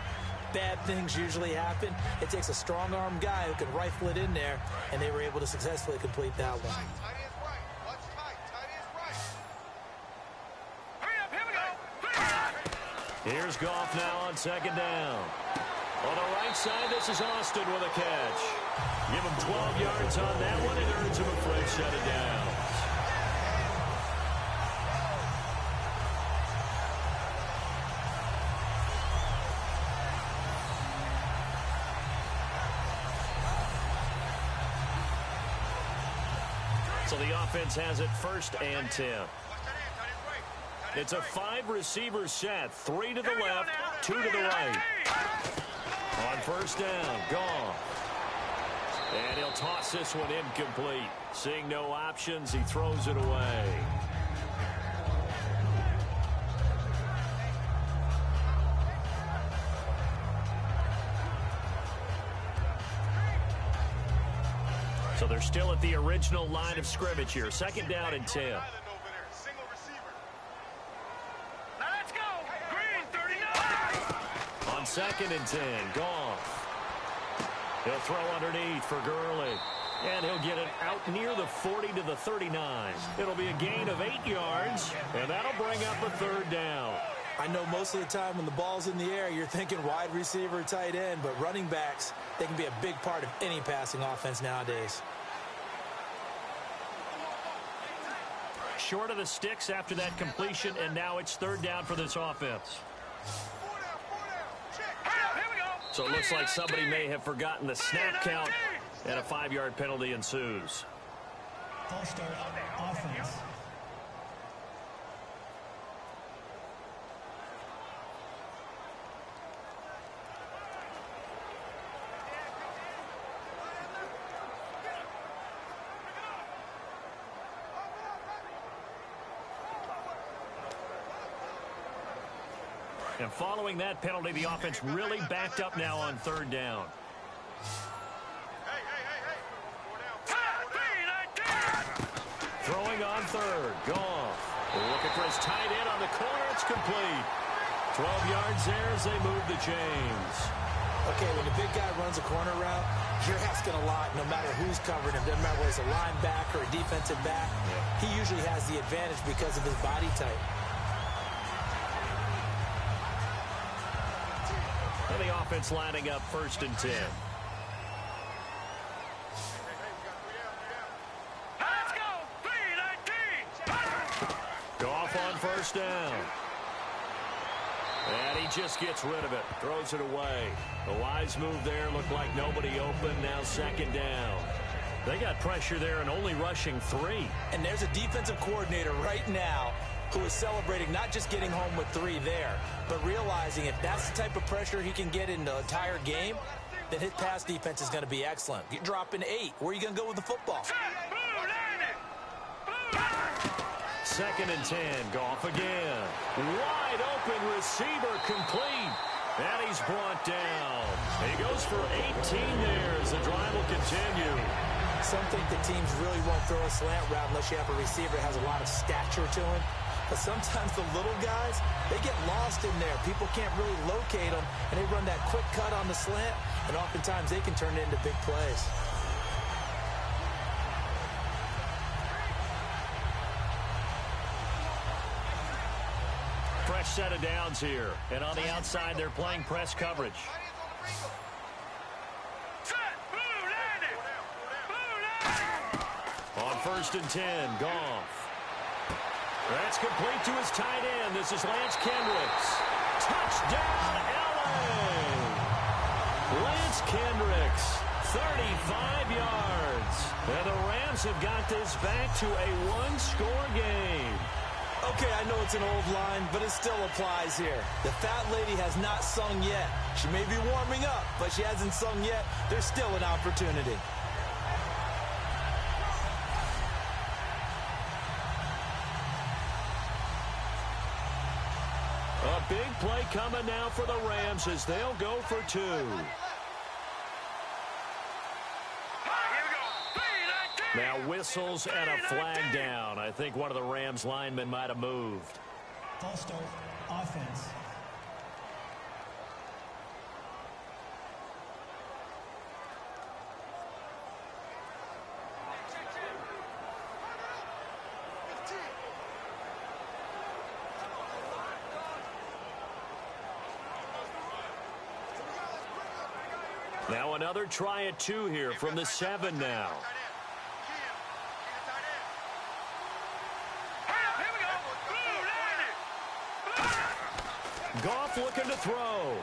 bad things usually happen. It takes a strong-arm guy who can rifle it in there, and they were able to successfully complete that one. Here's Goff now on second down. On the right side, this is Austin with a catch. Give him 12 yards on that one and earns him a fresh set of downs. So the offense has it 1st and 10. It's a 5-receiver set. 3 to the left, 2 to the right. On first down, Goff. And he'll toss this one incomplete. Seeing no options, he throws it away. So they're still at the original line of scrimmage here. 2nd down and 10. Let's go! Green 39! On 2nd and 10, Goff. He'll throw underneath for Gurley. And he'll get it out near the 40 to the 39. It'll be a gain of 8 yards, and that'll bring up a 3rd down. I know most of the time when the ball's in the air, you're thinking wide receiver, tight end, but running backs, they can be a big part of any passing offense nowadays. Short of the sticks after that completion, and now it's 3rd down for this offense. So it looks like somebody may have forgotten the snap count, and a 5-yard penalty ensues. False start, offense. And following that penalty, the offense really backed up now on 3rd down. Throwing on 3rd. Goff. Looking for his tight end on the corner. It's complete. 12 yards there as they move the chains. Okay, when the big guy runs a corner route, you're asking a lot no matter who's covering him. Doesn't matter whether it's a linebacker or a defensive back. He usually has the advantage because of his body type. And the offense lining up 1st and 10. Let's go. 3-19. Goff on 1st down. And he just gets rid of it. Throws it away. A wise move there. Looked like nobody open. Now 2nd down. They got pressure there and only rushing 3. And there's a defensive coordinator right now who is celebrating not just getting home with 3 there, but realizing if that's the type of pressure he can get in the entire game, then his pass defense is going to be excellent. You're dropping 8. Where are you going to go with the football? 2nd and 10. Goff again. Wide open receiver complete. And he's brought down. He goes for 18 there as the drive will continue. Some think the teams really won't throw a slant route unless you have a receiver that has a lot of stature to him. But sometimes the little guys, they get lost in there. People can't really locate them, and they run that quick cut on the slant, and oftentimes they can turn it into big plays. Fresh set of downs here. And on the outside, they're playing press coverage. On 1st and 10, Goff. That's complete to his tight end. This is Lance Kendricks. Touchdown, LA! Lance Kendricks, 35 yards. And the Rams have got this back to a 1-score game. Okay, I know it's an old line, but it still applies here. The fat lady has not sung yet. She may be warming up, but she hasn't sung yet. There's still an opportunity. A big play coming now for the Rams as they'll go for 2. Now whistles and a flag down. I think one of the Rams linemen might have moved. False start, offense. Now another try at 2 here from the 7 now. Goff looking to throw.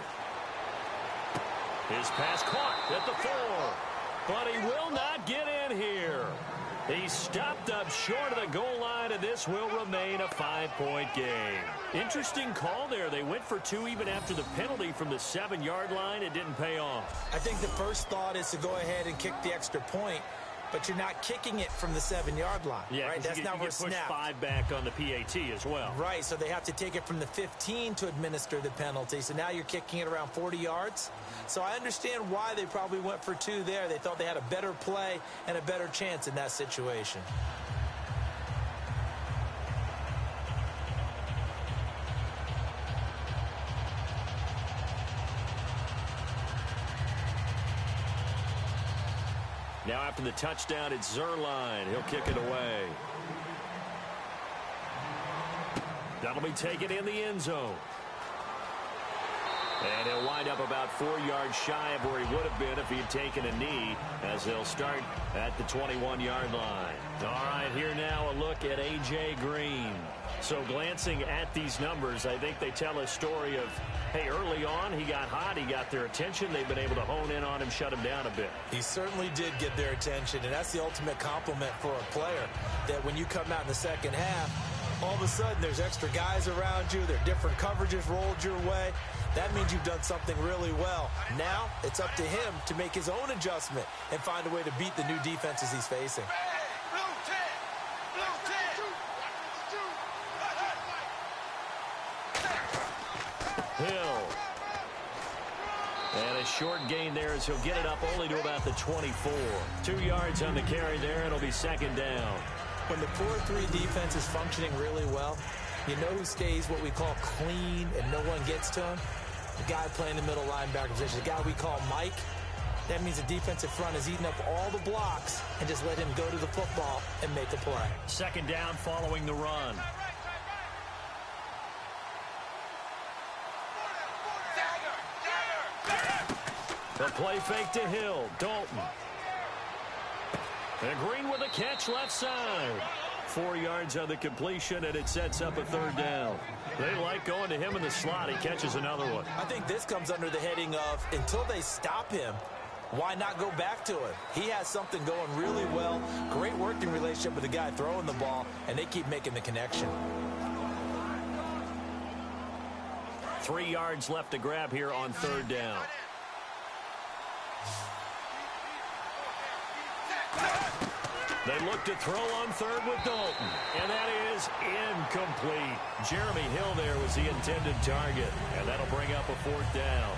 His pass caught at the 4. But he will not get in here. He stopped up short of the goal line, and this will remain a 5-point game. Interesting call there. They went for 2 even after the penalty from the 7-yard line. It didn't pay off. I think the first thought is to go ahead and kick the extra point, but you're not kicking it from the 7-yard line. Yeah, right? That's not where it's snapped. 5 back on the PAT as well. Right, so they have to take it from the 15 to administer the penalty. So now you're kicking it around 40 yards. So I understand why they probably went for 2 there. They thought they had a better play and a better chance in that situation. Now after the touchdown, it's Zerline. He'll kick it away. That'll be taken in the end zone. And he'll wind up about 4 yards shy of where he would have been if he had taken a knee, as they'll start at the 21-yard line. All right, here now a look at A.J. Green. So glancing at these numbers, I think they tell a story of, hey, early on he got hot, he got their attention. They've been able to hone in on him, shut him down a bit. He certainly did get their attention, and that's the ultimate compliment for a player, that when you come out in the second half, all of a sudden there's extra guys around you, there are different coverages rolled your way. That means you've done something really well. Now it's up to him to make his own adjustment and find a way to beat the new defenses he's facing. Hill. And a short gain there as he'll get it up only to about the 24. 2 yards on the carry there. It'll be second down. When the 4-3 defense is functioning really well, you know who stays what we call clean and no one gets to him? The guy playing the middle linebacker position, the guy we call Mike. That means the defensive front is eating up all the blocks and just let him go to the football and make a play. Second down following the run. The play fake to Hill. Dalton. And Green with a catch left side. 4 yards on the completion, and it sets up a third down. They like going to him in the slot. He catches another one. I think this comes under the heading of, until they stop him, why not go back to him? He has something going really well. Great working relationship with the guy throwing the ball, and they keep making the connection. 3 yards left to grab here on third down. They look to throw on third with Dalton, and that is incomplete. Jeremy Hill there was the intended target, and that'll bring up a fourth down.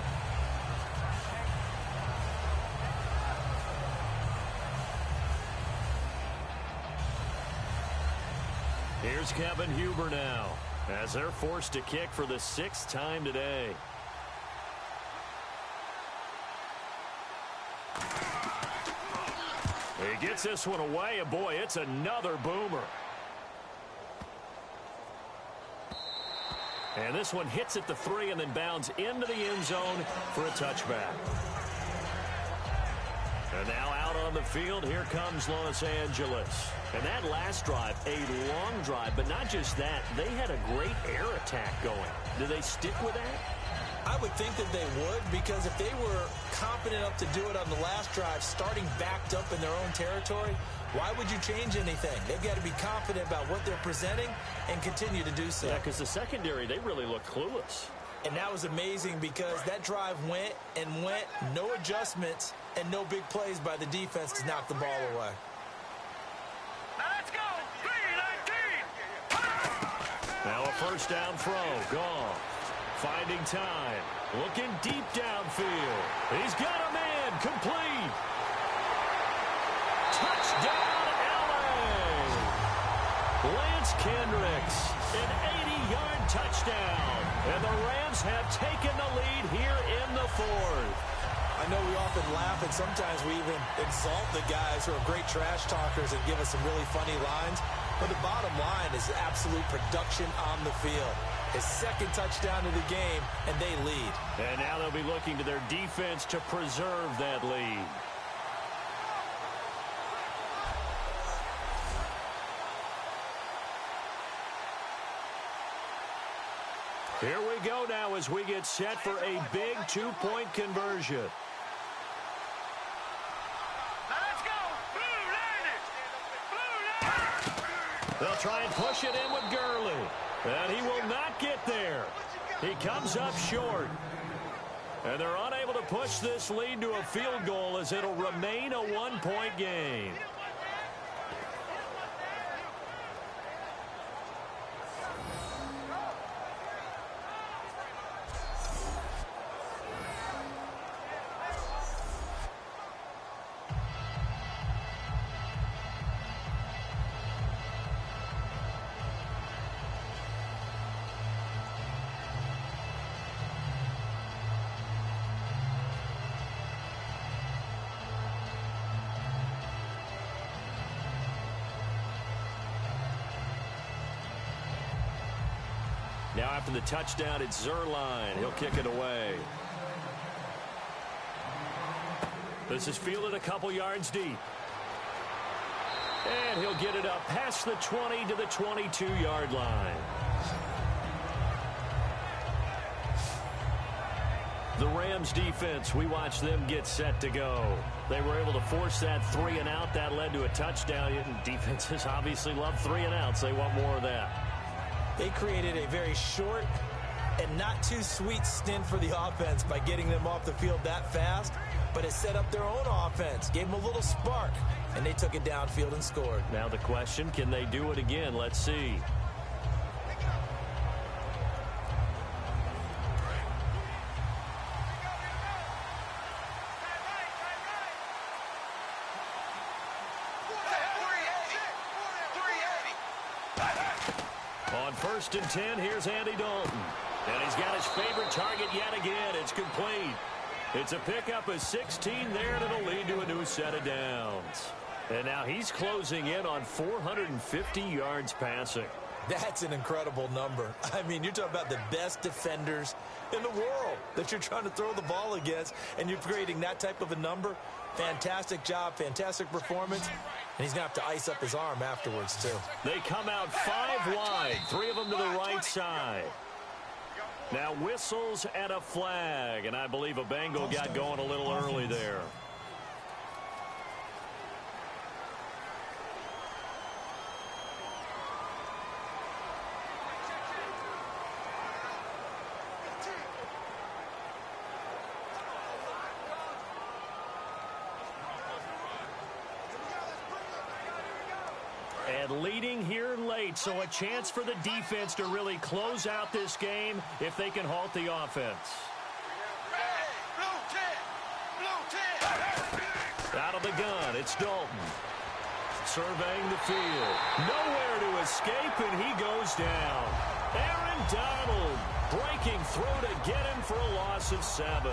Here's Kevin Huber now, as they're forced to kick for the 6th time today. He gets this one away, and boy, it's another boomer. And this one hits at the 3 and then bounds into the end zone for a touchback. And now out on the field, here comes Los Angeles. And that last drive, a long drive, but not just that, they had a great air attack going. Do they stick with that? I would think that they would, because if they were confident enough to do it on the last drive, starting backed up in their own territory, why would you change anything? They've got to be confident about what they're presenting and continue to do so. Yeah, because the secondary, they really look clueless. And that was amazing because that drive went and went, no adjustments and no big plays by the defense to knock the ball away. Now let's go. 3-19. Now a first down throw. Gone. Finding time. Looking deep downfield. He's got a man. Complete. Touchdown, LA. Lance Kendricks. An 80-yard touchdown. And the Rams have taken the lead here in the 4th. I know we often laugh, and sometimes we even exalt the guys who are great trash talkers and give us some really funny lines. But the bottom line is absolute production on the field. His 2nd touchdown of the game, and they lead. And now they'll be looking to their defense to preserve that lead. Here we go now as we get set for a big 2-point conversion. Now let's go. Blue line. They'll try and push it in with Gurley. And he will not get there. He comes up short. And they're unable to push this lead to a field goal as it'll remain a 1-point game. Now after the touchdown, it's Zerline. He'll kick it away. This is fielded a couple yards deep. And he'll get it up past the 20 to the 22-yard line. The Rams defense, we watched them get set to go. They were able to force that 3-and-out. That led to a touchdown. Defenses obviously love 3-and-outs. They want more of that. They created a very short and not too sweet stint for the offense by getting them off the field that fast, but it set up their own offense, gave them a little spark, and they took it downfield and scored. Now the question, can they do it again? Let's see. On 1st and 10, here's Andy Dalton. And he's got his favorite target yet again. It's complete. It's a pickup of 16 there, and it'll lead to a new set of downs. And now he's closing in on 450 yards passing. That's an incredible number. I mean, you're talking about the best defenders in the world that you're trying to throw the ball against, and you're creating that type of a number. Fantastic job, fantastic performance. And he's going to have to ice up his arm afterwards, too. They come out 5 wide, 3 of them to the right side. Now whistles and a flag, and I believe a Bengal got going a little early there. And leading here late, so a chance for the defense to really close out this game if they can halt the offense. Out of the gun, it's Dalton. Surveying the field. Nowhere to escape, and he goes down. Aaron Donald breaking through to get him for a loss of 7.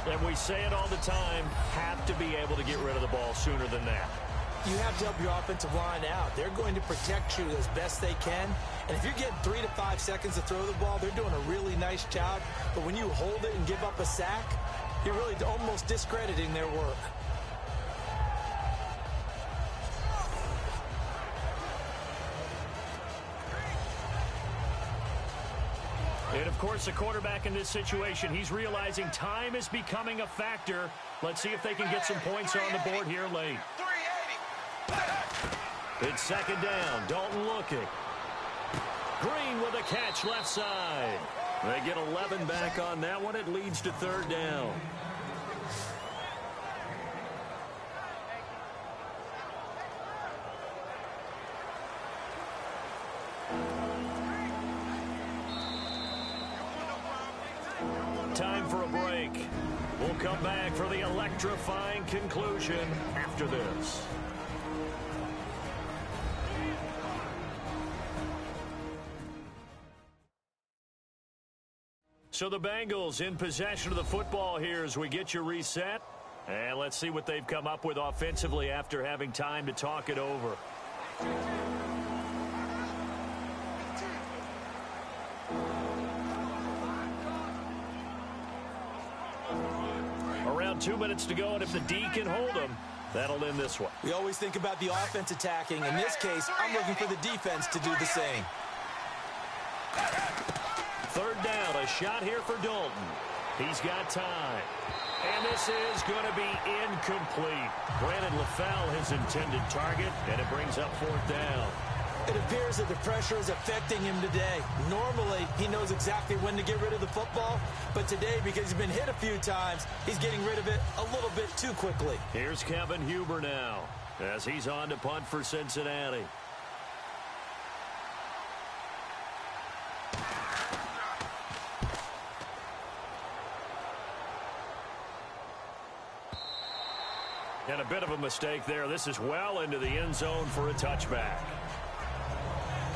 And we say it all the time, have to be able to get rid of the ball sooner than that. You have to help your offensive line out. They're going to protect you as best they can. And if you're getting 3 to 5 seconds to throw the ball, they're doing a really nice job. But when you hold it and give up a sack, you're really almost discrediting their work. And, of course, the quarterback in this situation, he's realizing time is becoming a factor. Let's see if they can get some points on the board here late. It's 2nd down. Dalton looking. Green with a catch left side. They get 11 back on that one. It leads to 3rd down. Time for a break. We'll come back for the electrifying conclusion after this. So the Bengals in possession of the football here as we get you reset. And let's see what they've come up with offensively after having time to talk it over. Around 2 minutes to go, and if the D can hold them, that'll end this one. We always think about the offense attacking. In this case, I'm looking for the defense to do the same. 3rd down, a shot here for Dalton. He's got time. And this is going to be incomplete. Brandon LaFell his intended target, and it brings up 4th down. It appears that the pressure is affecting him today. Normally, he knows exactly when to get rid of the football, but today, because he's been hit a few times, he's getting rid of it a little bit too quickly. Here's Kevin Huber now, as he's on to punt for Cincinnati. And a bit of a mistake there. This is well into the end zone for a touchback.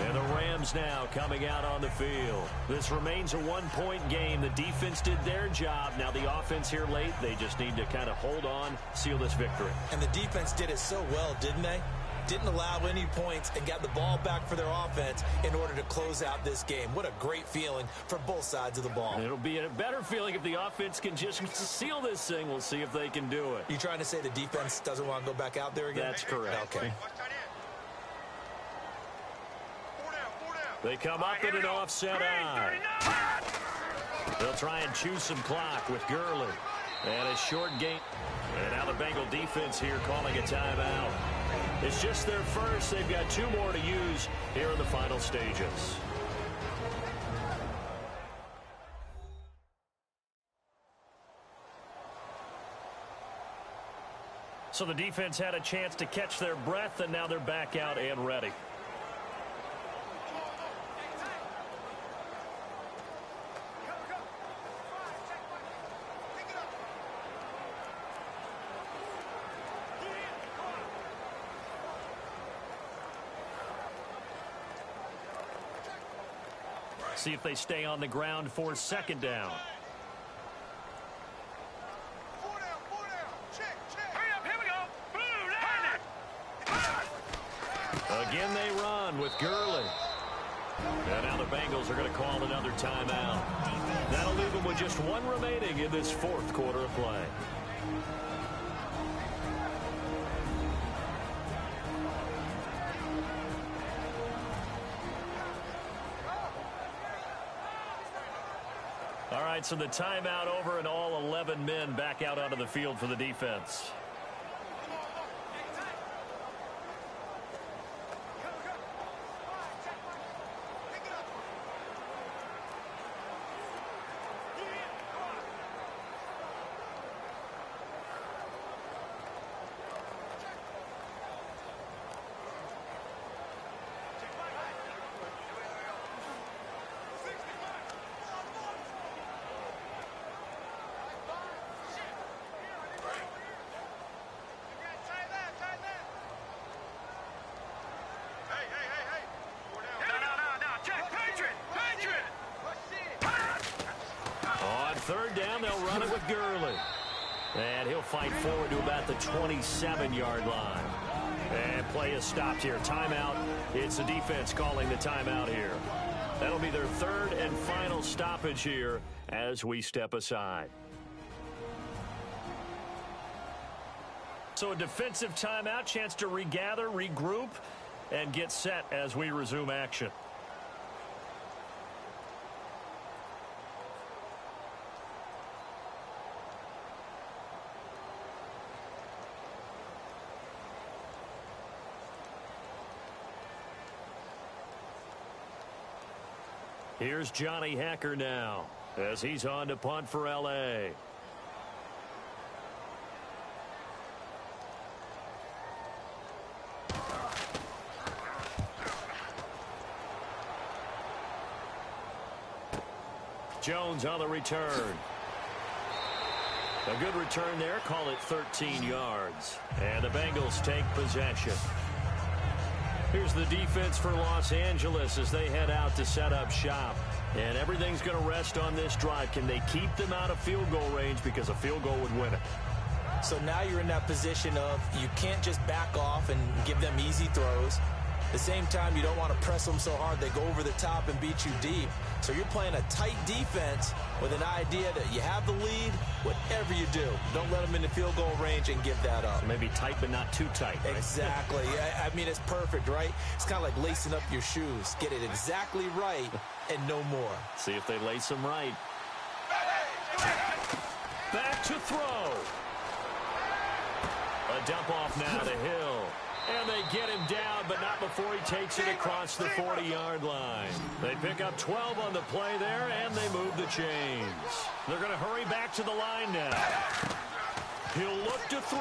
And the Rams now coming out on the field. This remains a 1-point game. The defense did their job. Now the offense here late, they just need to kind of hold on, seal this victory. And the defense did it so well, didn't they? Didn't allow any points and got the ball back for their offense in order to close out this game. What a great feeling for both sides of the ball. It'll be a better feeling if the offense can just seal this thing. We'll see if they can do it. You trying to say the defense doesn't want to go back out there again? That's correct. Okay. They come up in an offset eye. They'll try and chew some clock with Gurley. And a short game. And now the Bengal defense here calling a timeout. It's just their first. They've got 2 more to use here in the final stages. So the defense had a chance to catch their breath, and now they're back out and ready. See if they stay on the ground for 2nd down. Again they run with Gurley. And now the Bengals are going to call another timeout. That'll leave them with just 1 remaining in this 4th quarter of play. All right, so the timeout over and all 11 men back out onto the field for the defense. Third down, they'll run it with Gurley. And he'll fight forward to about the 27-yard line. And play is stopped here. Timeout. It's the defense calling the timeout here. That'll be their 3rd and final stoppage here as we step aside. So a defensive timeout, chance to regather, regroup, and get set as we resume action. Here's Johnny Hacker now as he's on to punt for L.A. Jones on the return. A good return there. Call it 13 yards. And the Bengals take possession. Here's the defense for Los Angeles as they head out to set up shop. And everything's going to rest on this drive. Can they keep them out of field goal range? Because a field goal would win it. So now you're in that position of you can't just back off and give them easy throws. At the same time, you don't want to press them so hard they go over the top and beat you deep. So you're playing a tight defense with an idea that you have the lead. Whatever you do, don't let them in the field goal range and give that up. So maybe tight but not too tight, right? Exactly. I mean, it's perfect, right? It's kind of like lacing up your shoes. Get it exactly right and no more. See if they lace them right. Back to throw. A dump off now to Hill. And they get him down, but not before he takes it across the 40-yard line. They pick up 12 on the play there, and they move the chains. They're going to hurry back to the line now. He'll look to throw.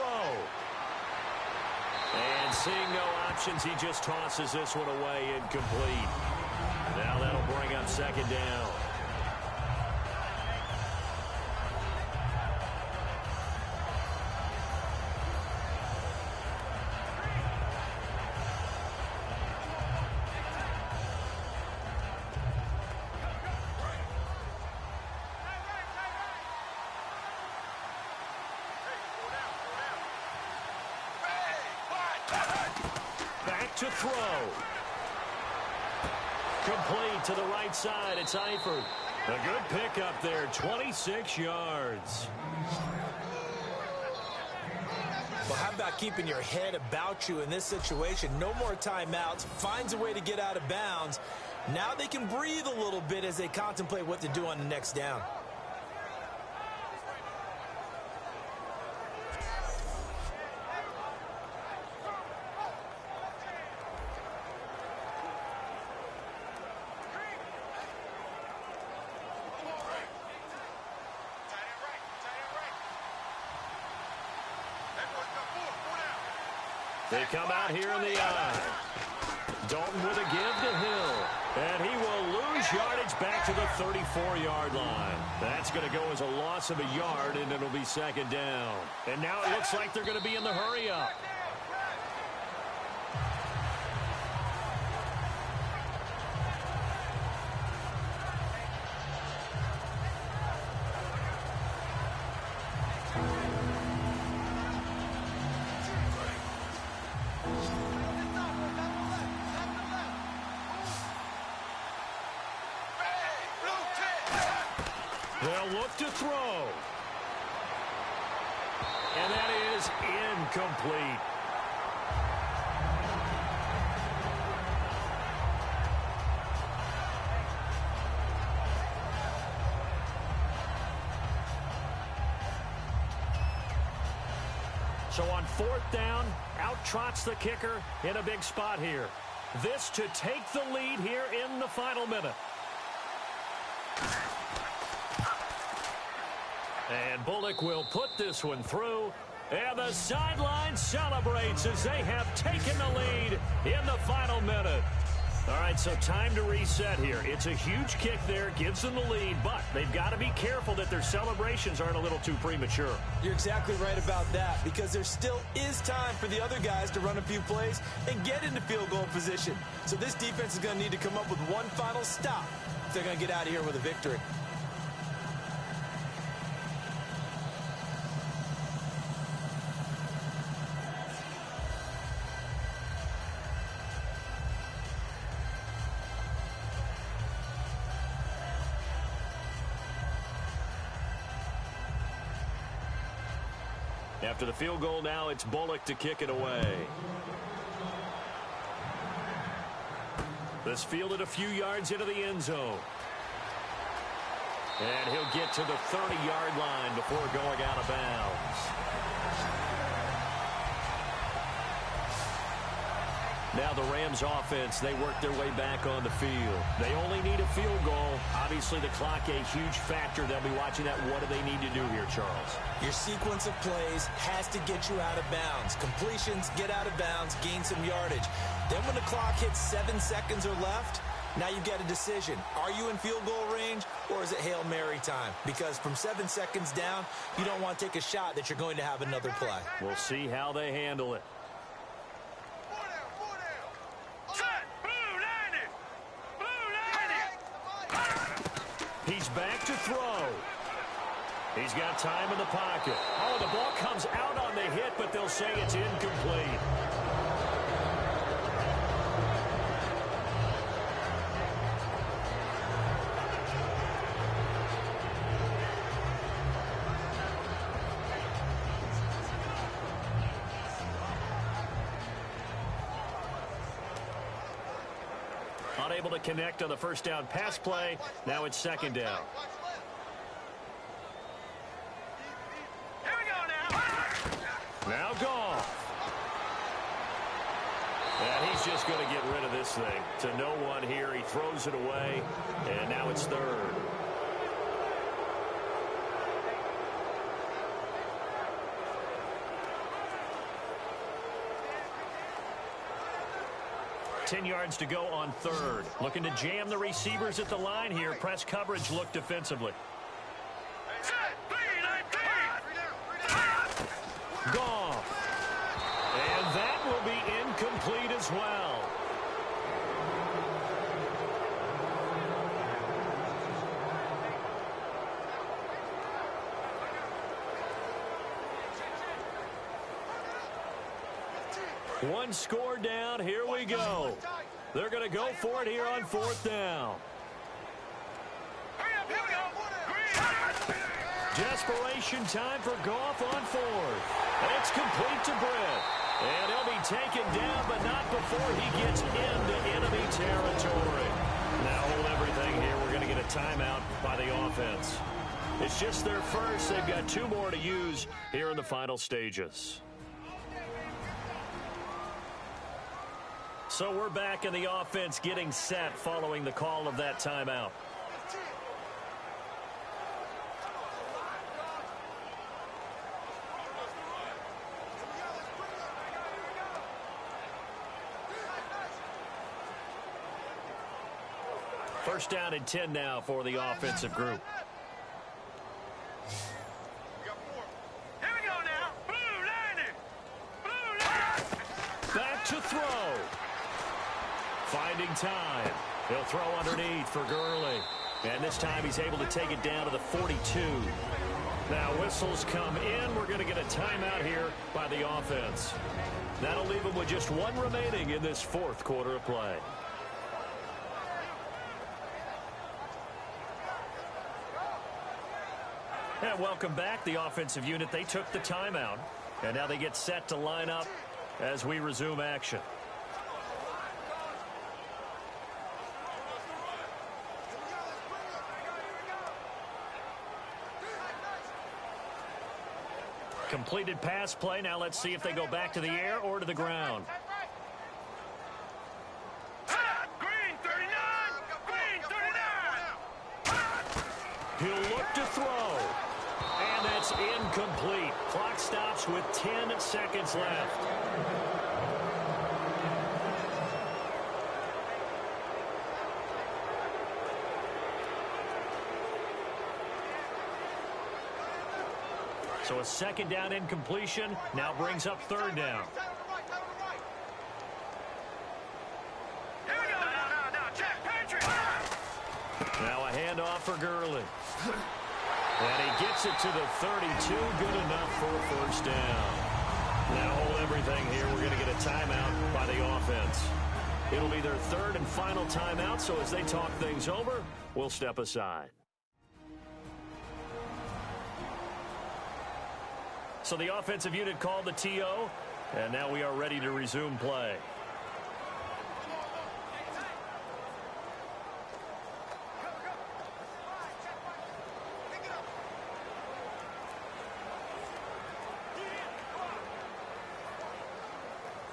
And seeing no options, he just tosses this one away incomplete. Now that'll bring up 2nd down. To throw. Complete to the right side. It's Eifert. A good pickup there. 26 yards. Well, how about keeping your head about you in this situation? No more timeouts. Finds a way to get out of bounds. Now they can breathe a little bit as they contemplate what to do on the next down. They come out here in the eye. Dalton with a give to Hill. And he will lose yardage back to the 34-yard line. That's going to go as a loss of a yard, and it'll be second down. And now it looks like they're going to be in the hurry-up. They'll look to throw. And that is incomplete. So on fourth down, out trots the kicker in a big spot here. This to take the lead here in the final minute. And Beaukk will put this one through. And the sideline celebrates as they have taken the lead in the final minute. All right, so time to reset here. It's a huge kick there, gives them the lead, but they've got to be careful that their celebrations aren't a little too premature. You're exactly right about that, because there still is time for the other guys to run a few plays and get into field goal position. So this defense is going to need to come up with one final stop if they're going to get out of here with a victory. After the field goal now, it's Beaukk to kick it away. This fielded a few yards into the end zone. And he'll get to the 30-yard line before going out of bounds. Now the Rams offense, they work their way back on the field. They only need a field goal. Obviously the clock a huge factor. They'll be watching that. What do they need to do here, Charles? Your sequence of plays has to get you out of bounds. Completions, get out of bounds, gain some yardage. Then when the clock hits 7 seconds or left, now you get a decision. Are you in field goal range, or is it Hail Mary time? Because from 7 seconds down, you don't want to take a shot that you're going to have another play. We'll see how they handle it. He's back to throw. He's got time in the pocket. Oh, the ball comes out on the hit, but they'll say it's incomplete. Unable to connect on the first down pass play. Now it's second down. Here we go now. Now Goff. And he's just going to get rid of this thing. To no one here. He throws it away. And now it's third. Ten yards to go on third. Looking to jam the receivers at the line here. Press coverage look defensively. Goff. And that will be incomplete as well. One score down. Here we go. They're going to go for it here on fourth down. Desperation time for Goff on fourth. It's complete to Britt. And he'll be taken down, but not before he gets into enemy territory. timeout by the offense. It's just their first. They've got 2 more to use here in the final stages. So we're back in the offense getting set following the call of that timeout. First down and 10 now for the offensive group. Here we go now. Blue landing. Blue landing. Back to throw. Finding time. He'll throw underneath for Gurley. And this time he's able to take it down to the 42. Now whistles come in. We're going to get a timeout here by the offense. That'll leave him with just 1 remaining in this 4th quarter of play. And welcome back. The offensive unit, they took the timeout. And now they get set to line up as we resume action. Completed pass play. Now let's see if they go back to the air or to the ground. Green 39. Green 39. He'll look to throw. And that's incomplete. Clock stops with 10 seconds left. So a 2nd down incompletion now brings up 3rd down. Here we go. Now, check. Patriot. Now a handoff for Gurley. And he gets it to the 32. Good enough for a 1st down. Now hold everything here. We're going to get a timeout by the offense. It'll be their 3rd and final timeout, so as they talk things over, we'll step aside. So the offensive unit called the TO, and now we are ready to resume play.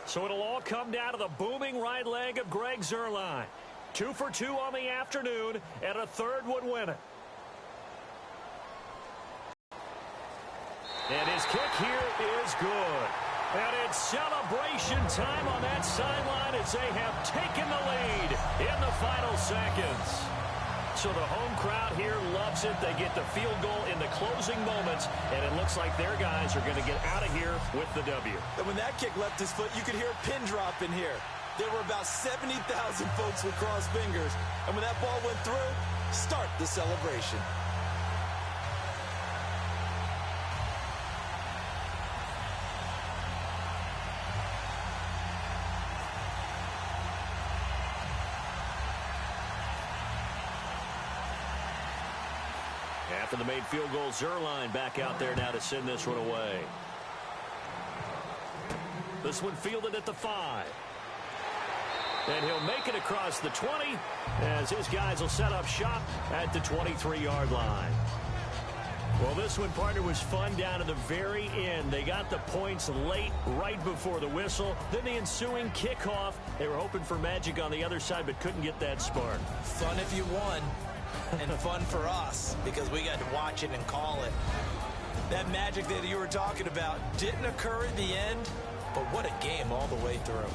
So it'll all come down to the booming right leg of Greg Zuerlein. 2 for 2 on the afternoon, and a 3rd would win it. And his kick here is good. And it's celebration time on that sideline as they have taken the lead in the final seconds. So the home crowd here loves it. They get the field goal in the closing moments, and it looks like their guys are going to get out of here with the W. And when that kick left his foot, you could hear a pin drop in here. There were about 70,000 folks with crossed fingers. And when that ball went through, start the celebration. After the made field goal, Zuerlein back out there now to send this one away. This one fielded at the 5. And he'll make it across the 20 as his guys will set up shop at the 23-yard line. Well, this one, partner, was fun down to the very end. They got the points late, right before the whistle. Then the ensuing kickoff. They were hoping for magic on the other side, but couldn't get that spark. Fun if you won. And fun for us because we got to watch it and call it. That magic that you were talking about didn't occur at the end, but what a game all the way through.